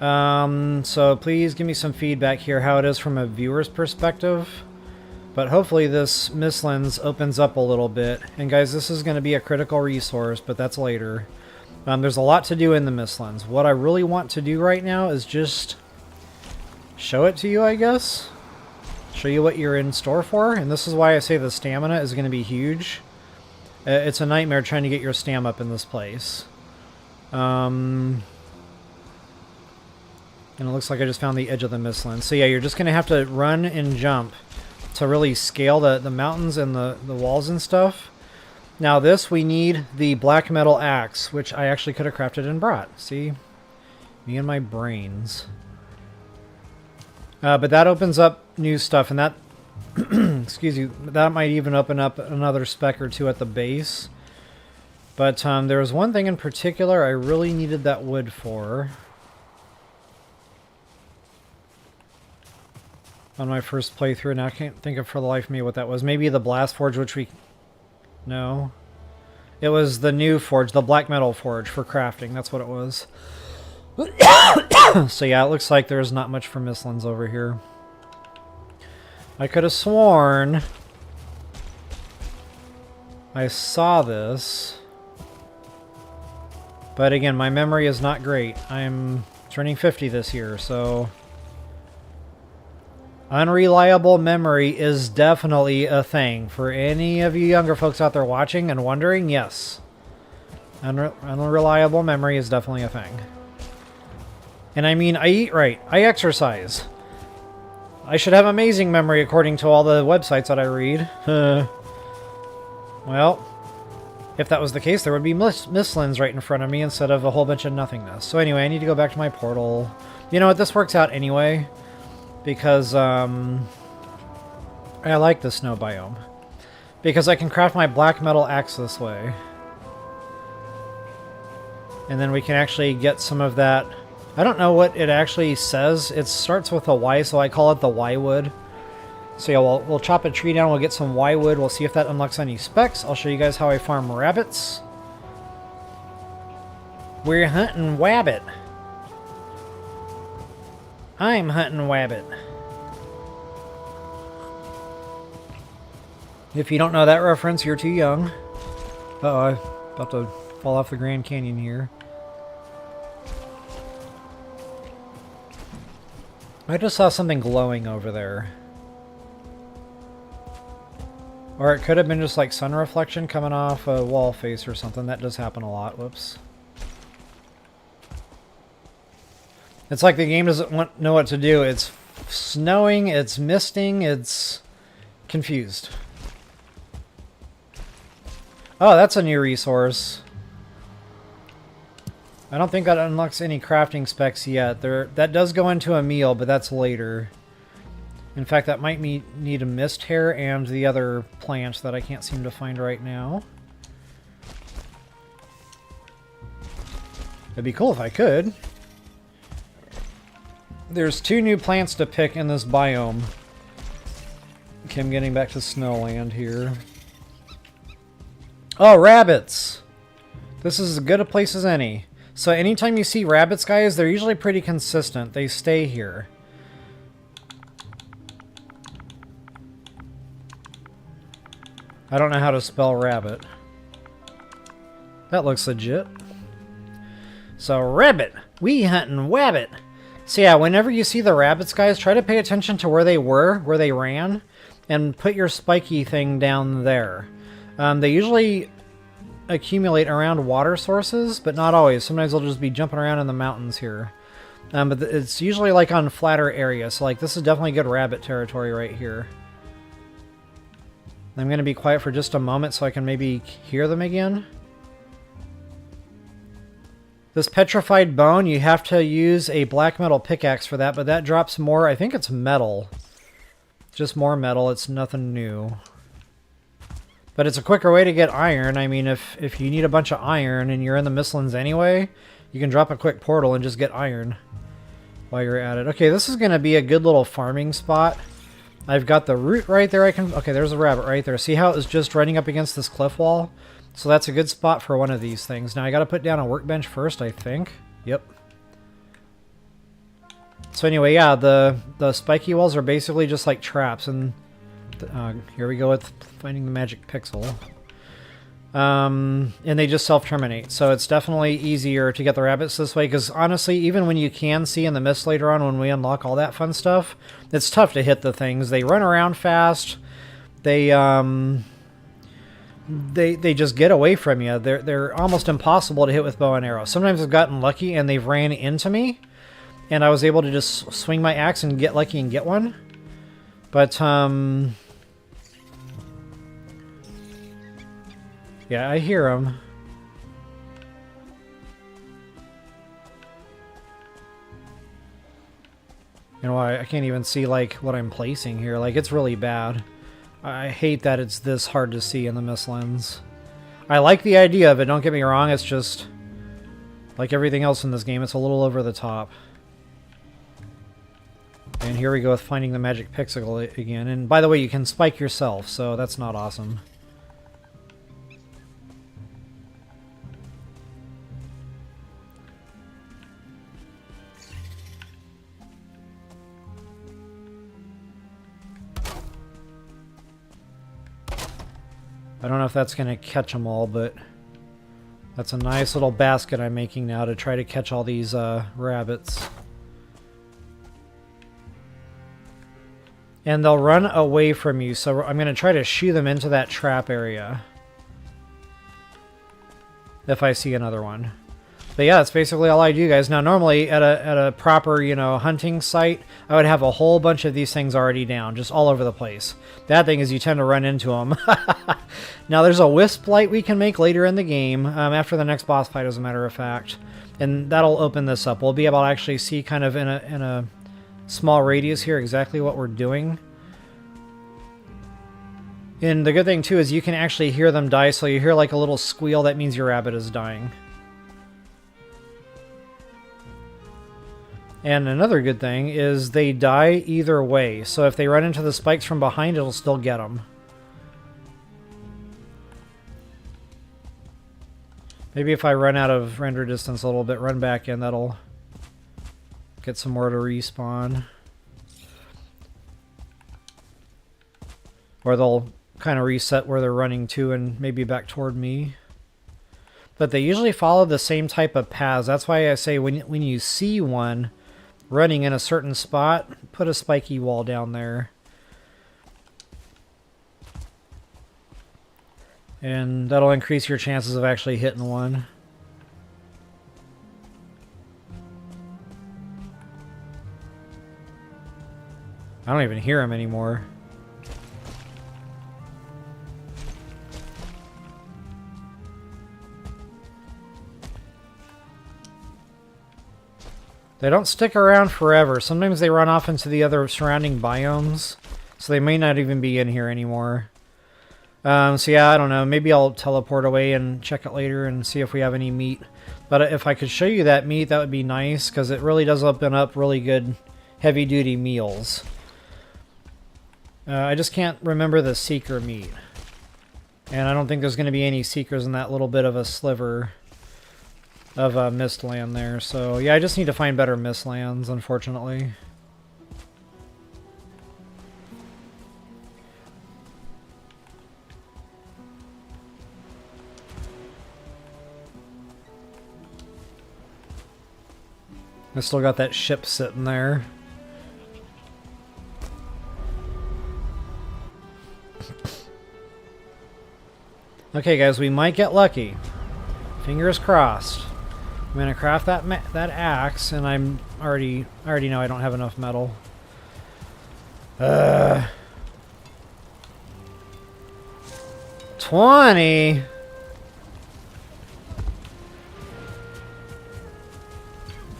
So please give me some feedback here how it is from a viewer's perspective. But hopefully this mistlands opens up a little bit. And guys, this is going to be a critical resource, but that's later. There's a lot to do in the mistlands. What I really want to do right now is just show it to you, I guess. Show you what you're in store for. And this is why I say the stamina is going to be huge. It's a nightmare trying to get your stam up in this place. And it looks like I just found the edge of the mistlands. So yeah, you're just going to have to run and jump to really scale the mountains and the walls and stuff. Now this, we need the black metal axe, which I actually could have crafted and brought. See? Me and my brains. But that opens up new stuff, and that, excuse you, that might even open up another spec or two at the base. But there was one thing in particular I really needed that wood for. On my first playthrough, now I can't think of for the life of me what that was. Maybe the blast forge, which we... No. It was the new forge, the black metal forge for crafting. That's what it was. So yeah, it looks like there's not much for mistlands over here. I could have sworn I saw this. But again, my memory is not great. I'm turning 50 this year, so... Unreliable memory is definitely a thing. For any of you younger folks out there watching and wondering, yes. Unreliable memory is definitely a thing. And I mean, I eat right. I exercise. I should have amazing memory according to all the websites that I read. Well, if that was the case, there would be mistlands right in front of me instead of a whole bunch of nothingness. So anyway, I need to go back to my portal. You know what? This works out anyway. Because, I like the snow biome. Because I can craft my black metal axe this way. And then we can actually get some of that... I don't know what it actually says. It starts with a Y, so I call it the Y wood. So yeah, we'll chop a tree down, we'll get some Y wood, we'll see if that unlocks any specs. I'll show you guys how I farm rabbits. We're hunting wabbit. I'm hunting wabbit. If you don't know that reference, you're too young. Uh-oh, I'm about to fall off the Grand Canyon here. I just saw something glowing over there. Or it could have been just like sun reflection coming off a wall face or something. That does happen a lot. Whoops. It's like the game doesn't know what to do. It's snowing, it's misting, it's confused. Oh, that's a new resource. I don't think that unlocks any crafting specs yet. That does go into a meal, but that's later. In fact, that might need a mist hair and the other plant that I can't seem to find right now. It'd be cool if I could. There's 2 new plants to pick in this biome. Okay, I'm getting back to Snowland here. Oh, rabbits! This is as good a place as any. So anytime you see rabbits, guys, they're usually pretty consistent. They stay here. I don't know how to spell rabbit. That looks legit. So, rabbit! We huntin' wabbit! So yeah, whenever you see the rabbits, guys, try to pay attention to where they were, where they ran, and put your spiky thing down there. They usually accumulate around water sources, but not always. Sometimes they'll just be jumping around in the mountains here. But it's usually like on flatter areas. So like this is definitely good rabbit territory right here. I'm going to be quiet for just a moment so I can maybe hear them again. This petrified bone, you have to use a black metal pickaxe for that, but that drops more, I think it's metal. Just more metal, it's nothing new. But it's a quicker way to get iron. I mean, if you need a bunch of iron and you're in the Mistlands anyway, you can drop a quick portal and just get iron while you're at it. Okay, this is going to be a good little farming spot. I've got the root right there. Okay, there's a rabbit right there. See how it was just running up against this cliff wall? So that's a good spot for one of these things. Now I got to put down a workbench first, I think. Yep. So anyway, yeah, the spiky walls are basically just like traps, and here we go with finding the magic pixel. And they just self-terminate, so it's definitely easier to get the rabbits this way, because honestly, even when you can see in the mist later on when we unlock all that fun stuff, it's tough to hit the things. They run around fast. They just get away from you. They're almost impossible to hit with bow and arrow. Sometimes I've gotten lucky and they've ran into me, and I was able to just swing my axe and get lucky and get one. But yeah, I hear them. You know, I can't even see like what I'm placing here. Like, it's really bad. I hate that it's this hard to see in the Mistlands. I like the idea of it, don't get me wrong, it's just like everything else in this game, it's a little over the top. And here we go with finding the magic pixel again. And by the way, you can spike yourself, so that's not awesome. I don't know if that's going to catch them all, but that's a nice little basket I'm making now to try to catch all these rabbits. And they'll run away from you, so I'm going to try to shoo them into that trap area if I see another one. But yeah, that's basically all I do, guys. Now, normally at a proper, you know, hunting site, I would have a whole bunch of these things already down, just all over the place. Bad thing is you tend to run into them. Now, there's a wisp light we can make later in the game, after the next boss fight, as a matter of fact. And that'll open this up. We'll be able to actually see kind of in a small radius here exactly what we're doing. And the good thing, too, is you can actually hear them die. So you hear like a little squeal, that means your rabbit is dying. And another good thing is they die either way. So if they run into the spikes from behind, it'll still get them. Maybe if I run out of render distance a little bit, run back in, that'll get some more to respawn. Or they'll kind of reset where they're running to and maybe back toward me. But they usually follow the same type of paths. That's why I say when you see one running in a certain spot, put a spiky wall down there. And that'll increase your chances of actually hitting one. I don't even hear him anymore. They don't stick around forever. Sometimes they run off into the other surrounding biomes, so they may not even be in here anymore. So yeah, I don't know. Maybe I'll teleport away and check it later and see if we have any meat. But if I could show you that meat, that would be nice, because it really does open up really good heavy-duty meals. I just can't remember the seeker meat. And I don't think there's going to be any seekers in that little bit of a sliver of Mistland there. So yeah, I just need to find better Mistlands, unfortunately. I still got that ship sitting there. Okay guys, we might get lucky. Fingers crossed. I'm gonna craft that axe, and I already know I don't have enough metal. 20.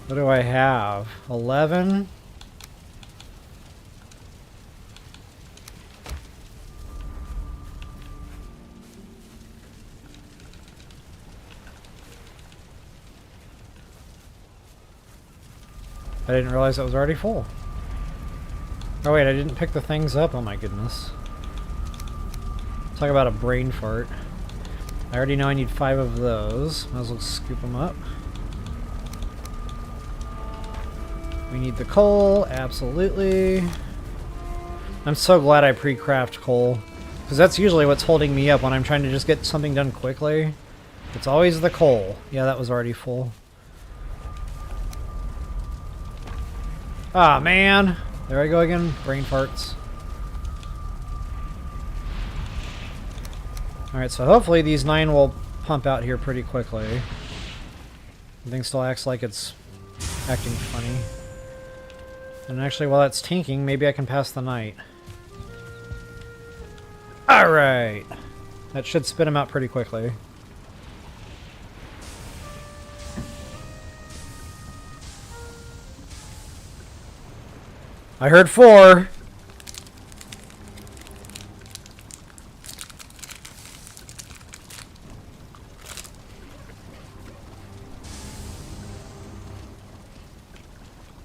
What do I have? 11. I didn't realize that was already full. Oh wait, I didn't pick the things up. Oh my goodness. Talk about a brain fart. I already know I need 5 of those. Might as well scoop them up. We need the coal, absolutely. I'm so glad I pre-craft coal, because that's usually what's holding me up when I'm trying to just get something done quickly. It's always the coal. Yeah, that was already full. Ah, man. There I go again. Brain farts. Alright, so hopefully these 9 will pump out here pretty quickly. The thing still acts like it's acting funny. And actually, while that's tanking, maybe I can pass the night. Alright! That should spit him out pretty quickly. I heard 4!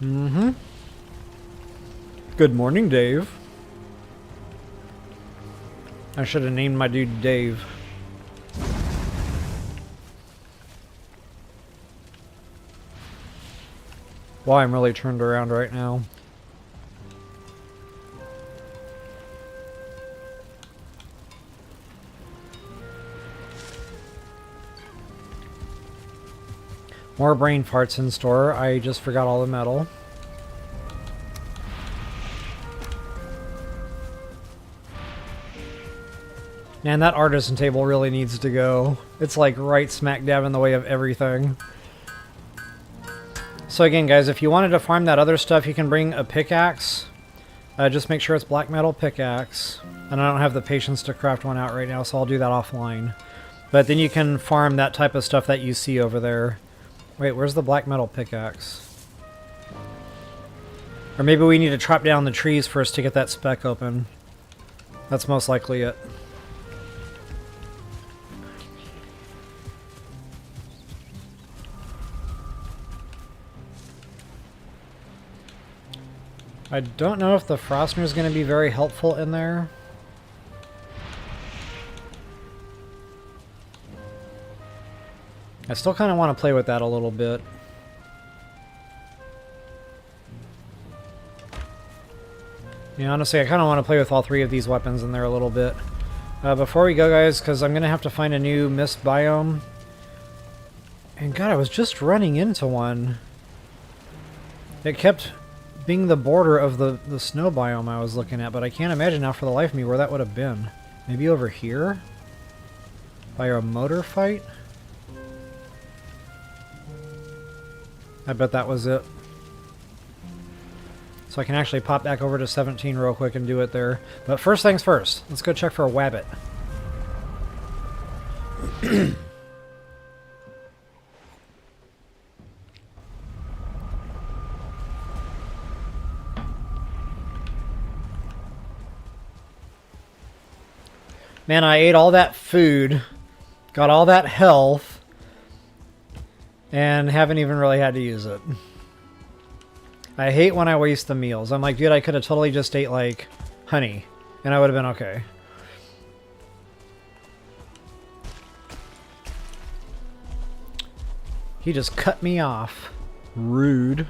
Mm-hmm. Good morning, Dave. I should have named my dude Dave. Well, I'm really turned around right now. More brain farts in store. I just forgot all the metal. Man, that artisan table really needs to go. It's like right smack dab in the way of everything. So again, guys, if you wanted to farm that other stuff, you can bring a pickaxe. Just make sure it's black metal pickaxe. And I don't have the patience to craft one out right now, so I'll do that offline. But then you can farm that type of stuff that you see over there. Wait, where's the black metal pickaxe? Or maybe we need to chop down the trees first to get that spec open. That's most likely it. I don't know if the Frostner is going to be very helpful in there. I still kind of want to play with that a little bit. Yeah, honestly, I kind of want to play with all 3 of these weapons in there a little bit. Before we go, guys, because I'm going to have to find a new mist biome. And God, I was just running into one. It kept being the border of the snow biome I was looking at, but I can't imagine now for the life of me where that would have been. Maybe over here? By a Modor fight? I bet that was it. So I can actually pop back over to 17 real quick and do it there. But first things first, let's go check for a wabbit. Man, I ate all that food, got all that health, and haven't even really had to use it. I hate when I waste the meals. I'm like, dude, I could have totally just ate, like, honey, and I would have been okay. He just cut me off. Rude.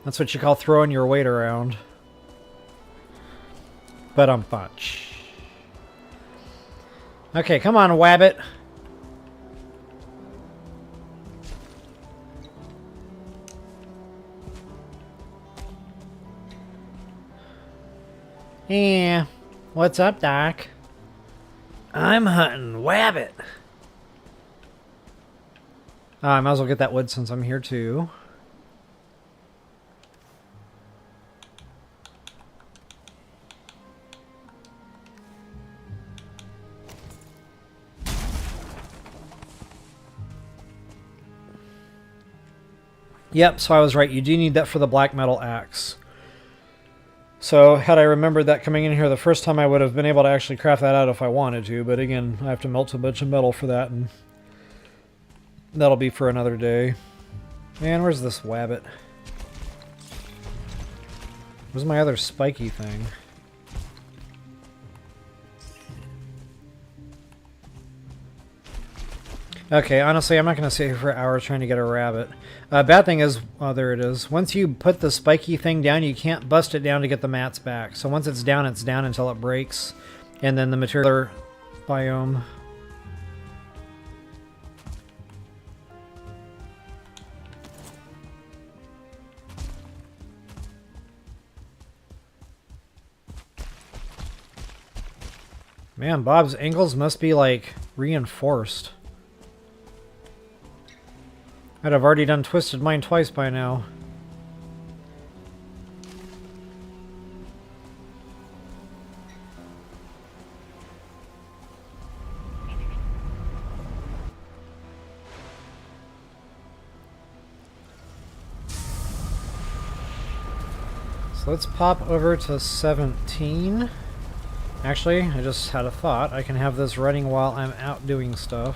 That's what you call throwing your weight around. But I'm bunch. Okay, come on, Wabbit. Yeah. What's up, Doc? I'm hunting Wabbit. I might as well get that wood since I'm here too. Yep, so I was right. You do need that for the black metal axe. So, had I remembered that coming in here the first time, I would have been able to actually craft that out if I wanted to. But again, I have to melt a bunch of metal for that, and that'll be for another day. Man, where's this Wabbit? Where's my other spiky thing? Okay, honestly, I'm not going to sit here for hours trying to get a rabbit. Bad thing is, oh, there it is. Once you put the spiky thing down, you can't bust it down to get the mats back. So once it's down until it breaks. And then the material biome. Man, Bob's ankles must be, like, reinforced. I'd have already done twisted mine twice by now. So let's pop over to 17. Actually, I just had a thought. I can have this running while I'm out doing stuff.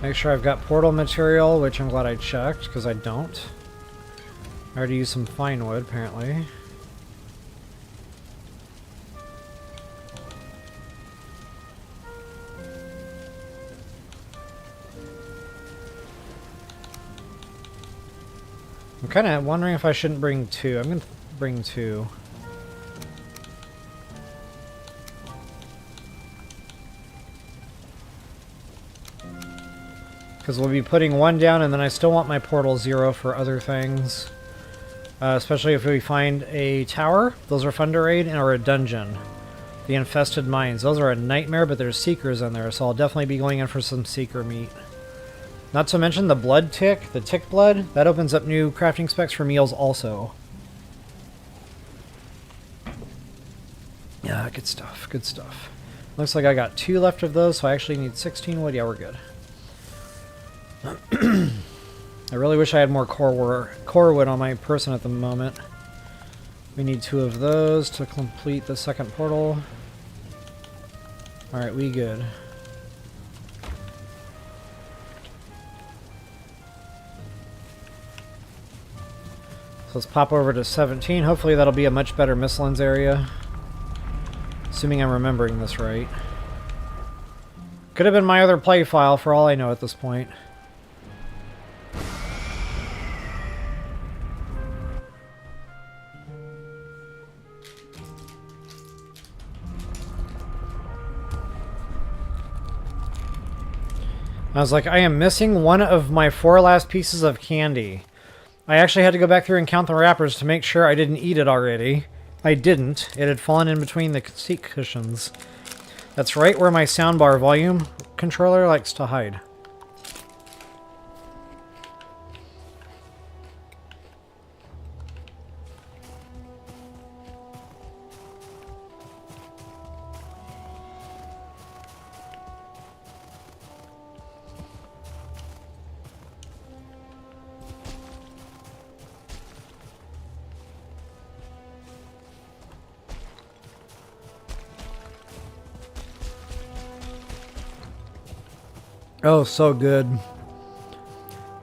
Make sure I've got portal material, which I'm glad I checked, because I don't. I already used some fine wood, apparently. I'm kind of wondering if I shouldn't bring two. I'm going to bring two. Because we'll be putting one down, and then I still want my portal 0 for other things. Especially if we find a tower. Those are fun to raid, or a dungeon. The infested mines. Those are a nightmare, but there's seekers in there, so I'll definitely be going in for some seeker meat. Not to mention the blood tick, the tick blood. That opens up new crafting specs for meals also. Yeah, good stuff, good stuff. Looks like I got 2 left of those, so I actually need 16 wood. Yeah, we're good. I really wish I had more core wood on my person at the moment. We need 2 of those to complete the second portal. Alright, we good. So let's pop over to 17. Hopefully that'll be a much better Misslands area. Assuming I'm remembering this right. Could have been my other play file for all I know at this point. I was like, I am missing one of my 4 last pieces of candy. I actually had to go back through and count the wrappers to make sure I didn't eat it already. I didn't. It had fallen in between the seat cushions. That's right where my soundbar volume controller likes to hide. Oh, so good.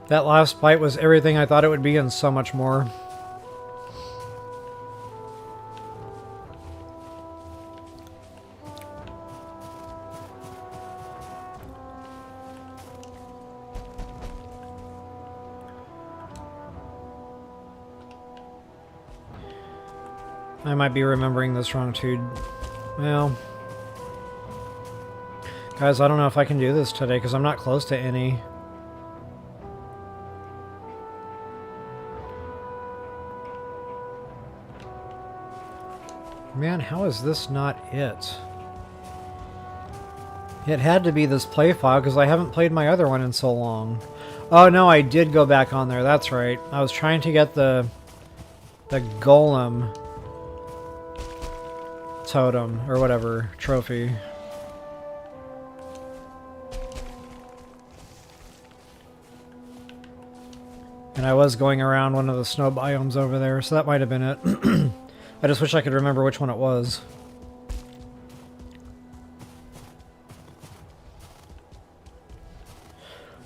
That last bite was everything I thought it would be and so much more. I might be remembering this wrong too. Well... Guys, I don't know if I can do this today because I'm not close to any. Man, how is this not it? It had to be this play file because I haven't played my other one in so long. Oh no, I did go back on there. That's right. I was trying to get the golem totem or whatever trophy. And I was going around one of the snow biomes over there, so that might have been it. I just wish I could remember which one it was.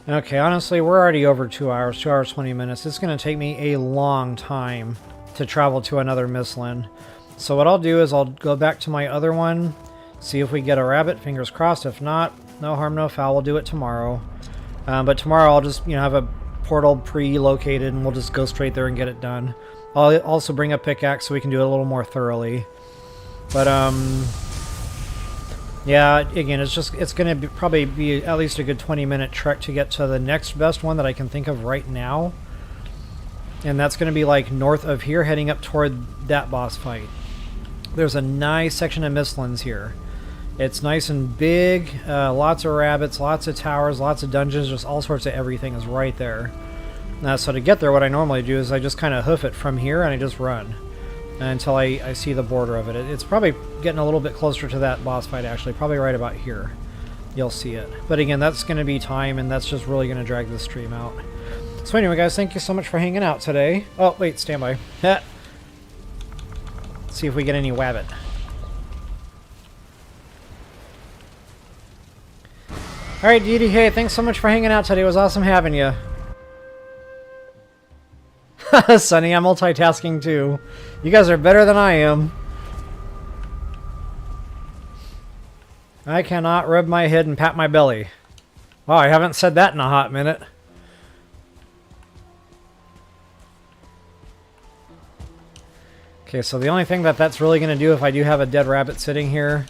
Okay, honestly, we're already over 2 hours, 2 hours 20 minutes. It's going to take me a long time to travel to another Mistland. So what I'll do is I'll go back to my other one, see if we get a rabbit, fingers crossed. If not, no harm, no foul, we'll do it tomorrow. But tomorrow I'll just, have a portal pre-located and we'll just go straight there and get it done. I'll also bring a pickaxe so we can do it a little more thoroughly. But yeah, again, it's going to probably be at least a good 20-minute trek to get to the next best one that I can think of right now. And that's going to be like north of here, heading up toward that boss fight. There's a nice section of Mistlands here. It's nice and big, lots of rabbits, lots of towers, lots of dungeons, just all sorts of everything is right there. So to get there, what I normally do is I just kind of hoof it from here and I just run until I see the border of it. It's probably getting a little bit closer to that boss fight, actually, probably right about here. You'll see it. But again, that's going to be time, and that's just really going to drag the stream out. So anyway, guys, thank you so much for hanging out today. Oh, wait, stand by. Let's see if we get any wabbit. Alright, DDK, thanks so much for hanging out today. It was awesome having you. Sonny, I'm multitasking too. You guys are better than I am. I cannot rub my head and pat my belly. Wow, I haven't said that in a hot minute. Okay, so the only thing that's really going to do if I do have a dead rabbit sitting here,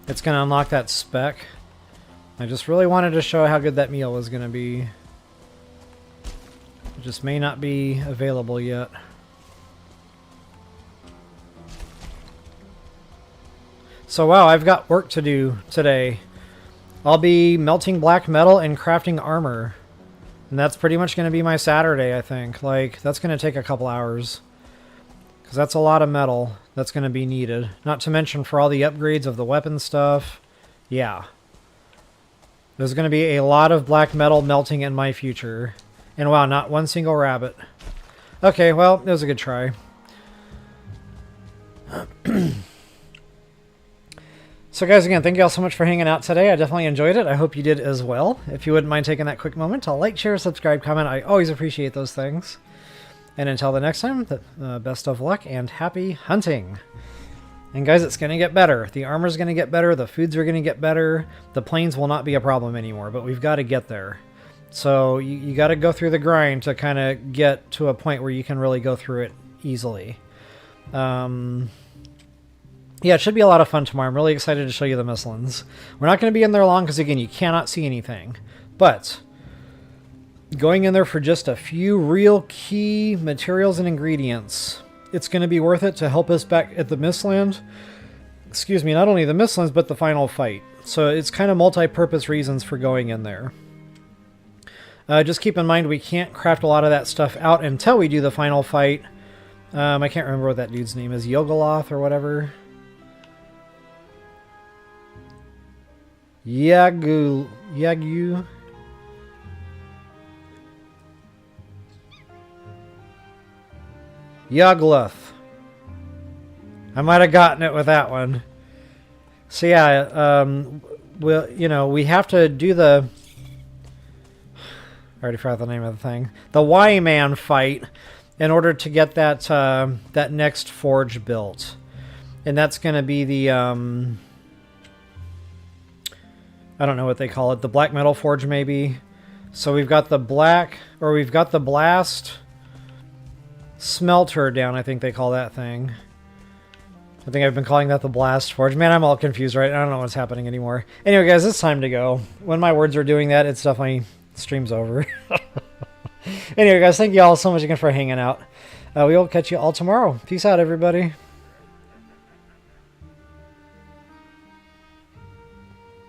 it's going to unlock that spec. I just really wanted to show how good that meal was going to be. It just may not be available yet. So wow, I've got work to do today. I'll be melting black metal and crafting armor. And that's pretty much going to be my Saturday, I think. Like, that's going to take a couple hours. Because that's a lot of metal that's going to be needed. Not to mention for all the upgrades of the weapon stuff. Yeah. There's going to be a lot of black metal melting in my future. And wow, not one single rabbit. Okay, well, it was a good try. So guys, again, thank you all so much for hanging out today. I definitely enjoyed it. I hope you did as well. If you wouldn't mind taking that quick moment, I'll like, share, subscribe, comment. I always appreciate those things. And until the next time, best of luck and happy hunting. And guys, it's going to get better. The armor's going to get better. The foods are going to get better. The plains will not be a problem anymore, but we've got to get there. So you got to go through the grind to kind of get to a point where you can really go through it easily. Yeah, it should be a lot of fun tomorrow. I'm really excited to show you the Mistlands. We're not going to be in there long because, again, you cannot see anything. But going in there for just a few real key materials and ingredients, it's going to be worth it to help us back at the Mistland. Excuse me, not only the Mistlands, but the final fight. So it's kind of multi-purpose reasons for going in there. Just keep in mind we can't craft a lot of that stuff out until we do the final fight. I can't remember what that dude's name is. Yogoloth or whatever. Yagu. Yugluth. I might have gotten it with that one. So yeah, we have to do the... I already forgot the name of the thing. The Y-Man fight in order to get that that next forge built. And that's going to be the... I don't know what they call it. The black metal forge, maybe. So we've got the blast smelter down, I think they call that thing. I think I've been calling that the blast forge. Man, I'm all confused, right? I don't know what's happening anymore. Anyway, guys, it's time to go. When my words are doing that, it's definitely... stream's over. Anyway, guys, thank you all so much again for hanging out. We will catch you all tomorrow. Peace out, everybody.